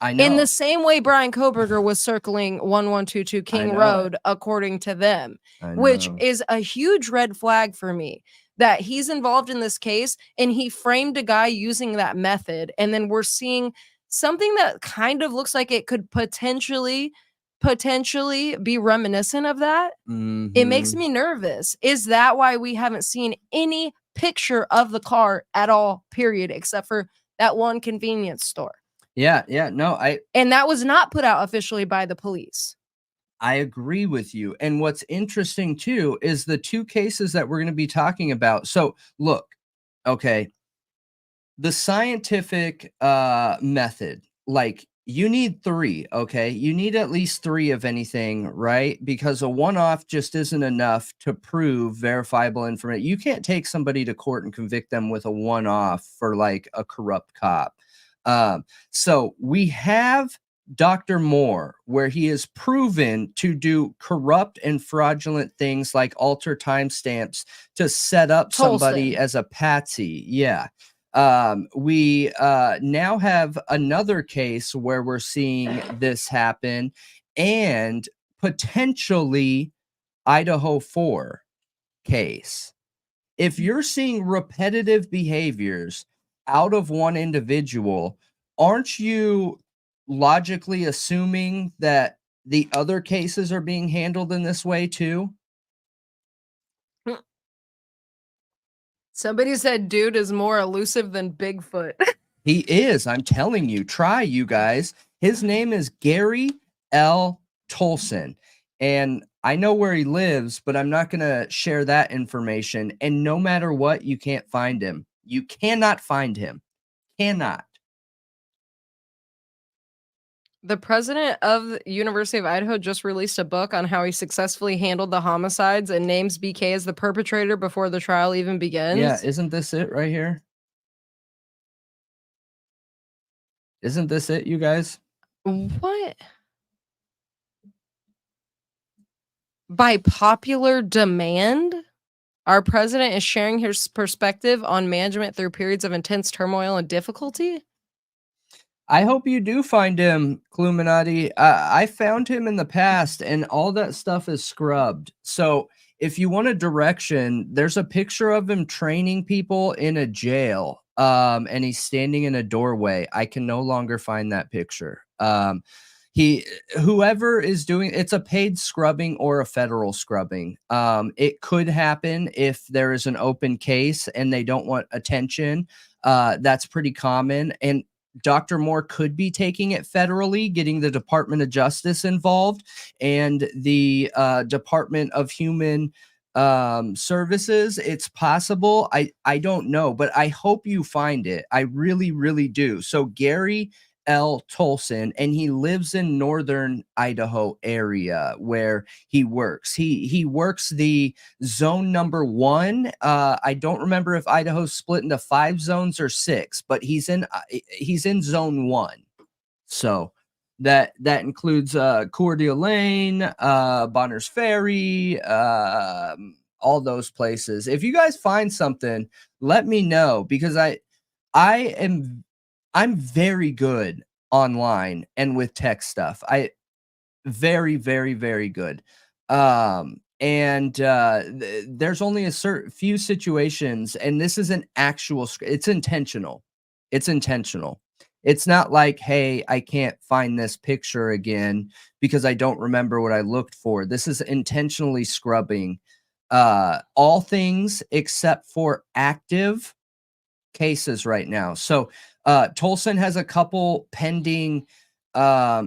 I know. In the same way Bryan Kohberger was circling 1122 King Road, according to them, which is a huge red flag for me that he's involved in this case and he framed a guy using that method. And then we're seeing something that kind of looks like it could potentially be reminiscent of that. It makes me nervous. Is that why we haven't seen any picture of the car at all, period, except for that one convenience store? Yeah, no, and that was not put out officially by the police. I agree with you. And what's interesting too is the 2 cases that we're going to be talking about. So look, okay, the scientific method, like you need 3, okay? You need at least 3 of anything, right? Because a one-off just isn't enough to prove verifiable information. You can't take somebody to court and convict them with a one-off for like a corrupt cop. So we have Dr. Moore, where he is proven to do corrupt and fraudulent things like alter timestamps to set up somebody Tolson. as a patsy. Yeah. We now have another case where we're seeing this happen, and potentially Idaho 4 case. If you're seeing repetitive behaviors out of one individual, aren't you logically assuming that the other cases are being handled in this way too? Somebody said dude is more elusive than Bigfoot. He is. I'm telling you. Try, you guys. His name is Gary L. Tolson. And I know where he lives, but I'm not going to share that information. And no matter what, you can't find him. You cannot find him. Cannot. The president of the University of Idaho just released a book on how he successfully handled the homicides and names BK as the perpetrator before the trial even begins. Yeah, isn't this it right here? Isn't this it, you guys? What? By popular demand, our president is sharing his perspective on management through periods of intense turmoil and difficulty. I hope you do find him, Cluminati. I found him in the past, and all that stuff is scrubbed. So if you want a direction, there's a picture of him training people in a jail, and he's standing in a doorway. I can no longer find that picture. Whoever is doing it's a paid scrubbing or a federal scrubbing. It could happen if there is an open case and they don't want attention. That's pretty common. And Dr. Moore could be taking it federally, getting the Department of Justice involved and the Department of Human Services. It's possible. I don't know, but I hope you find it. I really, really do. So Gary L. Tolson, and he lives in northern Idaho area where he works. He works the zone number 1. I don't remember if Idaho's split into 5 zones or 6, but he's in zone 1. So that includes Coeur d'Alene, Bonner's Ferry, all those places. If you guys find something, let me know, because I'm very good online and with tech stuff. Very, very, very good. There's only a few situations, and this is an actual, it's intentional. It's intentional. It's not like, hey, I can't find this picture again because I don't remember what I looked for. This is intentionally scrubbing all things except for active cases right now. So Tolson has a couple pending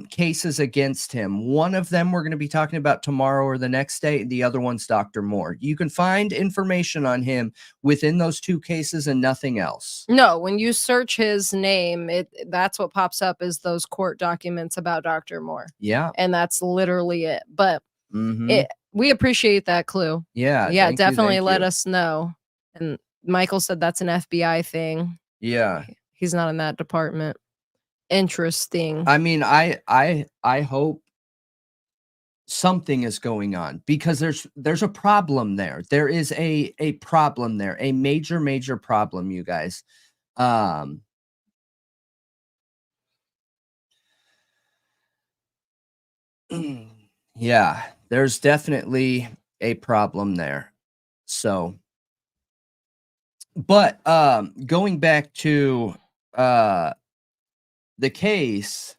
cases against him. One of them we're going to be talking about tomorrow or the next day. The other one's Dr. Moore. You can find information on him within those 2 cases and nothing else. No, when you search his name, that's what pops up is those court documents about Dr. Moore. Yeah. And that's literally it. But we appreciate that clue. Yeah. Yeah, definitely let us know. And Michael said that's an FBI thing. Yeah. He's not in that department. Interesting. I mean, I hope something is going on, because there's a problem there. There is a problem there, a major problem, you guys. Yeah, there's definitely a problem there. So, but going back to the case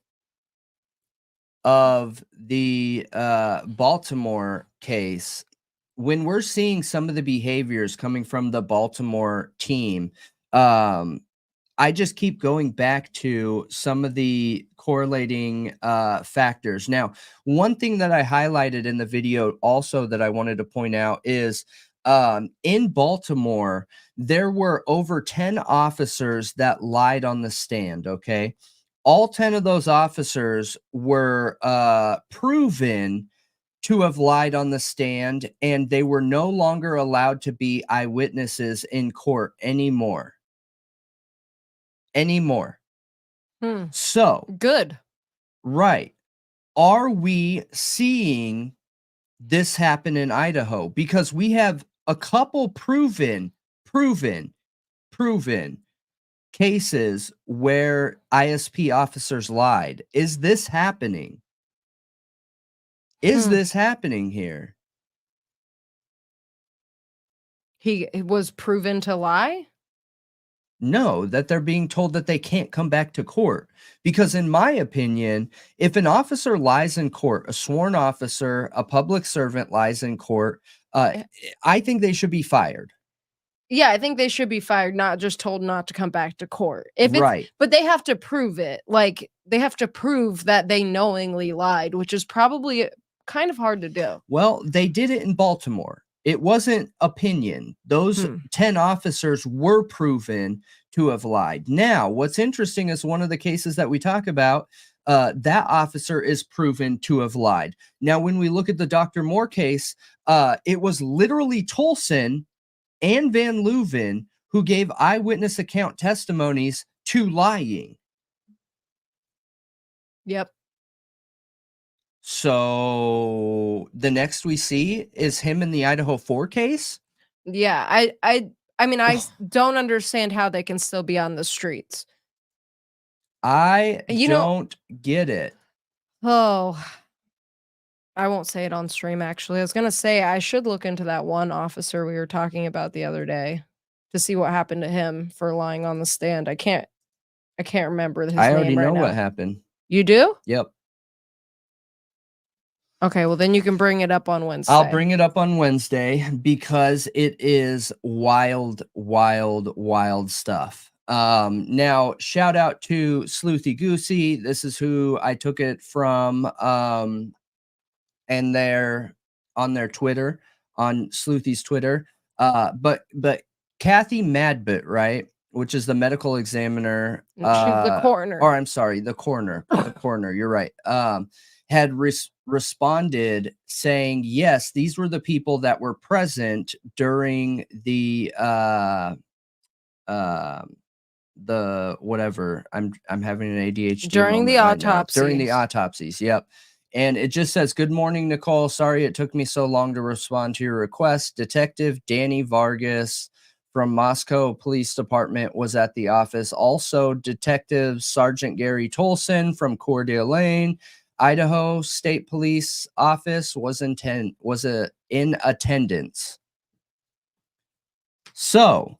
of the Baltimore case, when we're seeing some of the behaviors coming from the Baltimore team, I just keep going back to some of the correlating factors. Now, one thing that I highlighted in the video also that I wanted to point out is in Baltimore, there were over 10 officers that lied on the stand, okay? All 10 of those officers were proven to have lied on the stand, and they were no longer allowed to be eyewitnesses in court anymore. So Good. Right. Are we seeing this happen in Idaho? Because we have a couple proven cases where ISP officers lied. Is this happening? Is this happening here? He was proven to lie? No, that they're being told that they can't come back to court. Because in my opinion, if an officer lies in court, a sworn officer, a public servant lies in court, I think they should be fired. Yeah, I think they should be fired, not just told not to come back to court. If it's Right. but they have to prove it. Like, they have to prove that they knowingly lied, which is probably kind of hard to do. Well, they did it in Baltimore. It wasn't opinion. Those 10 officers were proven to have lied. Now, what's interesting is one of the cases that we talk about, that officer is proven to have lied. Now, when we look at the Dr. Moore case, it was literally Tolson and Van Leuven who gave eyewitness account testimonies to lying. Yep. So the next we see is him in the Idaho 4 case. Yeah, I mean, I don't understand how they can still be on the streets. I don't get it. Oh, I won't say it on stream, actually. I was going to say I should look into that one officer we were talking about the other day to see what happened to him for lying on the stand. I can't remember his name I already know right what now. happened. You do? Yep. Okay, well, then you can bring it up on Wednesday. I'll bring it up on Wednesday because it is wild stuff. Now shout out to Sleuthy Goosey. This is who I took it from. And they're on their Twitter, on Sleuthy's Twitter. But Kathy Madbit, right? Which is the medical examiner. She's the coroner. Or I'm sorry, the coroner. The coroner, you're right. Had responded saying, yes, these were the people that were present during the whatever. I'm having an ADHD during the moment right now. autopsies. During the autopsies, yep. And it just says, good morning, Nicole. Sorry it took me so long to respond to your request. Detective Danny Vargas from Moscow Police Department was at the office. Also, Detective Sergeant Gary Tolson from Coeur d'Alene, Idaho State Police Office was in attendance. So,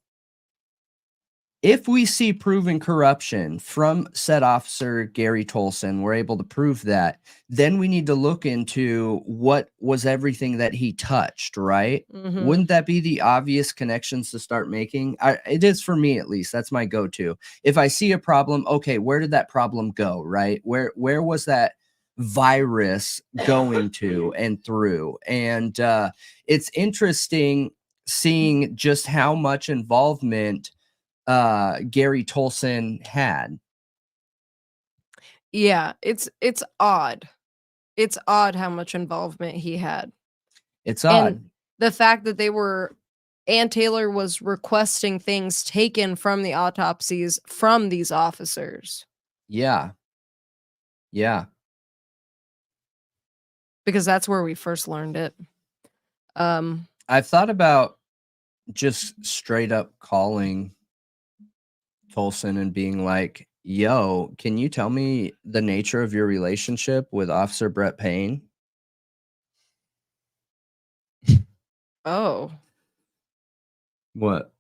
if we see proven corruption from said officer Gary Tolson, we're able to prove that, then we need to look into what was everything that he touched, right? Wouldn't that be the obvious connections to start making? It is for me, at least. That's my go-to. If I see a problem, okay, where did that problem go, right? Where was that virus going to and through? And it's interesting seeing just how much involvement Gary Tolson had. Yeah, it's odd. It's odd how much involvement he had. It's odd. And the fact that Ann Taylor was requesting things taken from the autopsies from these officers. Yeah. Yeah. Because that's where we first learned it. I've thought about just straight up calling Tolson and being like, yo, can you tell me the nature of your relationship with Officer Brett Payne? Oh. What?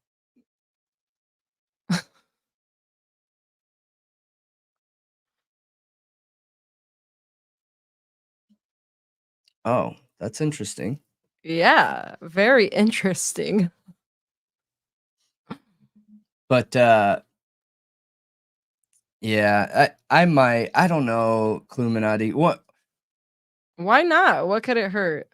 Oh, that's interesting. Yeah, very interesting. But yeah, I might, I don't know, Cluminati. What? Why not? What could it hurt?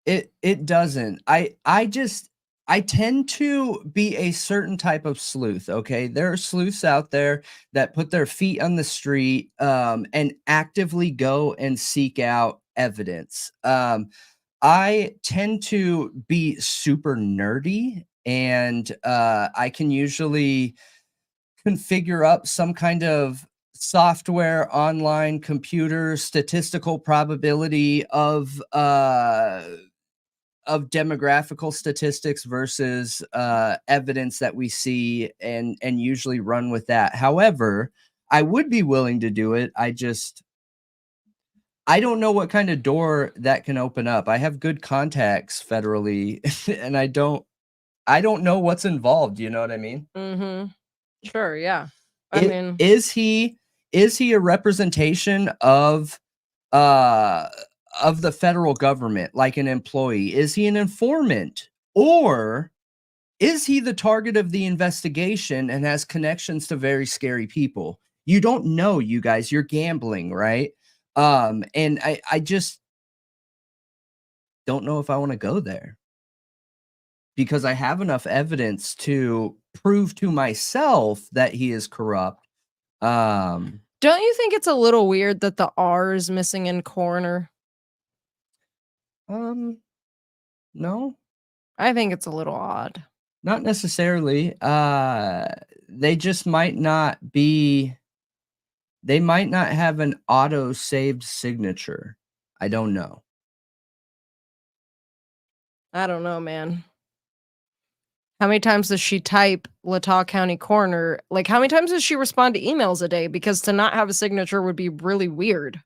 It doesn't. I tend to be a certain type of sleuth, okay? There are sleuths out there that put their feet on the street and actively go and seek out evidence. I tend to be super nerdy, and I can usually configure up some kind of software, online, computer, statistical probability of demographical statistics versus evidence that we see, and usually run with that. However, I would be willing to do it. I don't know what kind of door that can open up. I have good contacts federally, and I don't know what's involved. You know what I mean? Mm-hmm. Sure. Yeah. I mean, Is he a representation of the federal government, like an employee? Is he an informant, or is he the target of the investigation and has connections to very scary people? You don't know, you guys. You're gambling, right? And I just don't know if I want to go there, because I have enough evidence to prove to myself that he is corrupt. don't you think it's a little weird that the R is missing in coroner? No, I think it's a little odd. not necessarily. They just might not be. They might not have an auto-saved signature. I don't know. I don't know, man. How many times does she type Latah County Coroner? Like, how many times does she respond to emails a day? Because to not have a signature would be really weird.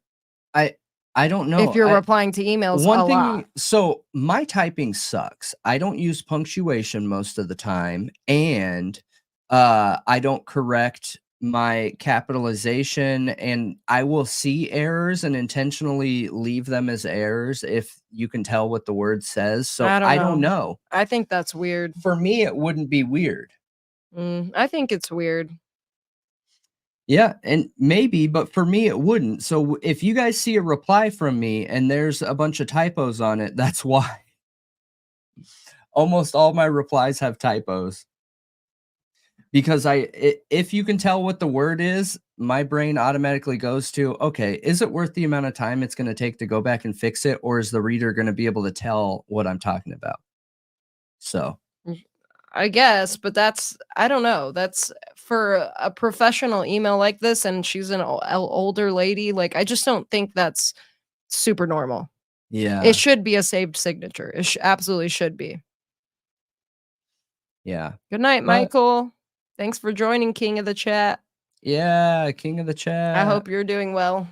I don't know. If you're replying to emails One a thing, lot. so my typing sucks. I don't use punctuation most of the time, and I don't correct my capitalization, and I will see errors and intentionally leave them as errors if you can tell what the word says. So I don't know. I think that's weird. For me, it wouldn't be weird. I think it's weird. Yeah, and maybe, but for me, it wouldn't. So if you guys see a reply from me and there's a bunch of typos on it, that's why. Almost all my replies have typos. Because if you can tell what the word is, my brain automatically goes to, okay, is it worth the amount of time it's going to take to go back and fix it? Or is the reader going to be able to tell what I'm talking about? So I guess, but I don't know. That's for a professional email like this, and she's an older lady. Like, I just don't think that's super normal. yeah. It should be a saved signature. It absolutely should be. Yeah. Good night, But- Michael. Thanks for joining, King of the Chat. Yeah, King of the Chat. I hope you're doing well.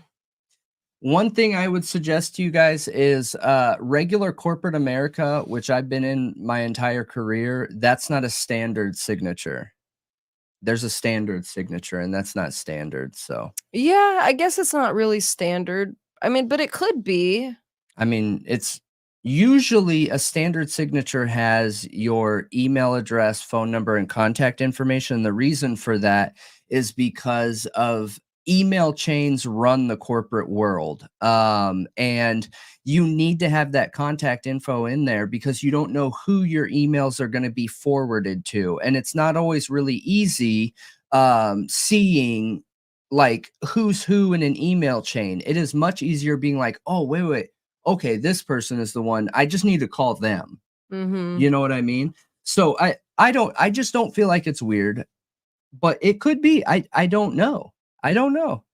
One thing I would suggest to you guys is regular corporate America, which I've been in my entire career. That's not a standard signature. There's a standard signature, and that's not standard. So, Yeah, I guess it's not really standard. I mean, but it could be. I mean, it's usually a standard signature has your email address, phone number, and contact information. The reason for that is because of email chains run the corporate world. And you need to have that contact info in there because you don't know who your emails are going to be forwarded to. And it's not always really easy seeing like who's who in an email chain. It is much easier being like, oh, wait. Okay, this person is the one. I just need to call them. Mm-hmm. You know what I mean? So I just don't feel like it's weird, but it could be. I don't know. I don't know.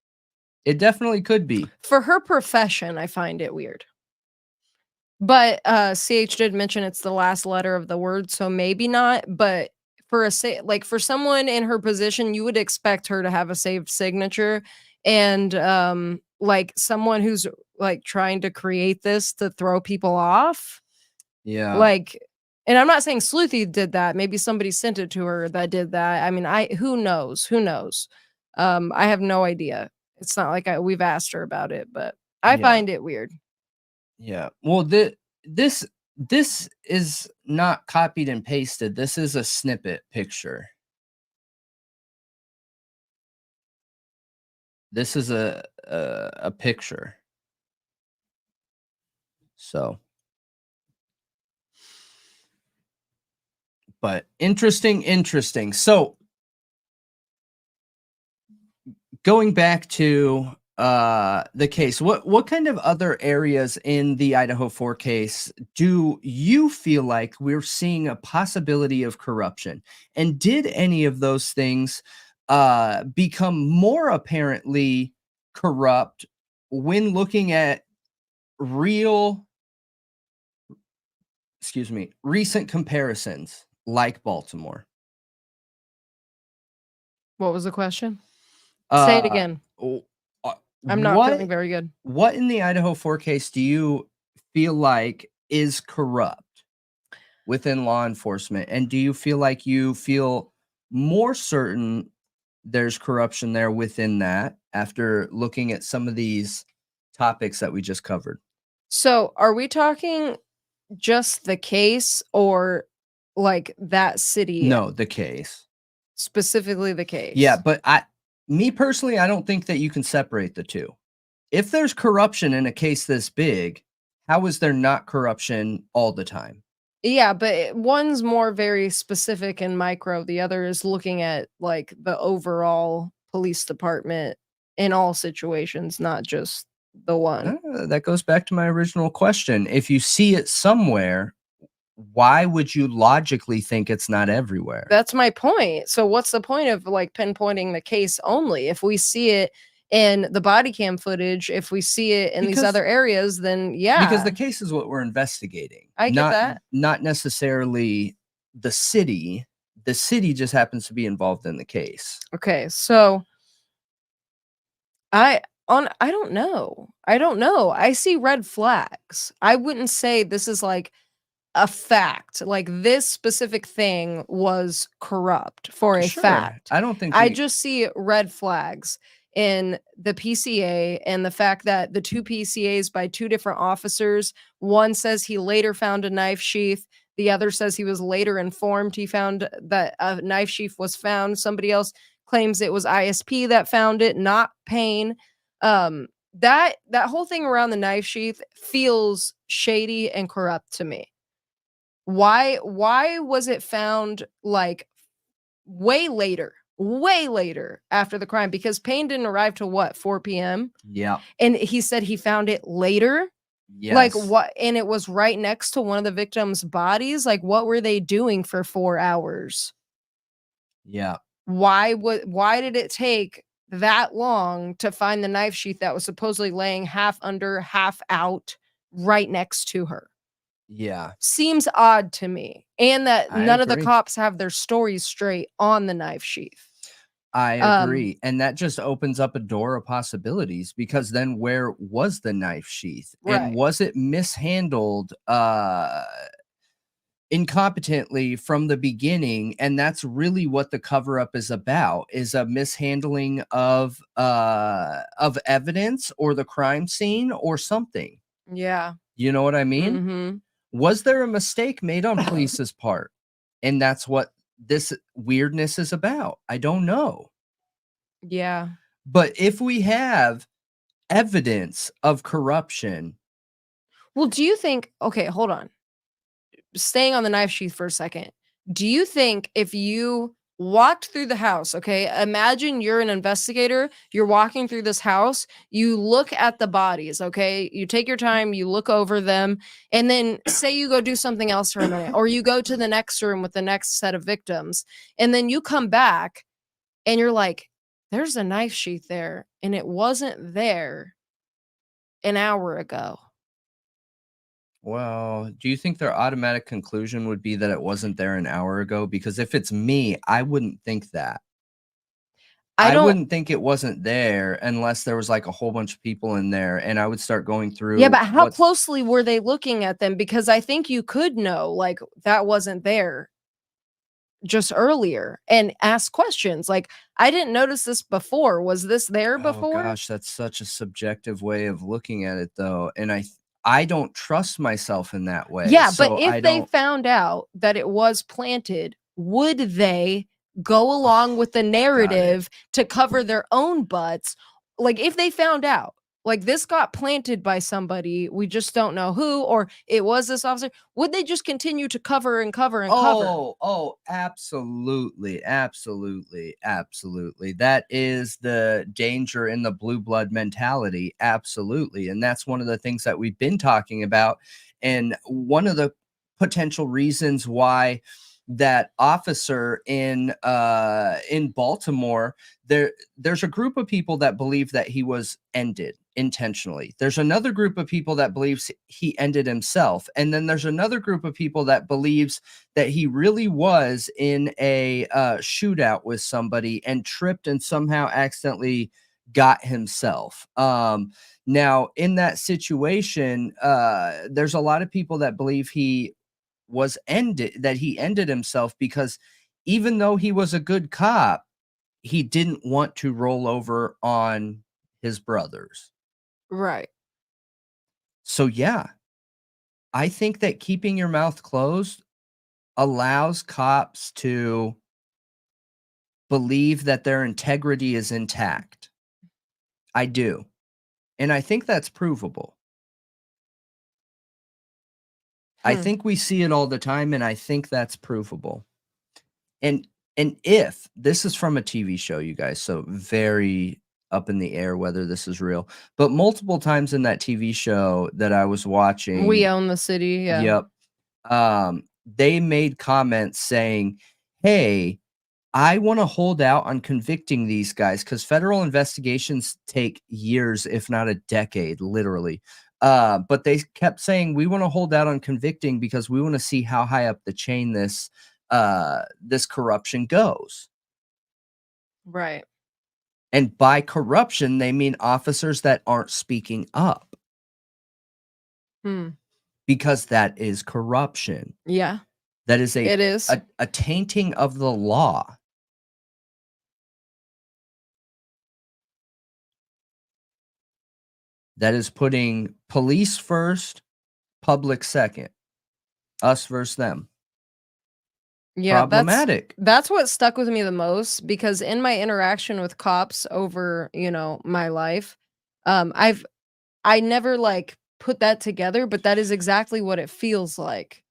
It definitely could be. For her profession, I find it weird. But CH did mention it's the last letter of the word, so maybe not. But for for someone in her position, you would expect her to have a saved signature, and like someone who's like trying to create this to throw people off. Yeah. Like, and I'm not saying Sleuthy did that. Maybe somebody sent it to her that did that. I mean, who knows? Who knows? I have no idea. It's not like we've asked her about it, but I find it weird. Yeah. Well, this is not copied and pasted. This is a snippet picture. This is a picture. So, but interesting. So, going back to the case, what kind of other areas in the Idaho 4 case do you feel like we're seeing a possibility of corruption? And did any of those things become more apparently corrupt when looking at recent comparisons like Baltimore. What was the question? Say it again. I'm not feeling very good. What in the Idaho 4 case do you feel like is corrupt within law enforcement? And do you feel more certain there's corruption there within that after looking at some of these topics that we just covered? So are we talking just the case or like that city? No, the case. Specifically the case. Yeah, but me personally, I don't think that you can separate the two. If there's corruption in a case this big, how is there not corruption all the time? Yeah, but one's more very specific and micro. The other is looking at like the overall police department in all situations, not just the one. That goes back to my original question. If you see it somewhere, why would you logically think it's not everywhere? That's my point. So what's the point of like pinpointing the case only? If we see it in the body cam footage, if we see it in these other areas, then yeah. Because the case is what we're investigating. I get that. Not necessarily the city. The city just happens to be involved in the case. Okay, so I don't know. I don't know. I see red flags. I wouldn't say this is like a fact. Like this specific thing was corrupt for a fact. I don't think I just see red flags in the PCA and the fact that the two PCAs by two different officers, one says he later found a knife sheath. The other says he was later informed he found that a knife sheath was found. Somebody else claims it was ISP that found it, not Payne. That whole thing around the knife sheath feels shady and corrupt to me. Why was it found like way later after the crime? Because Payne didn't arrive till what, 4 p.m. Yeah. And he said he found it later. Yes. Like what? And it was right next to one of the victims' bodies. Like what were they doing for 4 hours? Yeah. Why did it take that long to find the knife sheath that was supposedly laying half under, half out right next to her? Yeah. Seems odd to me. And that none of the agree. cops have their stories straight on the knife sheath. I agree. And that just opens up a door of possibilities, because then where was the knife sheath? Right. And was it mishandled incompetently from the beginning? And that's really what the cover-up is about, is a mishandling of evidence or the crime scene or something. Yeah. You know what I mean? Mm-hmm. Was there a mistake made on police's part? And that's what this weirdness is about. I don't know. Yeah. But if we have evidence of corruption. Well, do you think, okay, hold on. Staying on the knife sheath for a second. Do you think if you walked through the house, okay, imagine you're an investigator, you're walking through this house, you look at the bodies, okay, you take your time, you look over them, and then say you go do something else for a minute, or you go to the next room with the next set of victims, and then you come back and you're like, there's a knife sheath there, and it wasn't there an hour ago. Well, do you think their automatic conclusion would be that it wasn't there an hour ago? Because if it's me, I wouldn't think that. I wouldn't think it wasn't there unless there was like a whole bunch of people in there, and I would start going through. Yeah, but how closely were they looking at them? Because I think you could know, like, that wasn't there just earlier and ask questions. Like, I didn't notice this before. Was this there before? Oh gosh, that's such a subjective way of looking at it, though. And I don't trust myself in that way. Yeah, so but if they found out that it was planted, would they go along with the narrative to cover their own butts? Like, if they found out, like, this got planted by somebody, we just don't know who, or it was this officer, would they just continue to cover and cover and cover? Oh, absolutely. Absolutely. Absolutely. That is the danger in the blue blood mentality. Absolutely. And that's one of the things that we've been talking about. And one of the potential reasons why that officer in Baltimore, there's a group of people that believe that he was ended intentionally. There's another group of people that believes he ended himself. And then there's another group of people that believes that he really was in a shootout with somebody and tripped and somehow accidentally got himself. Now, in that situation, there's a lot of people that believe he ended himself because even though he was a good cop, he didn't want to roll over on his brothers. Right. So yeah, I think that keeping your mouth closed allows cops to believe that their integrity is intact. I do. And I think that's provable. I think we see it all the time, and I think that's provable. And if this is from a TV show, you guys, so very up in the air whether this is real, but multiple times in that TV show that I was watching, We Own the City. Yeah. yep, they made comments saying, "Hey, I want to hold out on convicting these guys because federal investigations take years, if not a decade, literally." But they kept saying, "We want to hold out on convicting because we want to see how high up the chain this corruption goes." Right. And by corruption, they mean officers that aren't speaking up, because that is corruption. Yeah. That is It is. a tainting of the law. That is putting police first, public second. Us versus them. Yeah, Problematic. that's what stuck with me the most, because in my interaction with cops over, my life, I never like put that together, but that is exactly what it feels like.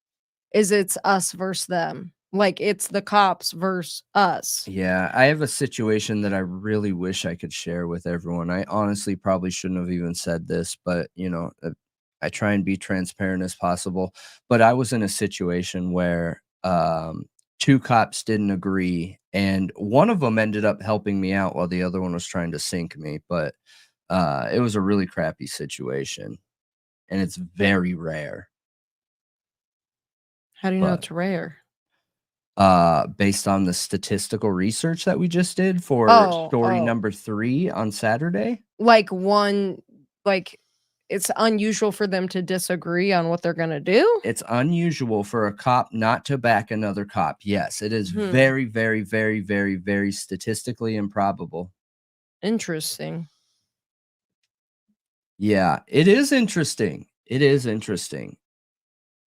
It's us versus them. Like it's the cops versus us. Yeah, I have a situation that I really wish I could share with everyone. I honestly probably shouldn't have even said this, but I try and be transparent as possible. But I was in a situation where two cops didn't agree, and one of them ended up helping me out while the other one was trying to sink me. But it was a really crappy situation, and it's very rare. How do you know But it's rare? based on the statistical research that we just did for story number 3 on Saturday. Like it's unusual for them to disagree on what they're gonna do? It's unusual for a cop not to back another cop. Yes, it is very, very, very, very, very statistically improbable. Interesting. Yeah, it is interesting. It is interesting.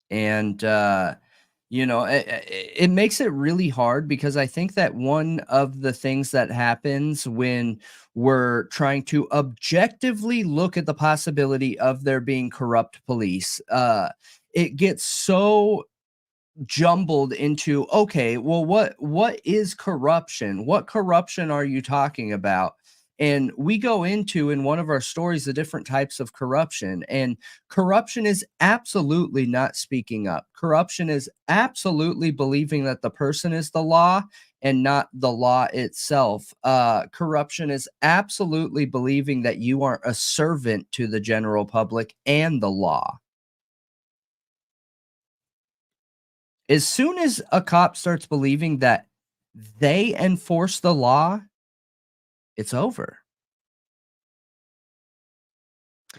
And it makes it really hard, because I think that one of the things that happens when we're trying to objectively look at the possibility of there being corrupt police, it gets so jumbled into, okay, well, what is corruption? What corruption are you talking about? And we go into, in one of our stories, the different types of corruption. And corruption is absolutely not speaking up. Corruption is absolutely believing that the person is the law and not the law itself. Corruption is absolutely believing that you are a servant to the general public and the law. As soon as a cop starts believing that they enforce the law, it's over.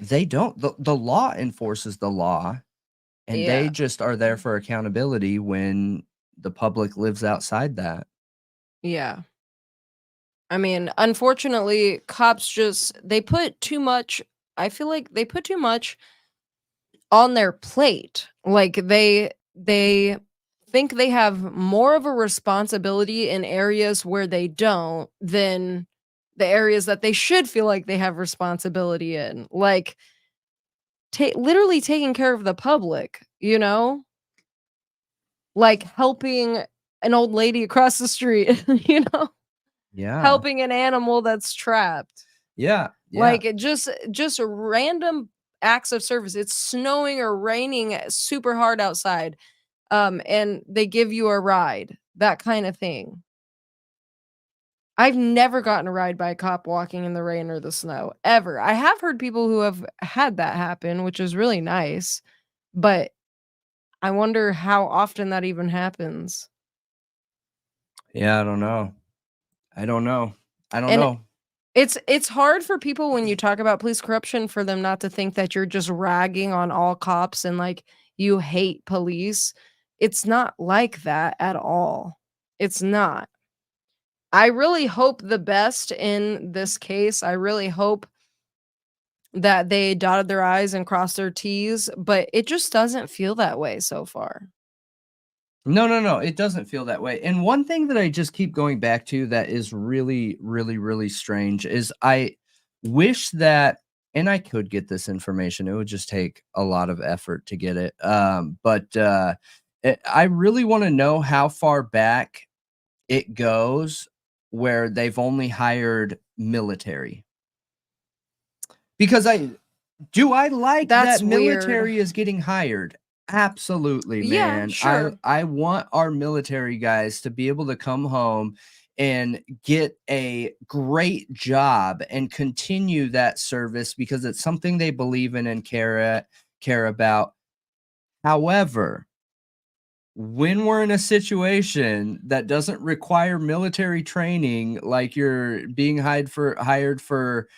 They don't. The law enforces the law, and they just are there for accountability when the public lives outside that. Yeah. I mean, unfortunately, cops they put too much. I feel like they put too much on their plate. Like they think they have more of a responsibility in areas where they don't than the areas that they should feel like they have responsibility in. Like literally taking care of the public, like helping an old lady across the street, Yeah. helping an animal that's trapped. Yeah. Like it just random acts of service. It's snowing or raining super hard outside. and they give you a ride, that kind of thing. I've never gotten a ride by a cop walking in the rain or the snow, ever. I have heard people who have had that happen, which is really nice, but I wonder how often that even happens. Yeah, I don't know. I don't know. I don't And know. it's hard for people when you talk about police corruption for them not to think that you're just ragging on all cops and like you hate police. It's not like that at all. It's not. I really hope the best in this case. I really hope that they dotted their I's and crossed their T's, but it just doesn't feel that way so far. No. It doesn't feel that way. And one thing that I just keep going back to that is really, really, really strange is I wish that, and I could get this information. It would just take a lot of effort to get it. I really want to know how far back it goes where they've only hired military. Because I like That's that military is getting hired. Absolutely, Yeah, man. sure. I want our military guys to be able to come home and get a great job and continue that service because it's something they believe in and care about. However, when we're in a situation that doesn't require military training, like you're being hired for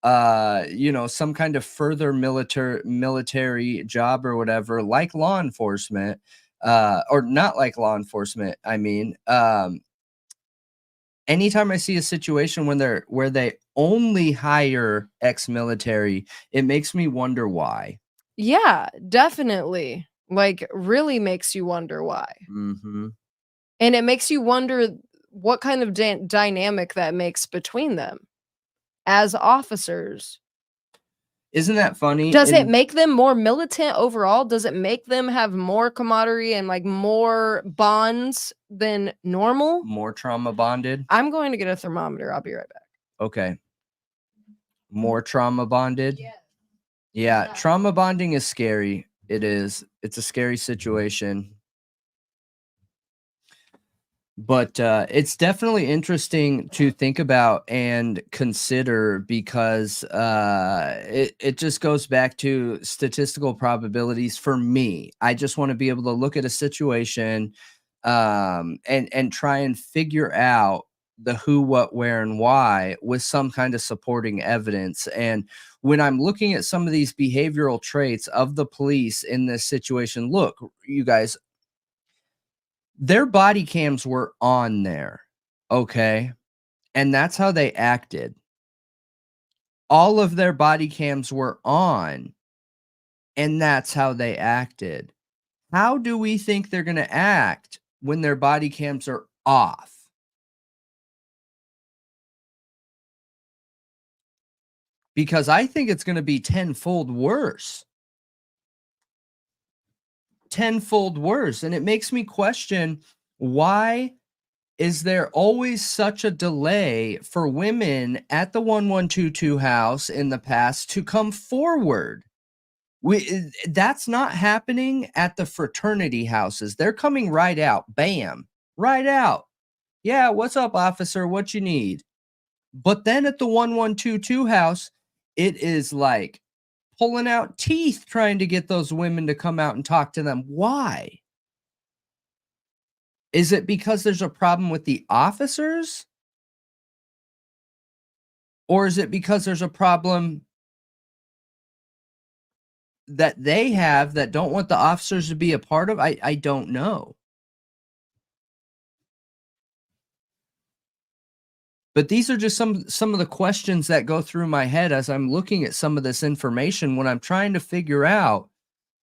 some kind of further military job or whatever, like law enforcement, or not like law enforcement, I mean, anytime I see a situation where they only hire ex-military, it makes me wonder why. Yeah, definitely. Like, really makes you wonder why. Mm-hmm. And it makes you wonder what kind of dynamic that makes between them as officers. Isn't that funny? Does it make them more militant overall? Does it make them have more camaraderie and like more bonds than normal? More trauma bonded? I'm going to get a thermometer. I'll be right back. Okay. More trauma bonded? Yeah, trauma bonding is scary. It is. It's a scary situation. But it's definitely interesting to think about and consider because it just goes back to statistical probabilities for me. I just want to be able to look at a situation and try and figure out the who, what, where, and why with some kind of supporting evidence. And when I'm looking at some of these behavioral traits of the police in this situation, look, you guys, their body cams were on there, okay? And that's how they acted. All of their body cams were on, and that's how they acted. How do we think they're going to act when their body cams are off? Because I think it's going to be tenfold worse. Tenfold worse. And it makes me question, why is there always such a delay for women at the 1122 house in the past to come forward? That's not happening at the fraternity houses. They're coming right out. Bam. Right out. Yeah, what's up, officer? What you need? But then at the 1122 house, it is like pulling out teeth trying to get those women to come out and talk to them. Why? Is it because there's a problem with the officers? Or is it because there's a problem that they have that don't want the officers to be a part of? I don't know. But these are just some of the questions that go through my head as I'm looking at some of this information when I'm trying to figure out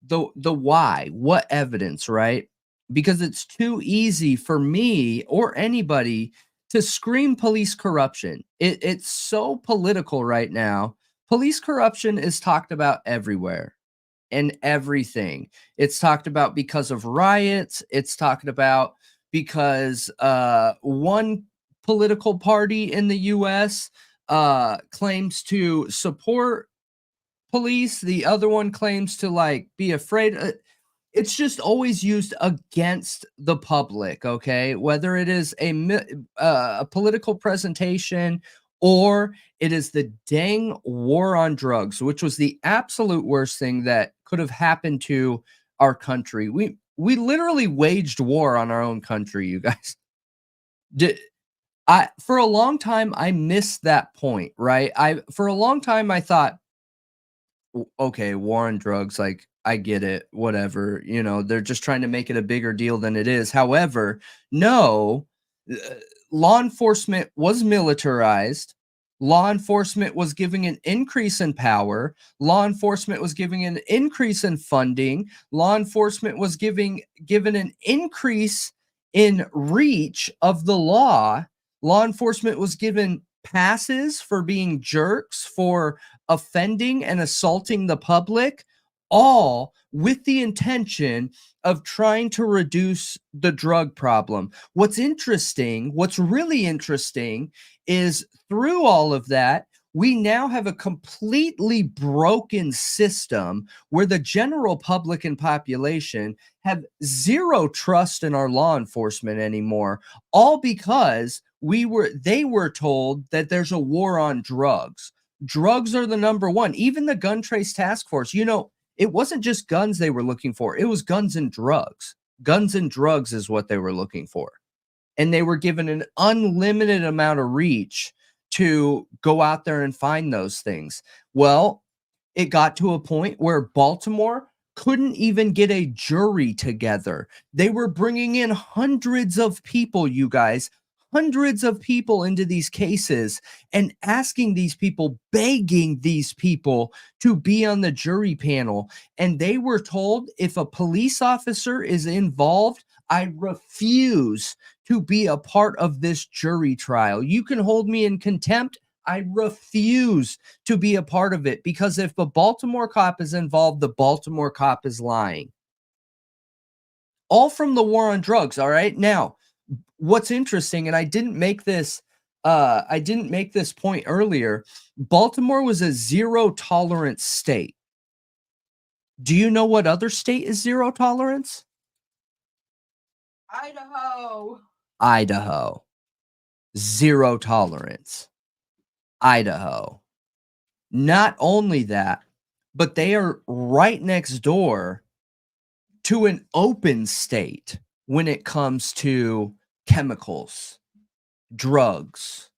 the why, what evidence, right? Because it's too easy for me or anybody to scream police corruption. It's so political right now. Police corruption is talked about everywhere and everything. It's talked about because of riots. It's talked about because one political party in the U.S. Claims to support police. The other one claims to like be afraid. it's just always used against the public, okay? Whether it is a political presentation or it is the dang war on drugs, which was the absolute worst thing that could have happened to our country. We literally waged war on our own country, you guys. For a long time I missed that point, right? For a long time I thought, okay, war on drugs, like I get it, whatever, they're just trying to make it a bigger deal than it is. However, no, uh, law enforcement was militarized. Law enforcement was giving an increase in power. Law enforcement was giving an increase in funding. Law enforcement was given an increase in reach of the law. Law enforcement was given passes for being jerks, for offending and assaulting the public, all with the intention of trying to reduce the drug problem. What's really interesting is through all of that, we now have a completely broken system where the general public and population have zero trust in our law enforcement anymore, all because they were told that there's a war on drugs. Drugs are the number one. Even the gun trace task force, it wasn't just guns they were looking for. It was guns and drugs. Guns and drugs is what they were looking for. And they were given an unlimited amount of reach to go out there and find those things. Well, it got to a point where Baltimore couldn't even get a jury together. They were bringing in hundreds of people, you guys, hundreds of people into these cases and asking these people, begging these people to be on the jury panel. And they were told, if a police officer is involved, I refuse to be a part of this jury trial. You can hold me in contempt. I refuse to be a part of it, because if a Baltimore cop is involved, the Baltimore cop is lying. All from the war on drugs. All right. Now, what's interesting, and I didn't make this point earlier, Baltimore was a zero tolerance state. Do you know what other state is zero tolerance? Idaho. Zero tolerance. Idaho. Not only that, but they are right next door to an open state when it comes to chemicals, drugs,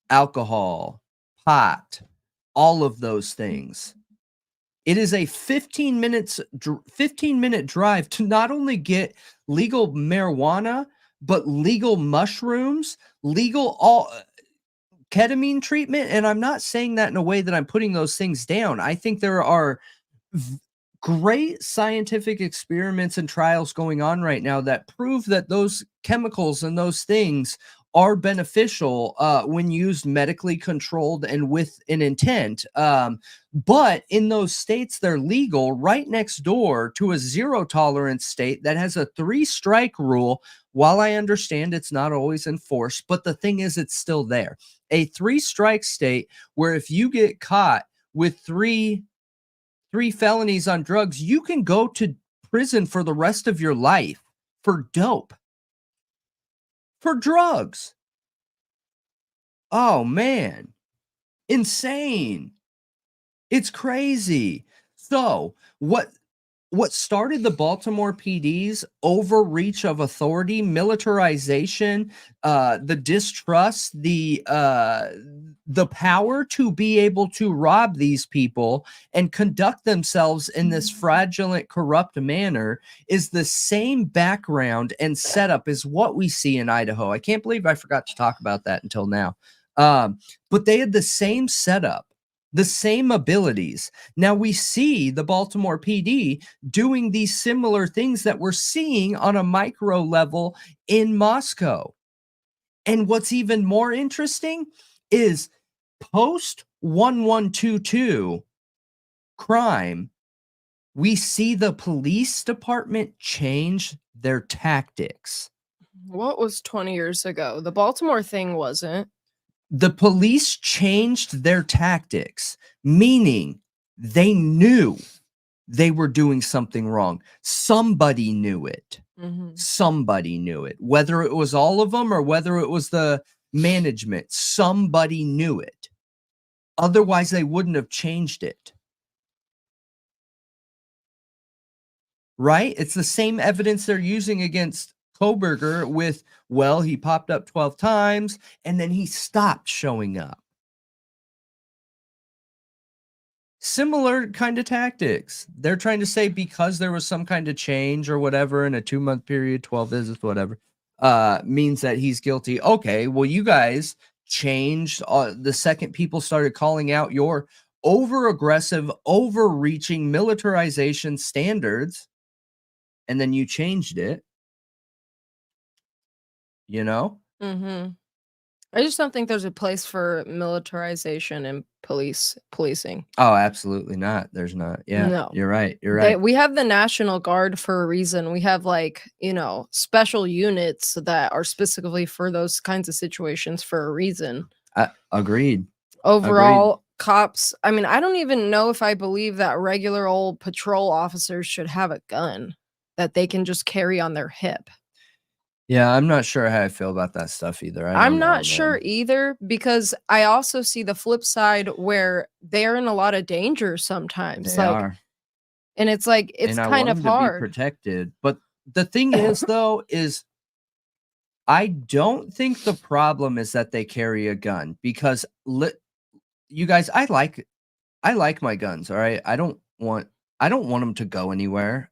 alcohol, pot, all of those things. It is a 15-minute drive to not only get legal marijuana, but legal mushrooms, legal ketamine treatment. And I'm not saying that in a way that I'm putting those things down. I think there are great scientific experiments and trials going on right now that prove that those chemicals and those things are beneficial when used medically controlled and with an intent. But in those states, they're legal right next door to a zero tolerance state that has a 3-strike rule. While I understand it's not always enforced, but the thing is, it's still there. A 3-strike state where if you get caught with three felonies on drugs, you can go to prison for the rest of your life for dope. For drugs. Oh man. Insane. It's crazy. So, what started the Baltimore PD's overreach of authority, militarization, the distrust, the power to be able to rob these people and conduct themselves in this fraudulent, corrupt manner is the same background and setup as what we see in Idaho. I can't believe I forgot to talk about that until now. But they had the same setup, the same abilities. Now we see the Baltimore PD doing these similar things that we're seeing on a micro level in Moscow. And what's even more interesting is post 1122 crime, we see the police department change their tactics. What was 20 years ago? The Baltimore thing wasn't. The police changed their tactics, meaning they knew they were doing something wrong. Somebody knew it. Mhm. Somebody knew it. Whether it was all of them or whether it was the management, somebody knew it. Otherwise, they wouldn't have changed it. Right? It's the same evidence they're using against Kohberger with, well, he popped up 12 times and then he stopped showing up. Similar kind of tactics. They're trying to say because there was some kind of change or whatever in a 2-month period, 12 visits, whatever, means that he's guilty. Okay, well, you guys changed the second people started calling out your over-aggressive, overreaching militarization standards, and then you changed it. You know? Mhm. I just don't think there's a place for militarization and policing. Oh, absolutely not. There's not. Yeah, No. you're right. You're right. We have the National Guard for a reason. We have like, special units that are specifically for those kinds of situations for a reason. Agreed. Overall, cops, I mean, I don't even know if I believe that regular old patrol officers should have a gun that they can just carry on their hip. Yeah, I'm not sure how I feel about that stuff either. I I'm don't know, not sure man. either, because I also see the flip side where they're in a lot of danger sometimes. They like, are. and it's like it's And I kind want of them to be hard. protected. But the thing is, though, is I don't think the problem is that they carry a gun because you guys, I like my guns. All right, I don't want them to go anywhere.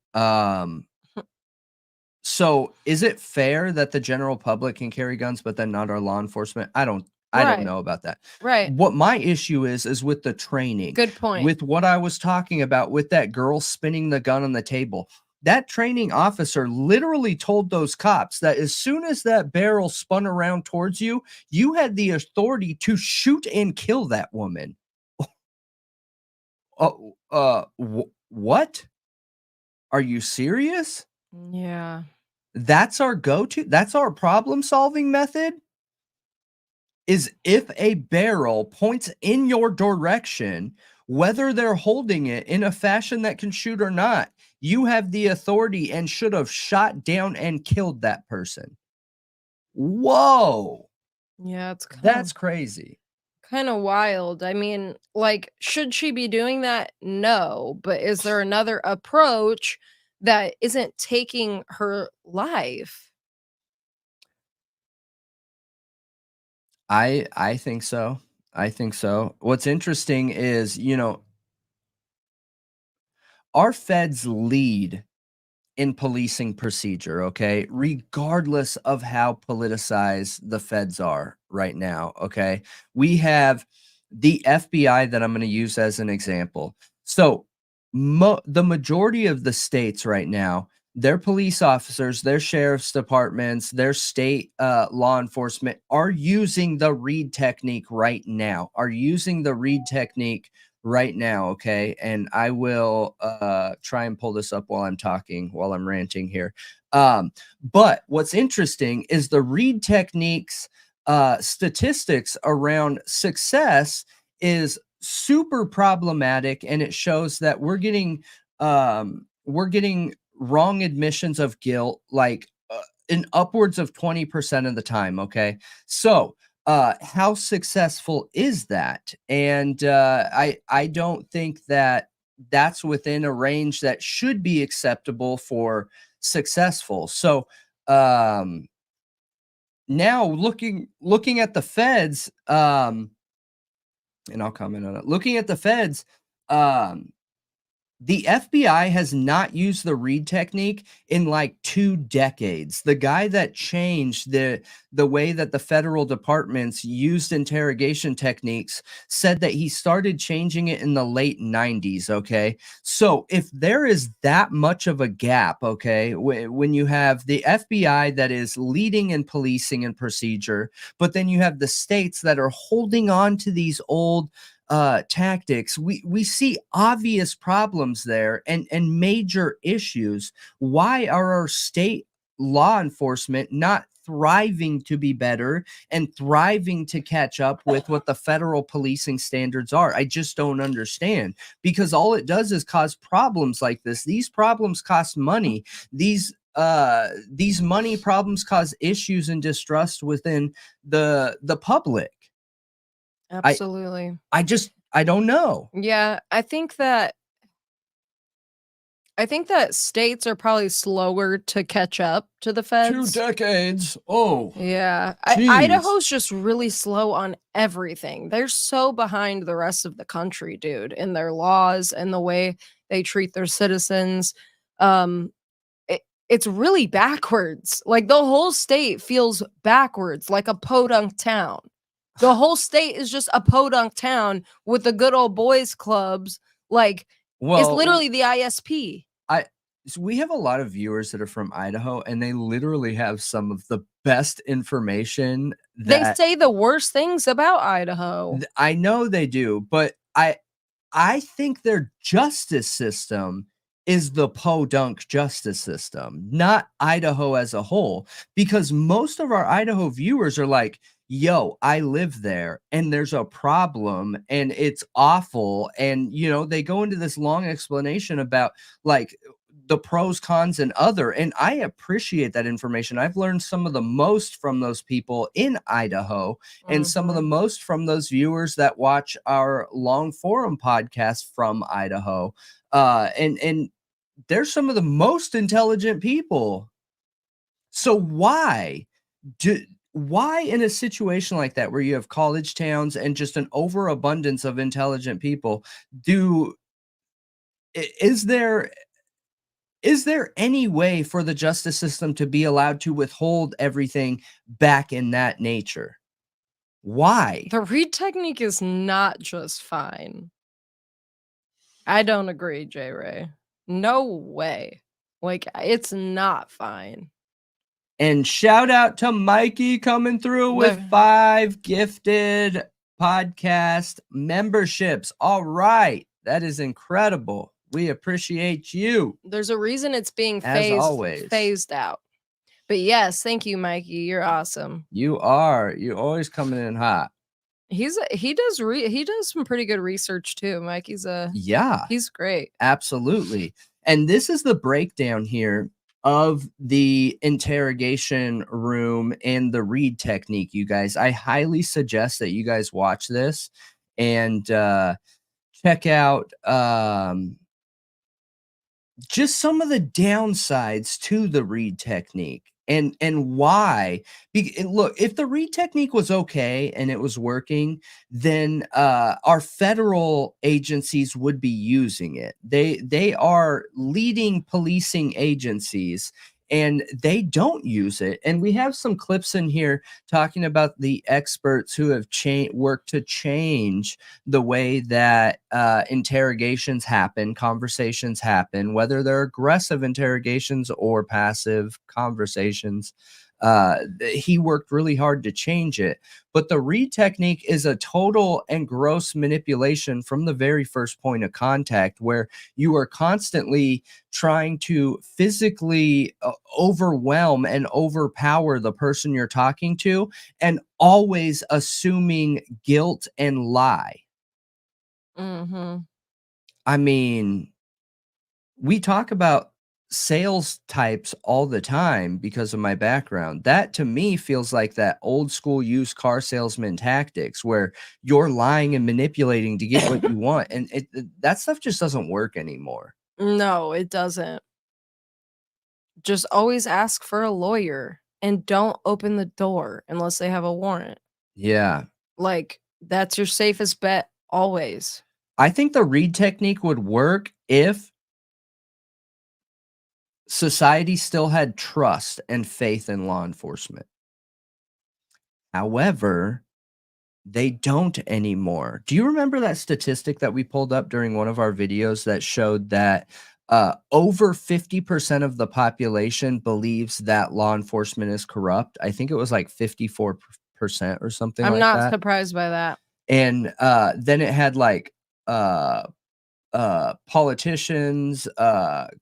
So is it fair that the general public can carry guns, but then not our law enforcement? I don't Right. know about that. Right. What my issue is with the training. Good point. With what I was talking about with that girl spinning the gun on the table. That training officer literally told those cops that as soon as that barrel spun around towards you, you had the authority to shoot and kill that woman. What? Are you serious? Yeah. That's our go-to? That's our problem-solving method? Is if a barrel points in your direction, whether they're holding it in a fashion that can shoot or not, you have the authority and should have shot down and killed that person. Whoa. Yeah, it's That's crazy. kind of wild. I mean, like, should she be doing that? No, but is there another approach that isn't taking her life? I think so. I think so. What's interesting is, our feds lead in policing procedure, okay? Regardless of how politicized the feds are right now, okay? We have the FBI that I'm going to use as an example. So, the majority of the states right now, their police officers, their sheriff's departments, their state law enforcement are using the Reed technique right now, okay? And I will try and pull this up while I'm talking, while I'm ranting here. But what's interesting is the Reed technique's statistics around success is super problematic, and it shows that we're getting wrong admissions of guilt like in upwards of 20% of the time, okay? So how successful is that? And I don't think that that's within a range that should be acceptable for successful. So now looking at the feds, and I'll comment on it. Looking at the feds, the FBI has not used the Reed technique in like 2 decades. The guy that changed the way that the federal departments used interrogation techniques said that he started changing it in the late 90s, okay? So if there is that much of a gap, okay, when you have the FBI that is leading in policing and procedure, but then you have the states that are holding on to these old tactics, we see obvious problems there and major issues. Why are our state law enforcement not thriving to be better and thriving to catch up with what the federal policing standards are. I just don't understand, because all it does is cause problems like this. These problems cost money. These money problems cause issues and distrust within the public. Absolutely. I don't know. Yeah, I think that states are probably slower to catch up to the 2 feds. decades. Oh, Yeah. jeez. Idaho's just really slow on everything. They're so behind the rest of the country, dude, in their laws and the way they treat their citizens. It's really backwards. Like, the whole state feels backwards, like a podunk town. The whole state is just a podunk town with the good old boys clubs. Like, it's Well, literally the ISP. So we have a lot of viewers that are from Idaho, and they literally have some of the best information They that say the worst things about Idaho. I know they do, but I think their justice system is the podunk justice system, not Idaho as a whole, because most of our Idaho viewers are like, yo, I live there and there's a problem and it's awful. And, they go into this long explanation about like the pros, cons, and other. And I appreciate that information. I've learned some of the most from those people in Idaho and some of the most from those viewers that watch our long forum podcast from Idaho. And they're some of the most intelligent people. So why in a situation like that, where you have college towns and just an overabundance of intelligent people, is there any way for the justice system to be allowed to withhold everything back in that nature? Why? The Reed technique is not just fine. I don't agree, J. Ray. No way. Like, it's not fine. And shout out to Mikey coming through with 5 gifted podcast memberships. All right. That is incredible. We appreciate you. There's a reason it's being As always. phased out. But yes, thank you, Mikey. You're awesome. You're always coming in hot. He does some pretty good research too. Mikey's he's great. Absolutely. And this is the breakdown here of the interrogation room and the Reed technique, you guys. I highly suggest that you guys watch this and check out just some of the downsides to the Reed technique and why. Look, if the Reed technique was okay and it was working, then our federal agencies would be using it. They are leading policing agencies, and they don't use it. And we have some clips in here talking about the experts who have worked to change the way that interrogations happen, conversations happen, whether they're aggressive interrogations or passive conversations. He worked really hard to change it. But the Reed technique is a total and gross manipulation from the very first point of contact, where you are constantly trying to physically overwhelm and overpower the person you're talking to, and always assuming guilt and lie. I mean, we talk about sales types all the time because of my background. That to me feels like that old school used car salesman tactics, where you're lying and manipulating to get what you want. And that stuff just doesn't work anymore. No, it doesn't. Just always ask for a lawyer and don't open the door unless they have a warrant. Yeah. Like, that's your safest bet always. I think the Reed technique would work if society still had trust and faith in law enforcement. However, they don't anymore. Do you remember that statistic that we pulled up during one of our videos that showed that over 50% of the population believes that law enforcement is corrupt? I think it was like 54% or something like that. I'm not surprised by that. And then it had like politicians,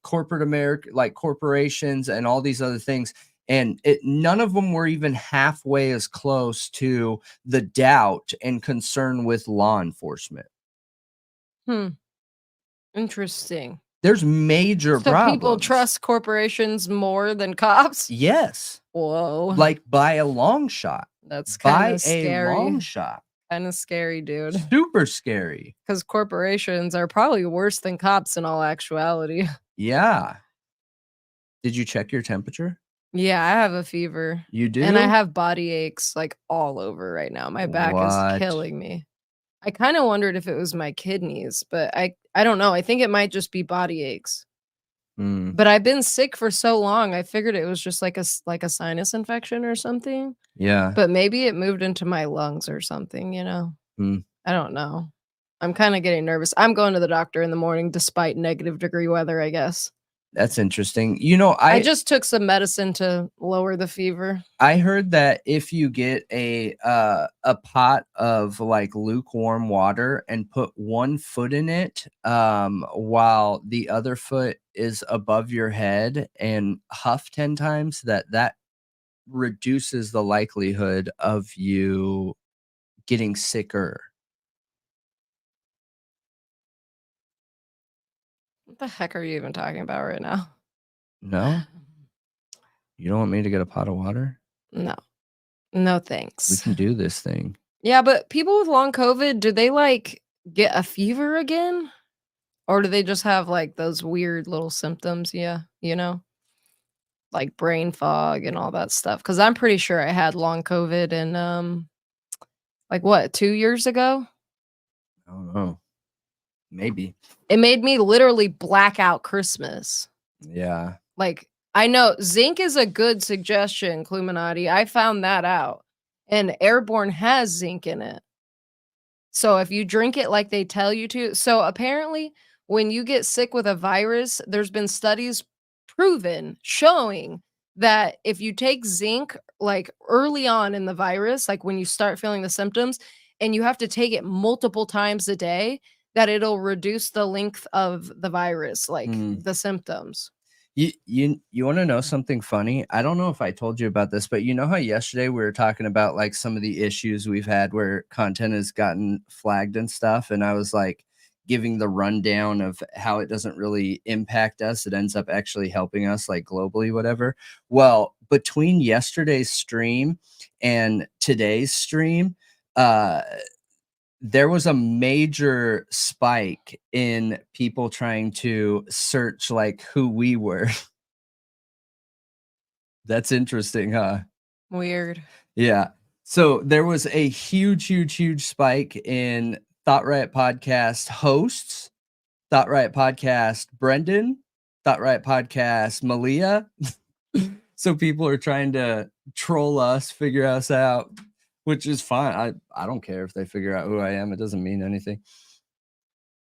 corporate America, like corporations, and all these other things. And none of them were even halfway as close to the doubt and concern with law enforcement. Interesting. There's major So people problems. trust corporations more than cops? Yes. Whoa. Like by a long shot. That's kind of By a long scary. shot. Kind of scary, dude. Super scary. Because corporations are probably worse than cops in all actuality. Yeah. Did you check your temperature? Yeah, I have a fever. You do? And I have body aches like all over right now. My back What? is killing me. I kind of wondered if it was my kidneys, but I don't know. I think it might just be body aches. But I've been sick for so long. I figured it was just like a sinus infection or something. Yeah. But maybe it moved into my lungs or something, you know. I don't know. I'm kind of getting nervous. I'm going to the doctor in the morning despite -degree weather, I guess. That's interesting. You know, I just took some medicine to lower the fever. I heard that if you get a pot of like lukewarm water and put one foot in it, while the other foot is above your head and huff 10 times, that reduces the likelihood of you getting sicker. What the heck are you even talking about right now? No? You don't want me to get a pot of water? No. No, We thanks. can do this thing. Yeah, but people with long COVID, do they like get a fever again? Or do they just have like those weird little symptoms? Yeah, you know, like brain fog and all that stuff. Because I'm pretty sure I had long COVID and like what, 2 years ago? I don't know. Maybe. It made me literally black out Christmas. Yeah. Like, I know zinc is a good suggestion, Cluminati. I found that out. And Airborne has zinc in it. So if you drink it like they tell you to. So apparently, when you get sick with a virus, there's been studies proven showing that if you take zinc like early on in the virus, like when you start feeling the symptoms, and you have to take it multiple times a day, that it'll reduce the length of the virus, like the symptoms. You want to know something funny? I don't know if I told you about this, but you know how yesterday we were talking about like some of the issues we've had where content has gotten flagged and stuff, and I was like giving the rundown of how it doesn't really impact us. It ends up actually helping us like globally, whatever. Well, between yesterday's stream and today's stream, there was a major spike in people trying to search like who we were. That's interesting, huh? Weird. Yeah. So there was a huge spike in Thought Riot Podcast hosts, Thought Riot Podcast Brendan, Thought Riot Podcast Malia. So people are trying to troll us, figure us out, which is fine. I don't care if they figure out who I am. It doesn't mean anything.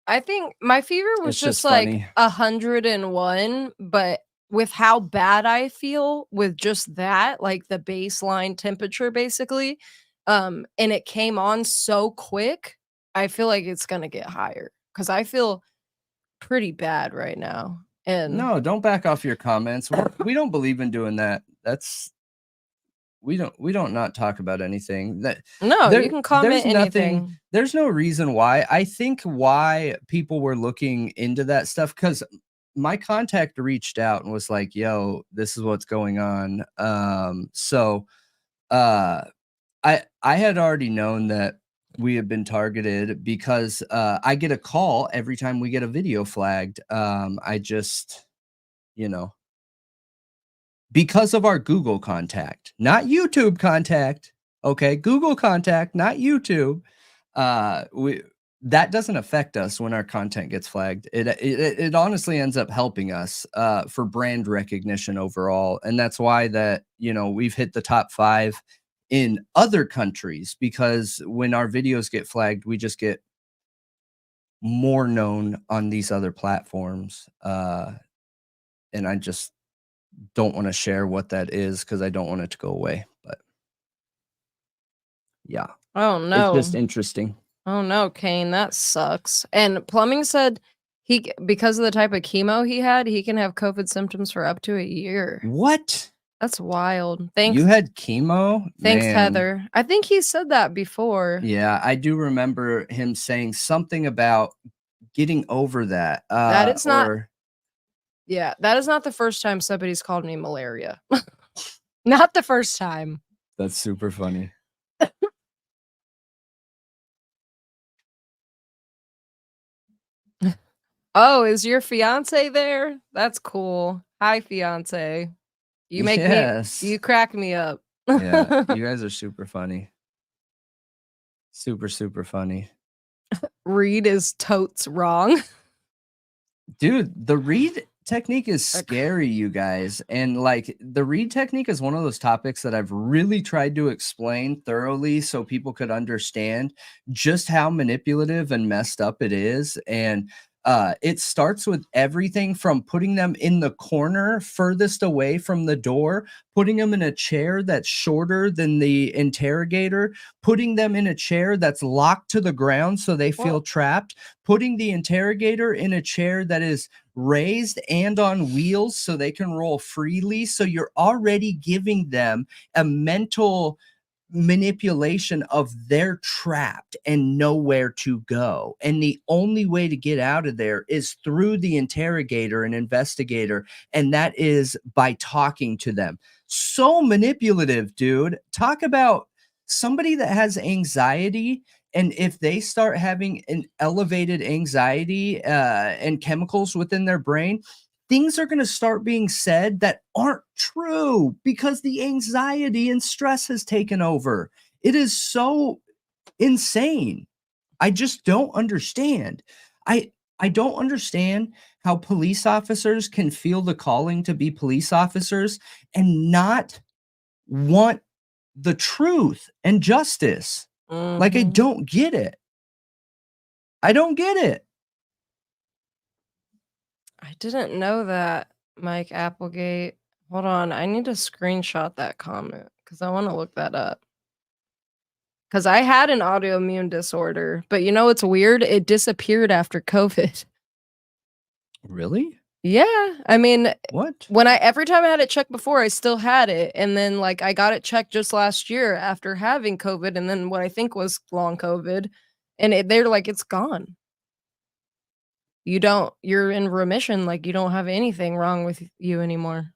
I think my fever was It's just just like funny. 101, but with how bad I feel with just that, like the baseline temperature basically, and it came on so quick, I feel like it's gonna get higher because I feel pretty bad right now. And No, don't back off your comments. We don't believe in doing that. We don't not talk about anything. no, you can comment there's nothing. anything. There's no reason why. I think why people were looking into that stuff, because my contact reached out and was like, yo, this is what's going on. So I had already known that we had been targeted because I get a call every time we get a video flagged. I just, because of our Google contact, not YouTube contact. Okay, Google contact, not YouTube. That doesn't affect us when our content gets flagged. It honestly ends up helping us for brand recognition overall, and that's why that we've hit the top 5 in other countries, because when our videos get flagged, we just get more known on these other platforms. And I just don't want to share what that is because I don't want it to go away. But yeah. Oh no. It's just interesting. Oh no, Kane, that sucks. And Plumbing said because of the type of chemo he had, he can have COVID symptoms for up to a year. What? That's wild. Thanks. You had chemo? Thanks, Man. Heather. I think he said that before. Yeah, I do remember him saying something about getting over that. That it's not. Or Yeah, that is not the first time somebody's called me malaria. Not the first time. that's super funny. Oh, is your fiance there? That's cool. Hi, fiance. You make Yes. me. You crack me up. Yeah, you guys are super funny. Super, super funny. Reed is totes wrong. Dude, the read technique is scary, you guys. And like the read technique is one of those topics that I've really tried to explain thoroughly so people could understand just how manipulative and messed up it is. And it starts with everything from putting them in the corner furthest away from the door, putting them in a chair that's shorter than the interrogator, putting them in a chair that's locked to the ground so they feel trapped, putting the interrogator in a chair that is raised and on wheels so they can roll freely. So you're already giving them a mental manipulation of they're trapped and nowhere to go. And the only way to get out of there is through the interrogator and investigator. And that is by talking to them. So manipulative, dude. Talk about somebody that has anxiety. And if they start having an elevated anxiety and chemicals within their brain, things are going to start being said that aren't true because the anxiety and stress has taken over. It is so insane. I just don't understand. I don't understand how police officers can feel the calling to be police officers and not want the truth and justice. Like, I don't get it. I don't get it. I didn't know that, Mike Applegate. Hold on, I need to screenshot that comment because I want to look that up. Because I had an autoimmune disorder, but you know what's weird? It disappeared after COVID. Really? Yeah, I mean, What? when every time I had it checked before, I still had it, and then like I got it checked just last year after having COVID, and then what I think was long COVID, and they're like, it's gone. You're in remission, like you don't have anything wrong with you anymore.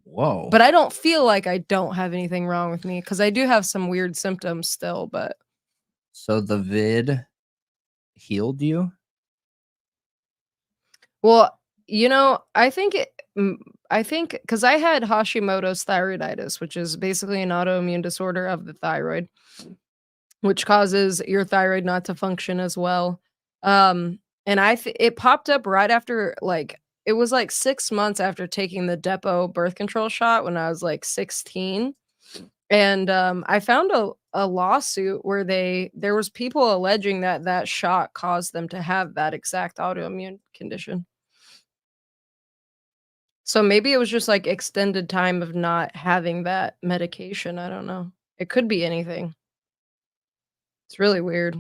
Whoa. But I don't feel like I don't have anything wrong with me because I do have some weird symptoms still, but So the vid healed you? well, you know, I think because I had Hashimoto's thyroiditis, which is basically an autoimmune disorder of the thyroid, which causes your thyroid not to function as well. And it popped up right after, like, it was like 6 months after taking the Depo birth control shot when I was like 16. And I found a lawsuit where there was people alleging that shot caused them to have that exact autoimmune condition. So maybe it was just like extended time of not having that medication. I don't know. It could be anything. It's really weird.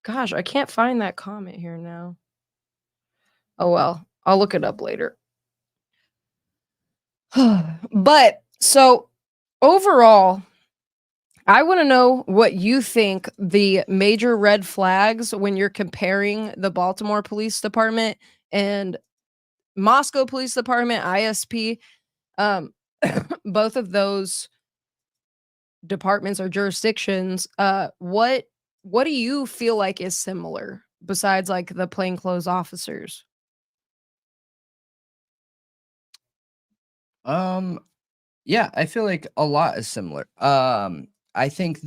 Gosh, I can't find that comment here now. Oh well, I'll look it up later. But so overall, I want to know what you think the major red flags when you're comparing the Baltimore Police Department and Moscow Police Department, ISP, both of those departments or jurisdictions. What do you feel like is similar besides like the plainclothes officers? Yeah, I feel like a lot is similar. I think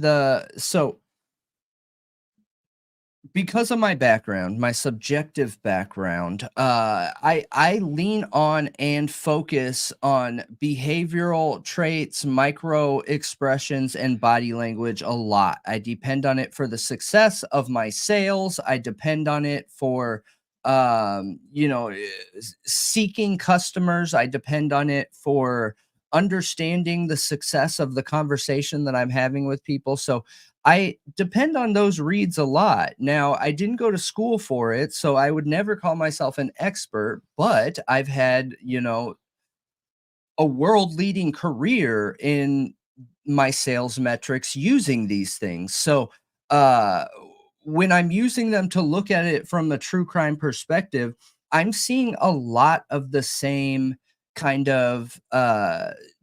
because of my background, my subjective background, I lean on and focus on behavioral traits, micro expressions, and body language a lot. I depend on it for the success of my sales. I depend on it for seeking customers. I depend on it for understanding the success of the conversation that I'm having with people. So I depend on those reads a lot. Now, I didn't go to school for it, so I would never call myself an expert, but I've had, a world leading career in my sales metrics using these things. So when I'm using them to look at it from a true crime perspective, I'm seeing a lot of the same kind of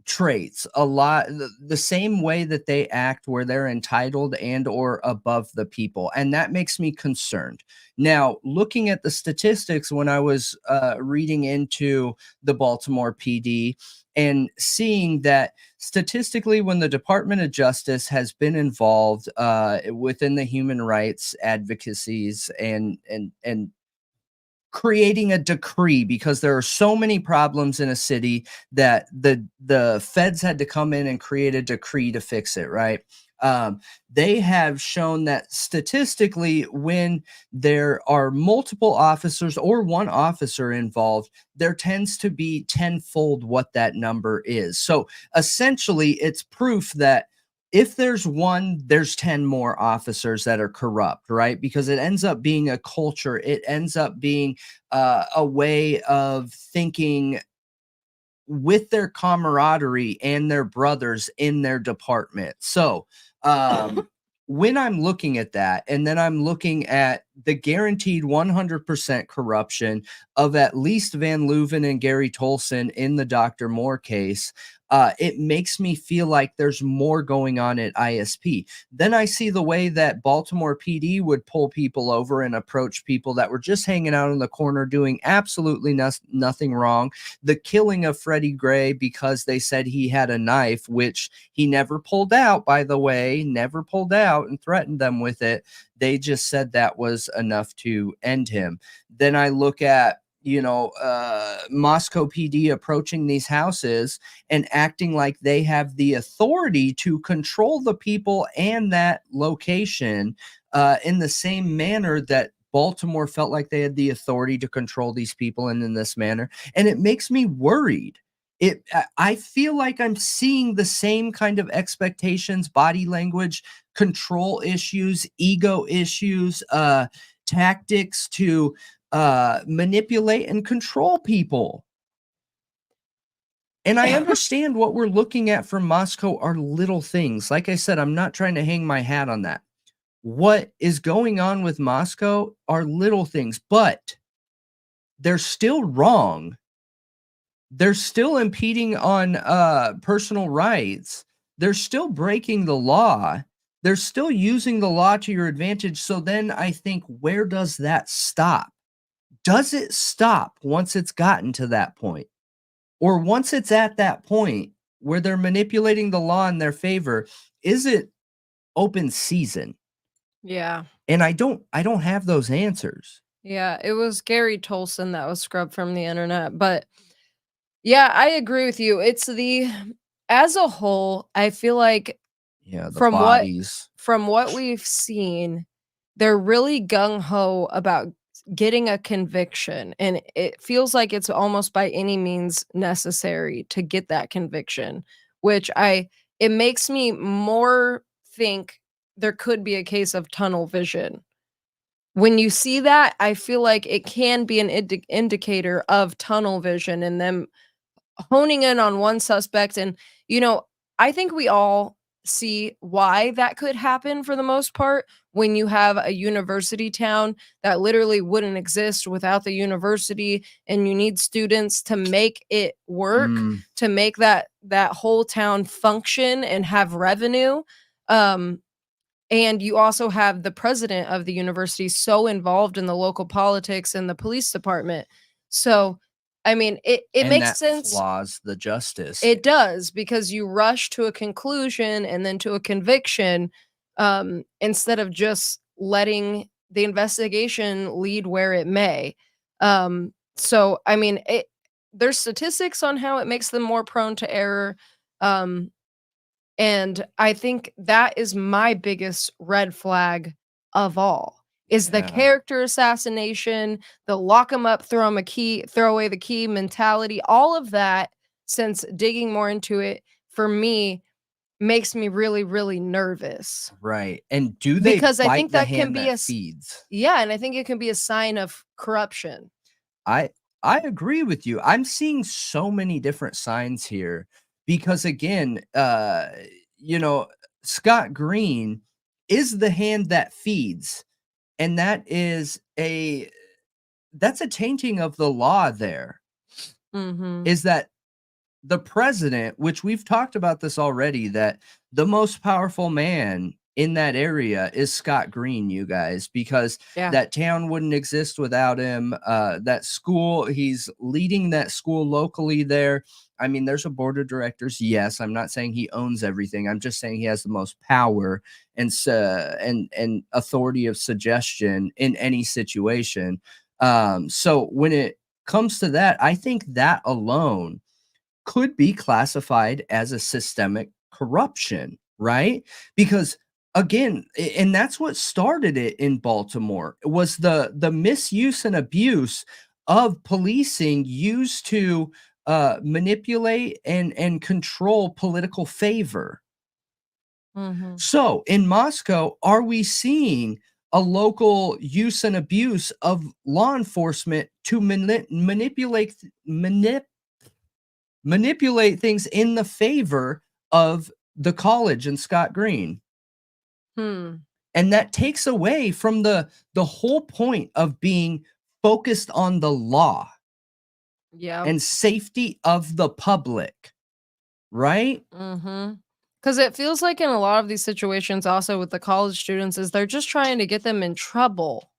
traits, a lot the same way that they act, where they're entitled and or above the people, and that makes me concerned. Now, looking at the statistics, when I was reading into the Baltimore PD and seeing that statistically, when the Department of Justice has been involved within the human rights advocacies and creating a decree, because there are so many problems in a city that the feds had to come in and create a decree to fix it, right? They have shown that statistically, when there are multiple officers or one officer involved, there tends to be tenfold what that number is. So essentially, it's proof that if there's one, there's 10 more officers that are corrupt, right? Because it ends up being a culture. It ends up being a way of thinking with their camaraderie and their brothers in their department. So when I'm looking at that, and then I'm looking at the guaranteed 100% corruption of at least Van Leuven and Gary Tolson in the Dr. Moore case, it makes me feel like there's more going on at ISP. Then I see the way that Baltimore PD would pull people over and approach people that were just hanging out in the corner doing absolutely nothing wrong. The killing of Freddie Gray because they said he had a knife, which he never pulled out, by the way, never pulled out and threatened them with it. They just said that was enough to end him. Then I look at Moscow PD approaching these houses and acting like they have the authority to control the people and that location in the same manner that Baltimore felt like they had the authority to control these people and in this manner. And it makes me worried. I feel like I'm seeing the same kind of expectations, body language, control issues, ego issues, tactics to manipulate and control people. And I understand what we're looking at from Moscow are little things. Like I said, I'm not trying to hang my hat on that. What is going on with Moscow are little things, but they're still wrong. They're still impeding on personal rights. They're still breaking the law. They're still using the law to your advantage. So then I think, where does that stop? Does it stop once it's gotten to that point? Or once it's at that point where they're manipulating the law in their favor, is it open season? Yeah. And I don't have those answers. Yeah, it was Gary Tolson that was scrubbed from the internet. But yeah, I agree with you. As a whole, I feel like Yeah, the from bodies. what we've seen, they're really gung-ho about getting a conviction, and it feels like it's almost by any means necessary to get that conviction, which it makes me more think there could be a case of tunnel vision. When you see that, I feel like it can be an indicator of tunnel vision and them honing in on one suspect. And I think we all see why that could happen for the most part. When you have a university town that literally wouldn't exist without the university, and you need students to make it work, to make that whole town function and have revenue. And you also have the president of the university so involved in the local politics and the police department. So, I mean, it makes sense. Flaws the justice. It does, because you rush to a conclusion and then to a conviction, instead of just letting the investigation lead where it may. So, I mean, there's statistics on how it makes them more prone to error. And I think that is my biggest red flag of all, is the character assassination, the lock them up, throw away the key mentality. All of that, since digging more into it, for me, makes me really, really nervous. Right. And do they Because I bite think the that can hand be that feeds? yeah, and I think it can be a sign of corruption. I I agree with you. I'm seeing so many different signs here because again, you know, Scott Green is the hand that feeds, and that's a tainting of the law there. Mm-hmm. Is that the president, which we've talked about this already, that the most powerful man in that area is Scott Green, you guys, because Yeah. that town wouldn't exist without him. That school, he's leading that school locally there. I mean, there's a board of directors. Yes, I'm not saying he owns everything. I'm just saying he has the most power and authority of suggestion in any situation. So when it comes to that, I think that alone could be classified as a systemic corruption, right? Because again, and that's what started it in Baltimore, was the misuse and abuse of policing used to manipulate and control political favor. Mm-hmm. So in Moscow, are we seeing a local use and abuse of law enforcement to manipulate things in the favor of the college and Scott Green? And that takes away from the whole point of being focused on the law Yeah. and safety of the public, right? Mm-hmm. Because it feels like in a lot of these situations, also with the college students, is they're just trying to get them in trouble.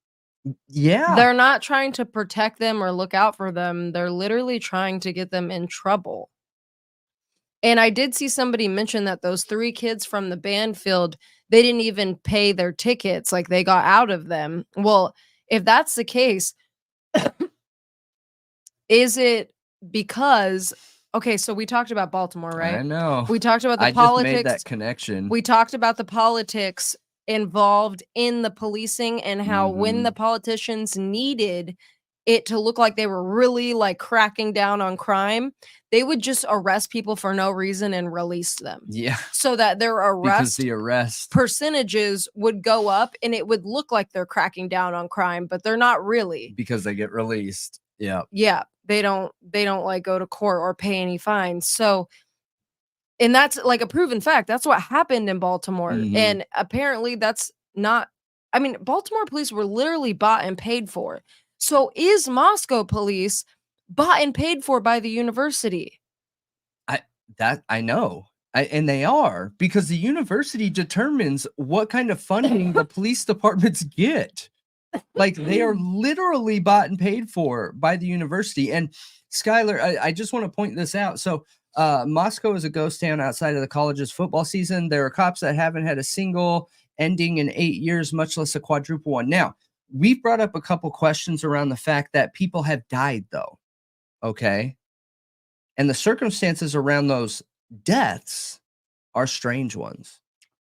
Yeah. They're not trying to protect them or look out for them. They're literally trying to get them in trouble. And I did see somebody mention that those 3 kids from the band field, they didn't even pay their tickets, like they got out of them. Well, if that's the case, is it because okay, so we talked about Baltimore, right? I know. We talked about the I politics. just made that connection. We talked about the politics involved in the policing and how when the politicians needed it to look like they were really like cracking down on crime, they would just arrest people for no reason and release them. Yeah. So that their Because arrest the arrest percentages would go up and it would look like they're cracking down on crime, but they're not really. because they get released. Yeah. Yeah, they don't like go to court or pay any fines. So and that's like a proven fact. That's what happened in Baltimore. Mhm. And apparently that's not I mean, Baltimore police were literally bought and paid for. So is Moscow police bought and paid for by the university? I know. And they are, because the university determines what kind of funding the police departments get. Like they are literally bought and paid for by the university. And Skylar, I just want to point this out. So Moscow is a ghost town outside of the college's football season. There are cops that haven't had a single ending in 8 years, much less a quadruple one. Now, we've brought up a couple questions around the fact that people have died, though. Okay. And the circumstances around those deaths are strange ones.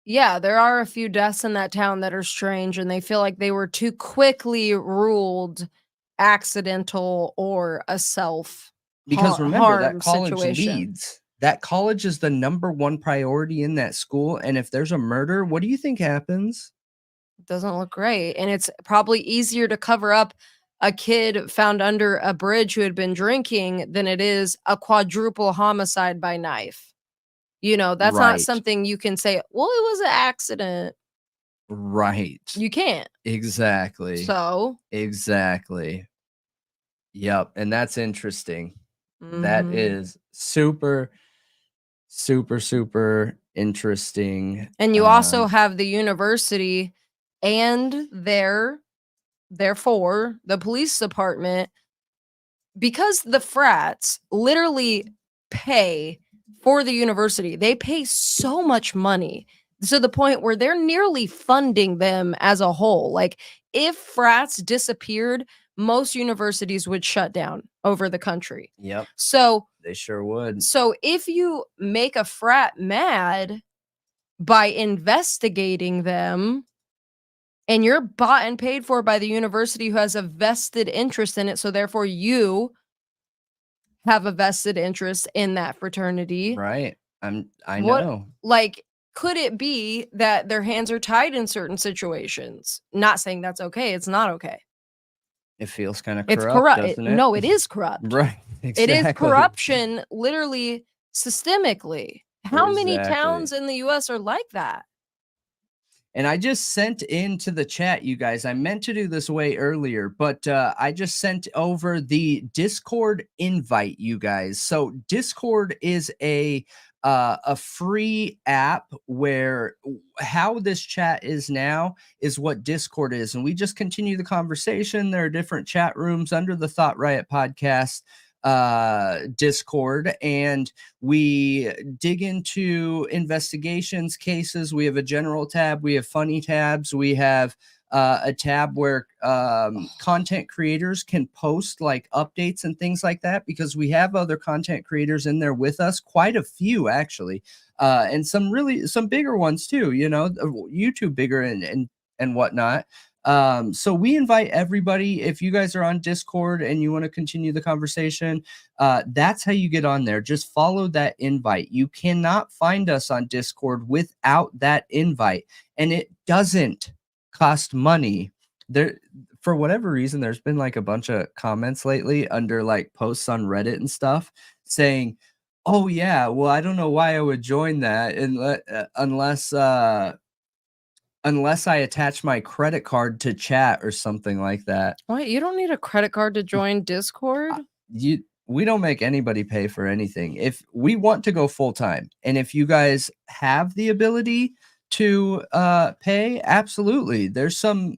Yeah, there are a few deaths in that town that are strange, and they feel like they were too quickly ruled accidental or a self Because remember, that college situation. leads. That college is the number one priority in that school. And if there's a murder, what do you think happens? Doesn't look great. And it's probably easier to cover up a kid found under a bridge who had been drinking than it is a quadruple homicide by knife. You know, that's not Right. something you can say, well, it was an accident. Right. You can't. Exactly. So, Exactly. Yep. And that's interesting. That mhm. is super, super, super interesting. And you also have the university and therefore the police department, because the frats literally pay for the university. They pay so much money to the point where they're nearly funding them as a whole. Like if frats disappeared, most universities would shut down over the country. Yep. So They sure would. so if you make a frat mad by investigating them and you're bought and paid for by the university who has a vested interest in it, so therefore you have a vested interest in that fraternity. Right. I What- know. Like, could it be that their hands are tied in certain situations? Not saying that's okay. It's not okay. It feels kind of It's corrupt, corrupt. doesn't it? No, it is corrupt. Right. It is Exactly. corruption, literally systemically. How many Exactly. towns in the US are like that? And I just sent into the chat, you guys. I meant to do this way earlier, but I just sent over the Discord invite, you guys. So Discord is a free app where how this chat is now is what Discord is, and we just continue the conversation. There are different chat rooms under the Thought Riot podcast Discord, and we dig into investigations, cases. We have a general tab, we have funny tabs, we have a tab where content creators can post like updates and things like that, because we have other content creators in there with us, quite a few actually, and some bigger ones too, you know, YouTube bigger and whatnot. So we invite everybody. If you guys are on Discord and you want to continue the conversation, that's how you get on there. Just follow that invite. You cannot find us on Discord without that invite, and it doesn't cost money. There, for whatever reason, there's been like a bunch of comments lately under like posts on Reddit and stuff saying, "Oh yeah, well I don't know why I would join that unless I attach my credit card to chat or something like that." What? You don't need a credit card to join Discord? We don't make anybody pay for anything. If we want to go full time, and if you guys have the ability to pay, absolutely. There's some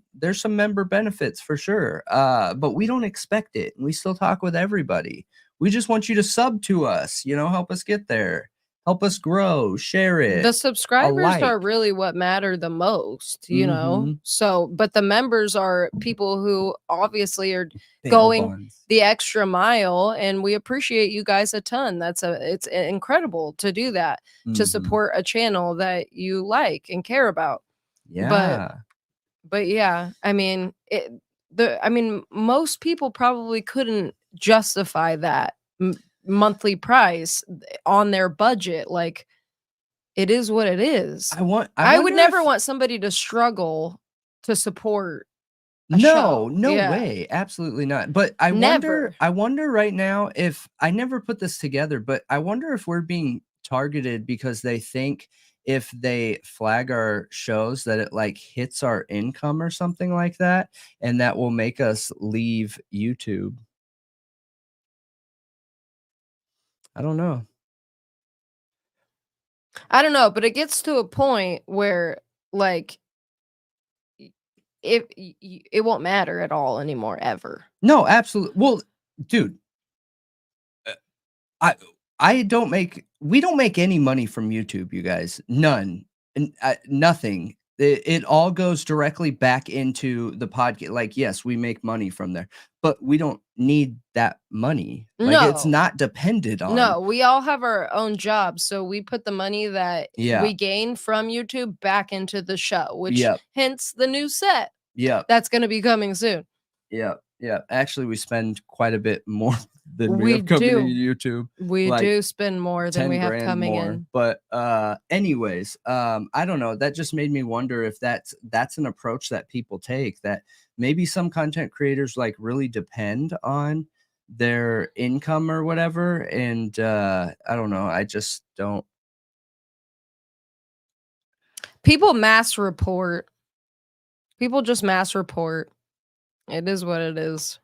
member benefits for sure. But we don't expect it. We still talk with everybody. We just want you to sub to us, you know, help us get there. Help us grow, share it. The subscribers are like. really what matter the most, you know? Mhm. So, but the members are people who obviously are Bail going bonds. the extra mile, and we appreciate you guys a ton. It's incredible to do that, to Mhm. support a channel that you like and care about. Yeah. But yeah, I mean, most people probably couldn't justify that monthly price on their budget. Like, it is what it is. I would wonder never if- want somebody to struggle to support a No, show. no Yeah. way. Absolutely not. But I Never. wonder right now if I never put this together, but I wonder if we're being targeted because they think if they flag our shows that it like hits our income or something like that, and that will make us leave YouTube. I don't know. I don't know, but it gets to a point where like it won't matter at all anymore ever. No, absolutely. Well, dude, we don't make any money from YouTube, you guys. None. And nothing. It all goes directly back into the podcast. Like, yes, we make money from there, but we don't need that money. Like, it's No. not dependent on. No, we all have our own jobs, so we put the money that Yeah. we gain from YouTube back into the show, which Yep. hence the new set Yep. that's going to be coming soon. Yep. Yeah. Actually, we spend quite a bit more than we We have coming do. to YouTube. We Like, do spend more than 10 we have grand coming more. in. But anyways, I don't know. That just made me wonder if that's an approach that people take, that maybe some content creators like really depend on their income or whatever. And I don't know. I just don't. People mass report. People just mass report. It is what it is.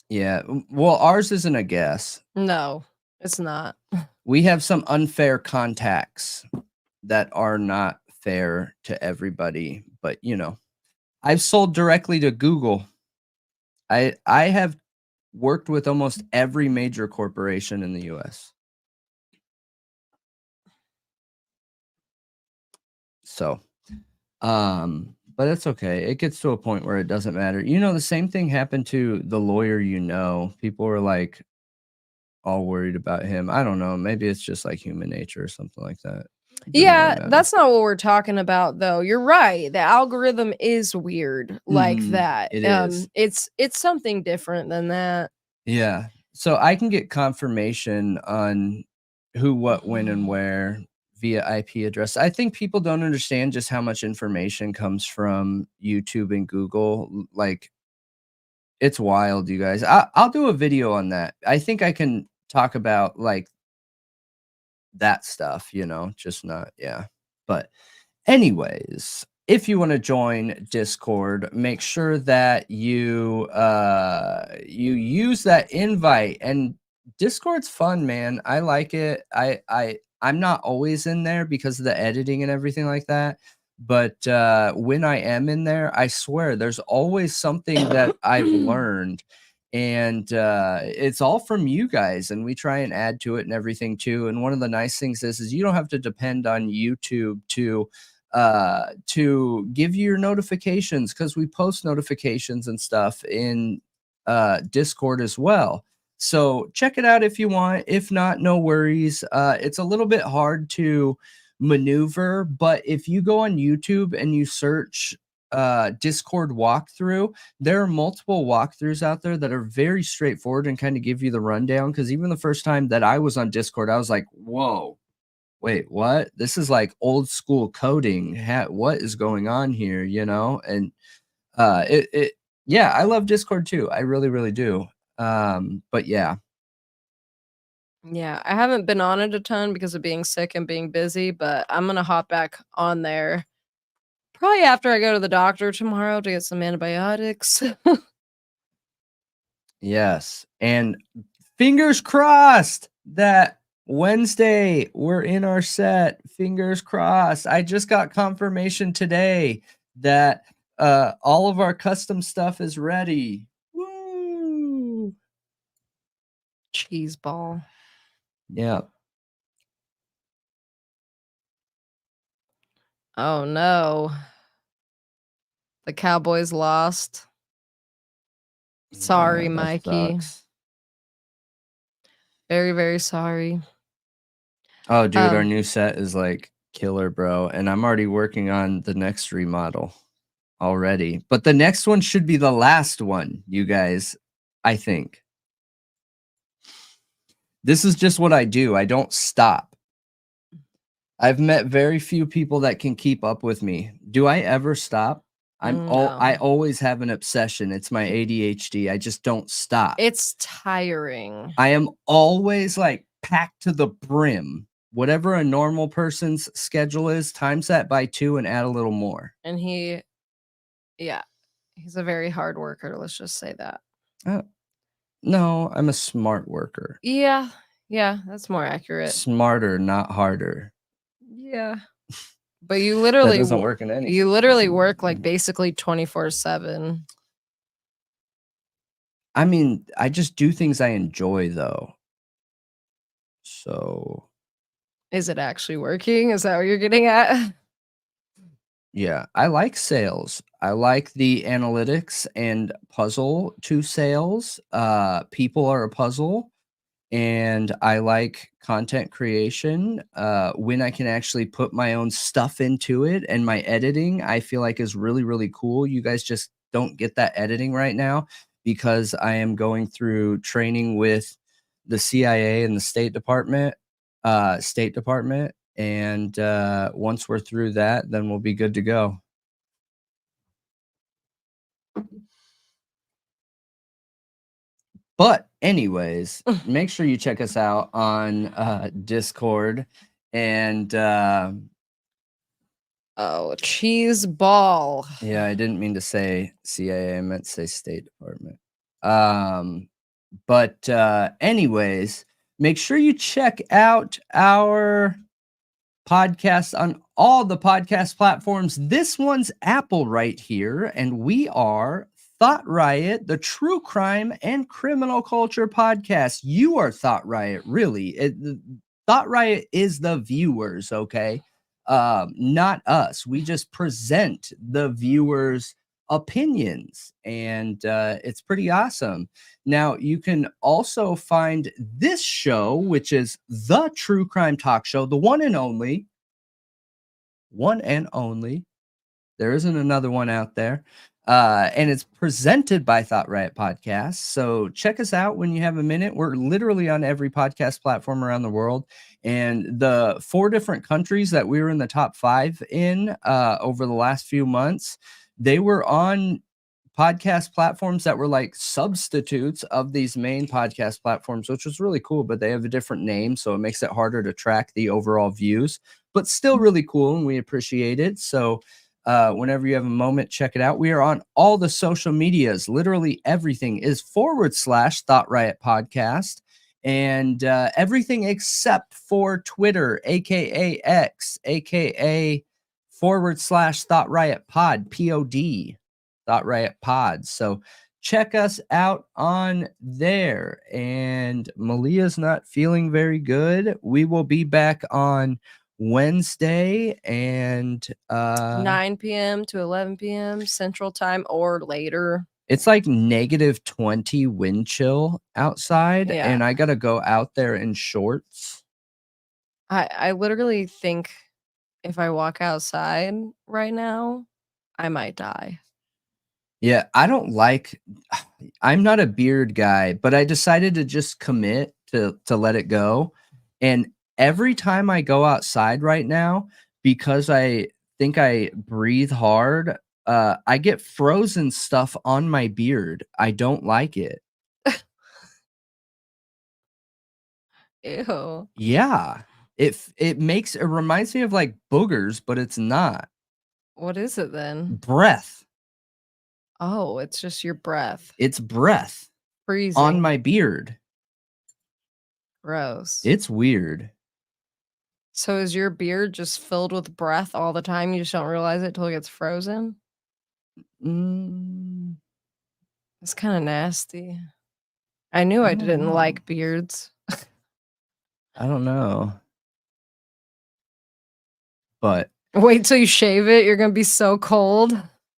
Yeah. Well, ours isn't a guess. No, it's not. We have some unfair contacts that are not fair to everybody, but you know, I've sold directly to Google. I have worked with almost every major corporation in the US. So, but it's okay. It gets to a point where it doesn't matter. You know, the same thing happened to the lawyer, you know. People were like all worried about him. I don't know. Maybe it's just like human nature or something like that. It doesn't Yeah, really matter. that's not what we're talking about though. You're right. The algorithm is weird like Mhm, that. it is. It's something different than that. Yeah. So I can get confirmation on who, what, when, and where via IP address. I think people don't understand just how much information comes from YouTube and Google. Like, It's wild, you guys. I'll do a video on that. I think I can talk about like that stuff, just not, yeah. But anyways, if you want to join Discord, make sure that you use that invite. And Discord's fun, man. I like it. I'm not always in there because of the editing and everything like that. But when I am in there, I swear there's always something that I've learned. And it's all from you guys, and we try and add to it and everything too. And one of the nice things is you don't have to depend on YouTube to give you your notifications, because we post notifications and stuff in Discord as well. So check it out if you want. If not, no worries. It's a little bit hard to maneuver, but if you go on YouTube and you search Discord walkthrough, there are multiple walkthroughs out there that are very straightforward and kind of give you the rundown. Because even the first time that I was on Discord, I was like, whoa, wait, what? This is like old school coding. What is going on here? And yeah, I love Discord too. I really, really do. But yeah. Yeah, I haven't been on it a ton because of being sick and being busy, but I'm gonna hop back on there probably after I go to the doctor tomorrow to get some antibiotics. Yes. And fingers crossed that Wednesday we're in our set. Fingers crossed. I just got confirmation today that all of our custom stuff is ready. Woo! Cheese ball. Yeah. Oh no. The Cowboys lost. Sorry, Yeah, that Mikey. sucks. Very, very sorry. Oh, dude, our new set is like killer, bro. And I'm already working on the next remodel already. But the next one should be the last one, you guys, I think. This is just what I do. I don't stop. I've met very few people that can keep up with me. Do I ever stop? I always have an obsession. It's my ADHD. I just don't stop. It's tiring. I am always like packed to the brim. Whatever a normal person's schedule is, times that by 2 and add a little more. And he's a very hard worker. Let's just say that. No, I'm a smart worker. Yeah, that's more accurate. Smarter, not harder. Yeah. But you literally That doesn't work in any. You literally work like basically 24/7. I mean, I just do things I enjoy though. So Is it actually working? Is that what you're getting at? yeah, I like sales. I like the analytics and puzzle to sales. People are a puzzle. And I like content creation when I can actually put my own stuff into it. And my editing, I feel like, is really, really cool. You guys just don't get that editing right now because I am going through training with the CIA and the State Department. And once we're through that, then we'll be good to go. But anyways, make sure you check us out on Discord. And cheese ball. Yeah, I didn't mean to say CIA. I meant to say State Department. But anyways, make sure you check out our podcast on all the podcast platforms. This one's Apple right here, and we are Thought Riot, the true crime and criminal culture podcast. You are Thought Riot, really. Thought Riot is the viewers, okay? Not us. We just present the viewers' opinions, and it's pretty awesome. Now, you can also find this show, which is the True Crime Talk Show, the one and only. One and only. There isn't another one out there. And it's presented by Thought Riot Podcast. So check us out when you have a minute. We're literally on every podcast platform around the world. And the 4 different countries that we were in the top 5 in over the last few months, they were on podcast platforms that were like substitutes of these main podcast platforms, which was really cool, but they have a different name, so it makes it harder to track the overall views, but still really cool, and we appreciate it. So whenever you have a moment, check it out. We are on all the social medias. Literally everything is /Thought Riot Podcast. And everything except for Twitter, aka X, aka /Thought Riot Pod, POD, Thought Riot Pod. So check us out on there. And Malia's not feeling very good. We will be back on Wednesday and 9 p.m. to 11 p.m. Central Time or later. it's like -20 wind chill outside, Yeah. and I gotta go out there in shorts. I literally think if I walk outside right now, I might die. Yeah, I don't like I'm not a beard guy, but I decided to just commit to let it go. And every time I go outside right now, because I think I breathe hard, I get frozen stuff on my beard. I don't like it. Ew. Yeah. It reminds me of like boogers, but it's not. What is it then? Breath. Oh, it's just your breath. It's breath Freezing. on my beard. Gross. It's weird. So is your beard just filled with breath all the time? You just don't realize it till it gets frozen? Mm, It's kind of nasty. I knew I don't didn't know. like beards. I don't know. But Wait till you shave it. You're going to be so cold,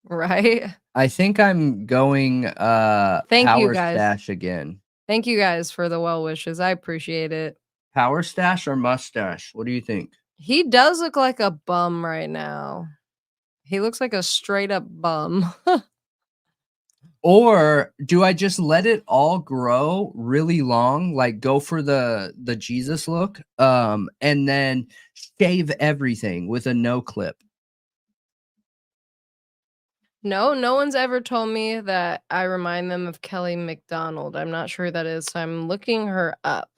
right? I think I'm going Thank you, power guys. stash again. Thank you guys for the well wishes. I appreciate it. Power stash or mustache? What do you think? He does look like a bum right now. He looks like a straight up bum. Or do I just let it all grow really long, like go for the Jesus look, and then shave everything with a no clip? No one's ever told me that I remind them of Kelly McDonald. I'm not sure who that is, so I'm looking her up.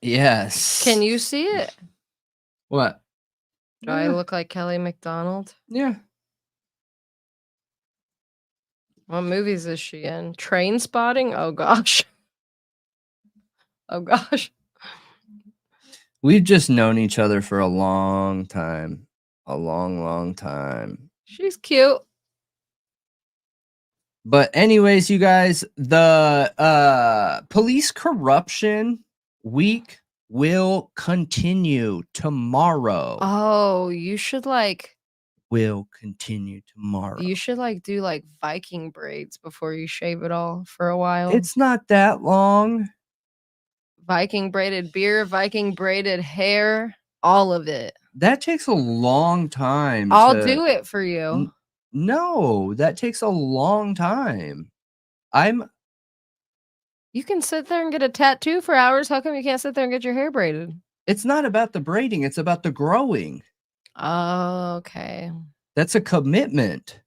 Yes. Can you see it? What? Do I look like Kelly McDonald? Yeah. What movies is she in? Train Spotting? Oh gosh. Oh gosh. We've just known each other for a long time. A long, long time. She's cute. But anyways, you guys, the police corruption week will continue tomorrow. Oh, you should Will continue tomorrow. do like Viking braids before you shave it all for a while. It's not that long. Viking braided beard, Viking braided hair, all of it. That takes a long time. I'll do it for you. No, that takes a long time. You can sit there and get a tattoo for hours. How come you can't sit there and get your hair braided? It's not about the braiding, it's about the growing. Oh, okay. That's a commitment.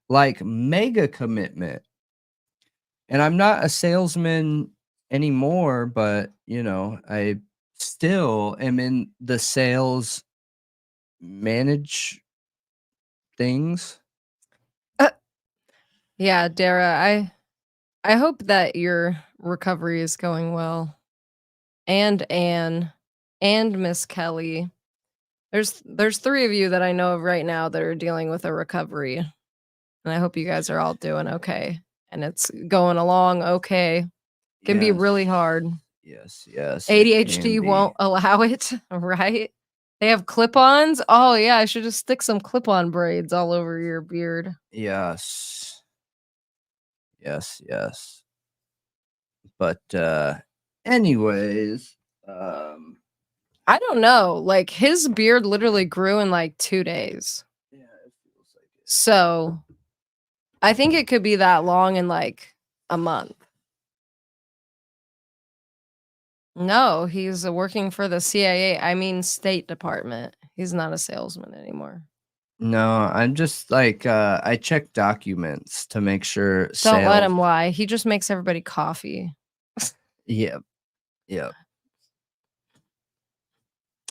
Like mega commitment. And I'm not a salesman anymore, but I still am in the sales manage things. Yeah, Dara, I hope that your recovery is going well. And Anne and Miss Kelly. There's 3 of you that I know of right now that are dealing with a recovery. And I hope you guys are all doing okay. And it's going along okay. It can be really hard. Yes. ADHD won't allow it, right? They have clip-ons. Oh yeah, I should just stick some clip-on braids all over your beard. Yes. But anyways, I don't know. Like his beard literally grew in like 2 days. yeah, it feels like it. So I think it could be that long in like a month. No, he's working for the CIA. I mean, State Department. He's not a salesman anymore. No, I'm just like I check documents to make sure Don't let sales. him lie. He just makes everybody coffee. Yep. Yep.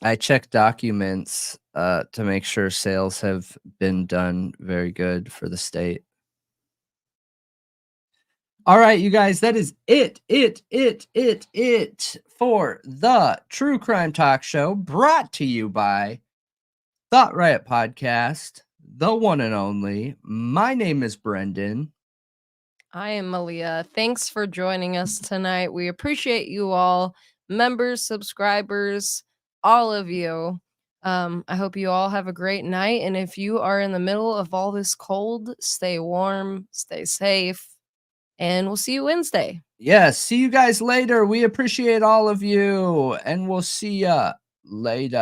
I check documents to make sure sales have been done very good for the state. All right, you guys, that is it for the True Crime Talk Show, brought to you by Thought Riot Podcast, the one and only. My name is Brendan. I am Malia. Thanks for joining us tonight. We appreciate you all, members, subscribers, all of you. I hope you all have a great night. And if you are in the middle of all this cold, stay warm, stay safe, and we'll see you Wednesday. Yes, see you guys later. We appreciate all of you, and we'll see ya later.